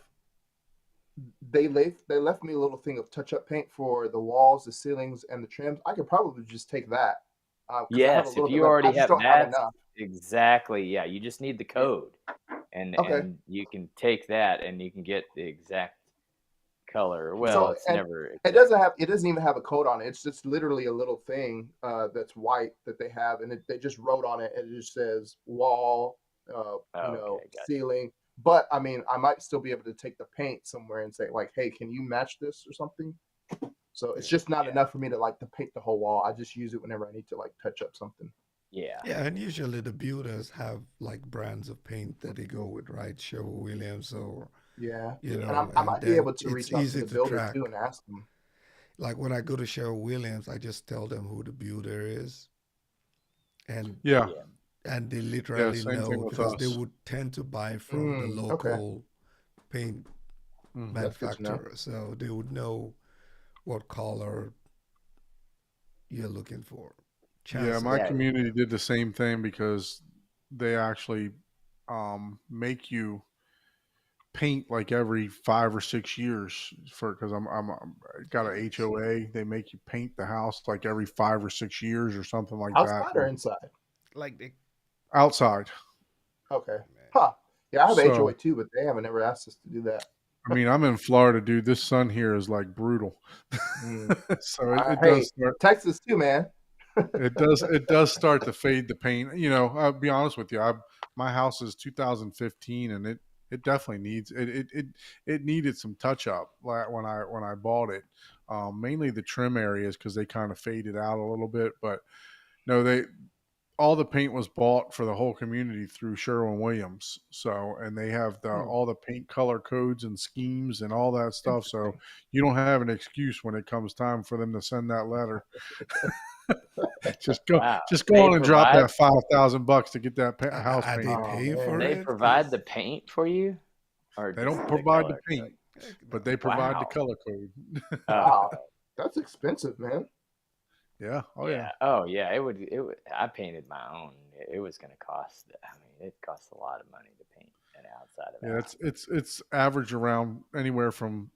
They left me a little thing of touch up paint for the walls, the ceilings, and the trims. I could probably just take that because I have a Yes, if little bit you left. I already just have don't have that, enough. exactly. Yeah, you just need the code, Okay. and you can take that and you can get the exact color. Well, So it's and never it exact. doesn't even have a code on it. It's just literally a little thing that's white that they have, and they just wrote on it, and it just says wall, Okay, gotcha. ceiling. But I mean, I might still be able to take the paint somewhere and say like, hey, can you match this or something? So it's just not enough for me to paint the whole wall. I just use it whenever I need to touch up something. Yeah. Yeah, and usually the builders have like brands of paint that they go with, right? Sherwin Williams or Yeah, you and know, I and might be then able to it's reach out to easy the to builder track. too and ask them. Like when I go to Sherwin Williams, I just tell them who the builder is, and Yeah. Yeah. they Yeah. literally Same thing know with because they us. would tend to buy from the Okay, local paint Hmm. that's good to know. manufacturer, so they would know what color you're looking for. Yeah, my Chances Yeah. are, community did the same thing, because they actually make you paint like every 5 or 6 years, for because I'm got yeah, a HOA. They make you paint the house like every 5 or 6 years or something like that. Outside or inside? like they, Outside. Okay. man. Huh. Yeah, I have HOA So too, but they haven't ever asked us to do that. I mean, I'm in Florida, dude. This sun here is like brutal. Mm. So it Hey, does start. Texas too, man. It does start to fade the paint. I'll be honest with you. My house is 2015, and it definitely needs it. It needed some touch up when I bought it. mainly the trim areas because they kind of faded out a little bit. But no, all the paint was bought for the whole community through Sherwin-Williams. So, and they have all the paint color codes and schemes and all that stuff. So you don't have an excuse when it comes time for them to send that letter. Wow. Just go They on and drop provide- that $5,000 to get that house Are they painted. paying man. for They it? provide the paint for you, or They just don't provide the color paint, code? but they provide the Wow. color code. Wow, that's expensive, man. Yeah. Oh yeah. Oh yeah. It would. I painted my own. It was going to cost. I mean, it costs a lot of money to paint an outside of Yeah. house. It's average around anywhere from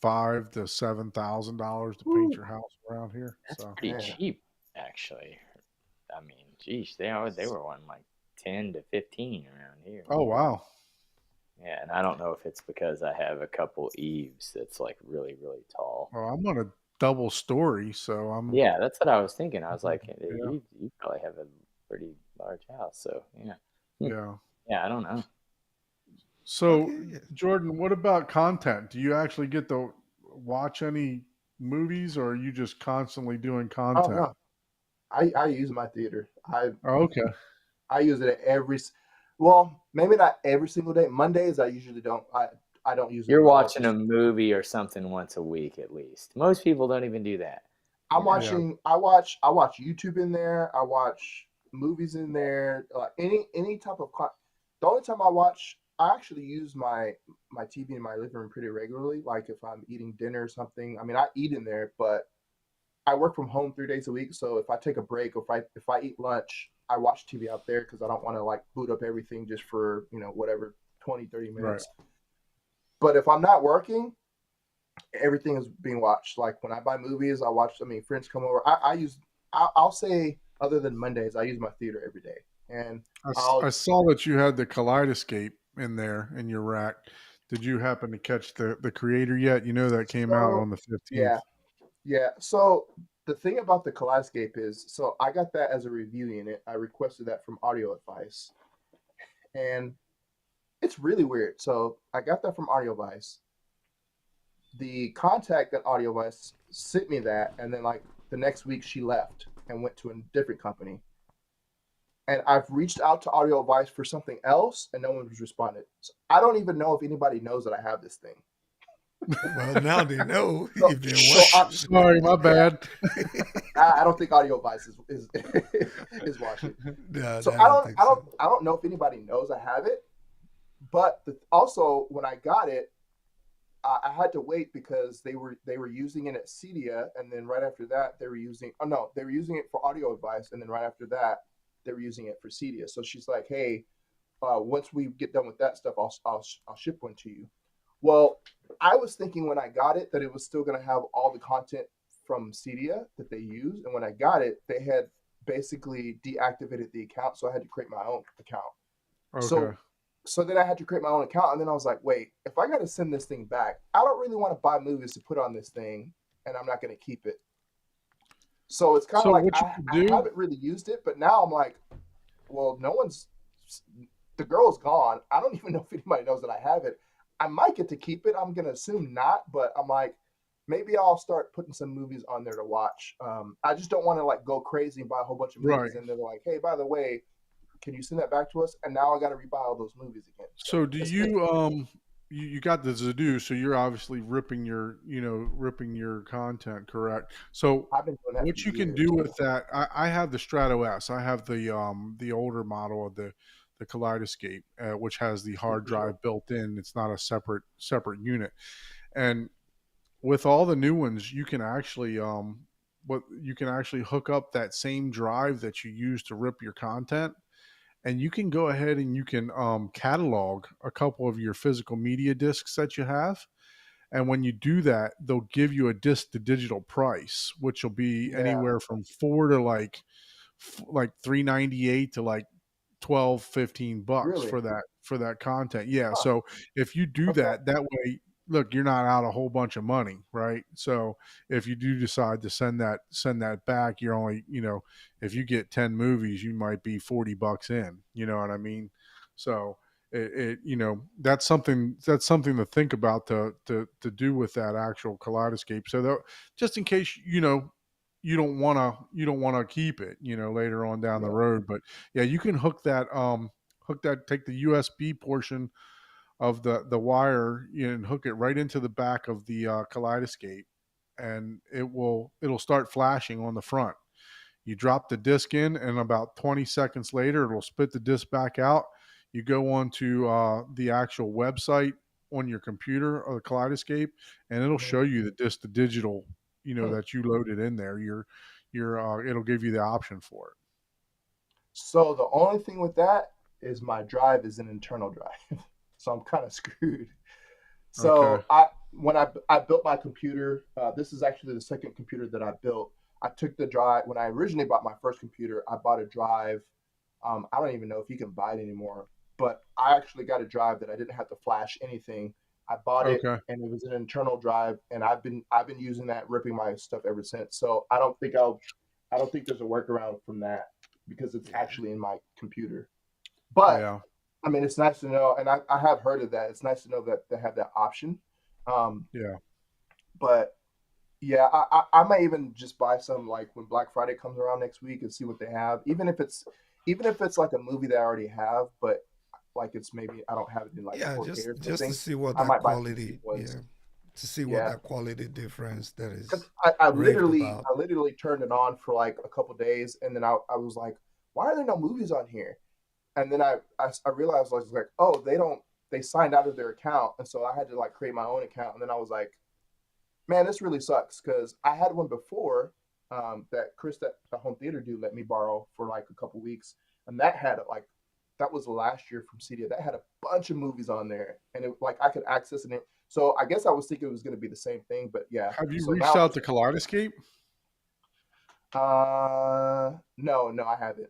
$5,000 to $7,000 to paint your house around here. That's So pretty Yeah. cheap, actually. I mean, geez, they were wanting like 10 to 15 around here. oh wow. Yeah, and I don't know if it's because I have a couple eaves that's like really, really tall. Well, I'm on a double story, so I'm Yeah, that's what I was thinking. I was like, Yeah. you probably have a pretty large house, so yeah. yeah. Yeah, I don't know. So Okay, yeah. Jordan, what about content? Do you actually get to watch any movies, or are you just constantly doing Oh content? no, I use my theater. Oh, okay. I use it well, maybe not every single day. Mondays I usually don't. I don't use it. You're at all. watching a movie or something once a week at least. Most people don't even do that. I'm you know? watching. I watch YouTube in there. I watch movies in there. Any type of. The only time I actually use my TV in my living room pretty regularly. Like if I'm eating dinner or something. I mean, I eat in there, but I work from home 3 days a week. So if I take a break, or if I eat lunch, I watch TV out there because I don't want to like boot up everything just for whatever 20-30 minutes. But if I'm not working, everything is being watched. Like when I buy movies, I watch. I mean, friends come over. I'll say other than Mondays, I use my theater every day. And I saw that you had the Kaleidoscape in there in your rack. Did you happen to catch the creator yet? You know that came out on the 15th. Yeah. So the thing about the Kaleidoscape is, so I got that as a review unit. I requested that from Audio Advice, and it's really weird. So I got that from Audio Advice. The contact at Audio Advice sent me that, and then like the next week she left and went to a different company. And I've reached out to Audio Advice for something else, and no one has responded. So I don't even know if anybody knows that I have this thing. Well, now they know. So- If they're so watching. Sorry, my bad. I don't think Audio Advice is watching. No, So I I think don't know if anybody knows I have it. But also when I got it, I had to wait because they were using it at Cedia, and then right after that they were using it for Audio Advice, and then right after that they were using it for Cedia. So she's like, hey, once we get done with that stuff, I'll ship one to you. Well, I was thinking when I got it that it was still going to have all the content from Cedia that they use, and when I got it, they had basically deactivated the account, so I had to create my own account. Okay. So then I had to create my own account, and then I was like, wait, if I got to send this thing back, I don't really want to buy movies to put on this thing, and I'm not going to keep it. So it's kind of So like what you I could do- haven't really used it, but now I'm like, well, the girl's gone. I don't even know if anybody knows that I have it. I might get to keep it. I'm going to assume not, but I'm like, maybe I'll start putting some movies on there to watch. I just don't want to like go crazy and buy a whole bunch of movies, Right. and they're like, hey, by the way, can you send that back to us? And now I got to rebuy all those movies again. So do you you got the Zadoo, so you're obviously ripping your content, correct? So I've been doing that. what for you can years. do with that, I have the Strato S. I have the older model of the Kaleidoscape, which has the hard drive built in. It's not a separate unit. And with all the new ones, you can actually hook up that same drive that you use to rip your content, and you can go ahead and you can catalog a couple of your physical media discs that you have. And when you do that, they'll give you a disc to digital price, which will be anywhere from $4 to like $3.98 to like $12-15 Really? for that content. Yeah. Huh. So if you do Okay. that way, look, you're not out a whole bunch of money, right? So if you do decide to send that back, you're only, if you get 10 movies, you might be $40 in, you know what I mean? So that's something to think about to do with that actual kaleidoscope. So that, just in case you don't want to keep it later on down the Yeah. road. But yeah, you can take the USB portion of the wire and hook it right into the back of the kaleidoscope, and it'll start flashing on the front. You drop the disc in, and about 20 seconds later, it'll spit the disc back out. You go onto the actual website on your computer or the kaleidoscope, and it'll Mhm. show you the digital, Hmm. that you loaded in there. It'll give you the option for it. So the only thing with that is my drive is an internal drive, so I'm kind of screwed. Okay. So when I built my computer, this is actually the second computer that I built. I took the drive when I originally bought my first computer. I bought a drive. I don't even know if you can buy it anymore, but I actually got a drive that I didn't have to flash anything. I bought it, Okay. and it was an internal drive, and I've been using that, ripping my stuff ever since. So I don't think there's a workaround from that because it's Yeah. actually in my computer. But Yeah. I mean, it's nice to know, and I have heard of that. It's nice to know that they have that option. Um, Yeah. but yeah, I might even just buy some like when Black Friday comes around next week and see what they have. Even if it's like a movie that I already have, but like it's maybe I don't have it in like Yeah, 4K or just to something. see what I that might buy some cheap quality, ones. yeah, to see what Yeah, that quality difference that because is I raved literally about. I literally turned it on for like a couple days, and then I was like, why are there no movies on here? And then I realized I was like, oh, they signed out of their account, and so I had to like create my own account. And then I was like, man, this really sucks because I had one before that Chris at the home theater dude let me borrow for like a couple weeks, and that was last year from CDA. That had a bunch of movies on there, and it like I could access it. So I guess I was thinking it was going to be the same thing, but yeah. Have you So reached now I'm out just to Kaleidoscape? no, I haven't.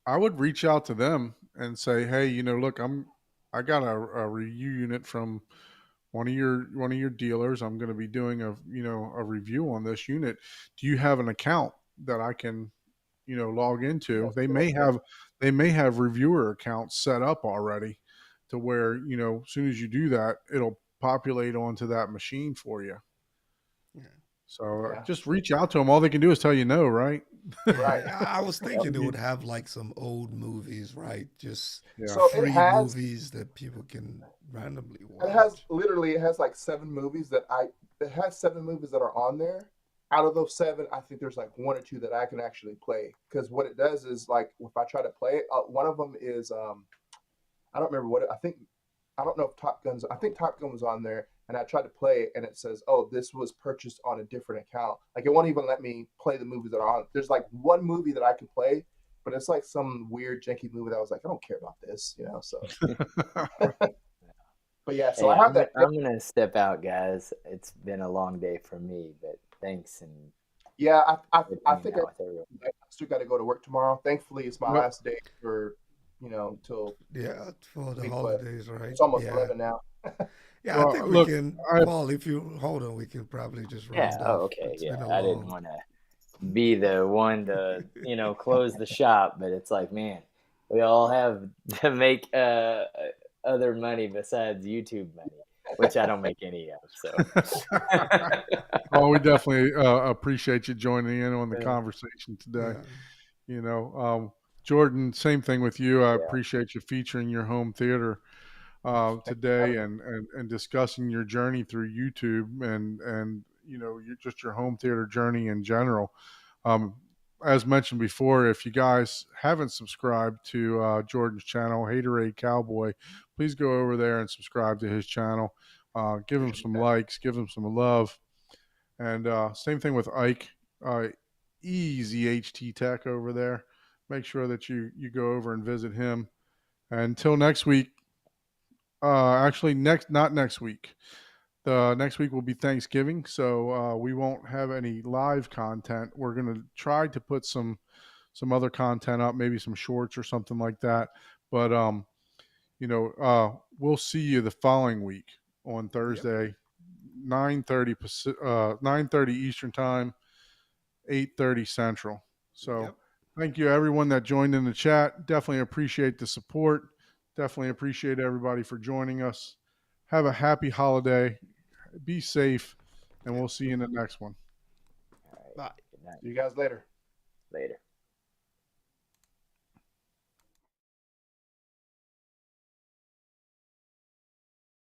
I would reach out to them and say, "Hey, look, I got a review unit from one of your dealers. I'm going to be doing a review on this unit. Do you have an account that I can log into?" That's a They good may idea. have reviewer accounts set up already, to where as soon as you do that, it'll populate onto that machine for you. Yeah. So Yeah, just reach out to them. All they can do is tell you no, right? Yeah, right. I was Yep. thinking it would have like some old movies, right? Just Yeah. So free movies that people can randomly watch. it has like seven movies it has seven movies that are on there. Out of those seven, I think there's like one or two that I can actually play because what it does is like if I try to play it, one of them is I don't remember what it, I think I don't know if I think Top Gun was on there, and I tried to play it, and it says, "Oh, this was purchased on a different account." Like it won't even let me play the movies that are on. There's like one movie that I can play, but it's like some weird janky movie that I was like, I don't care about this. So, but yeah, so Hey, I have that. I'm gonna step out, guys. It's been a long day for me, but thanks and Yeah, good I hanging think out with everyone. I still got to go to work tomorrow. Thankfully, it's my Well, last day for till Yeah, for the week, but holidays, right? it's almost Yeah. 11 now. Yeah, I well, think we look, can, I Paul, if you hold on, we can probably just Yeah. round Oh, off. okay. It's Yeah. been a I didn't long, want to be the one to close the shop, but it's like, man, we all have to make other money besides YouTube money, which I don't make any of. So well, we definitely appreciate you joining in on the uh, conversation today. yeah. You know, Jordan, same thing with you. I yeah, appreciate you featuring your home theater Thanks for today, having me. and discussing your journey through YouTube, and just your home theater journey in general. Um, as mentioned before, if you guys haven't subscribed to Jordan's channel, Haterade Cowboy, please go over there and subscribe to his channel. Give him Appreciate some that. likes, give him some love, and same thing with Ike, uh, Easy HT Tech over there. Make sure that you go over and visit him. Until next week, actually not next week. The next week will be Thanksgiving, so we won't have any live content. We're gonna try to put some other content up, maybe some shorts or something like that. But we'll see you the following week on Yep. Thursday, 9:30 Eastern time, 8:30 Central. So Yep. thank you everyone that joined in the chat. Definitely appreciate the support. Definitely appreciate everybody for joining us. Have a happy holiday. Be safe, and we'll see you in the next one. All right. Bye. Good night. See you guys later. Later.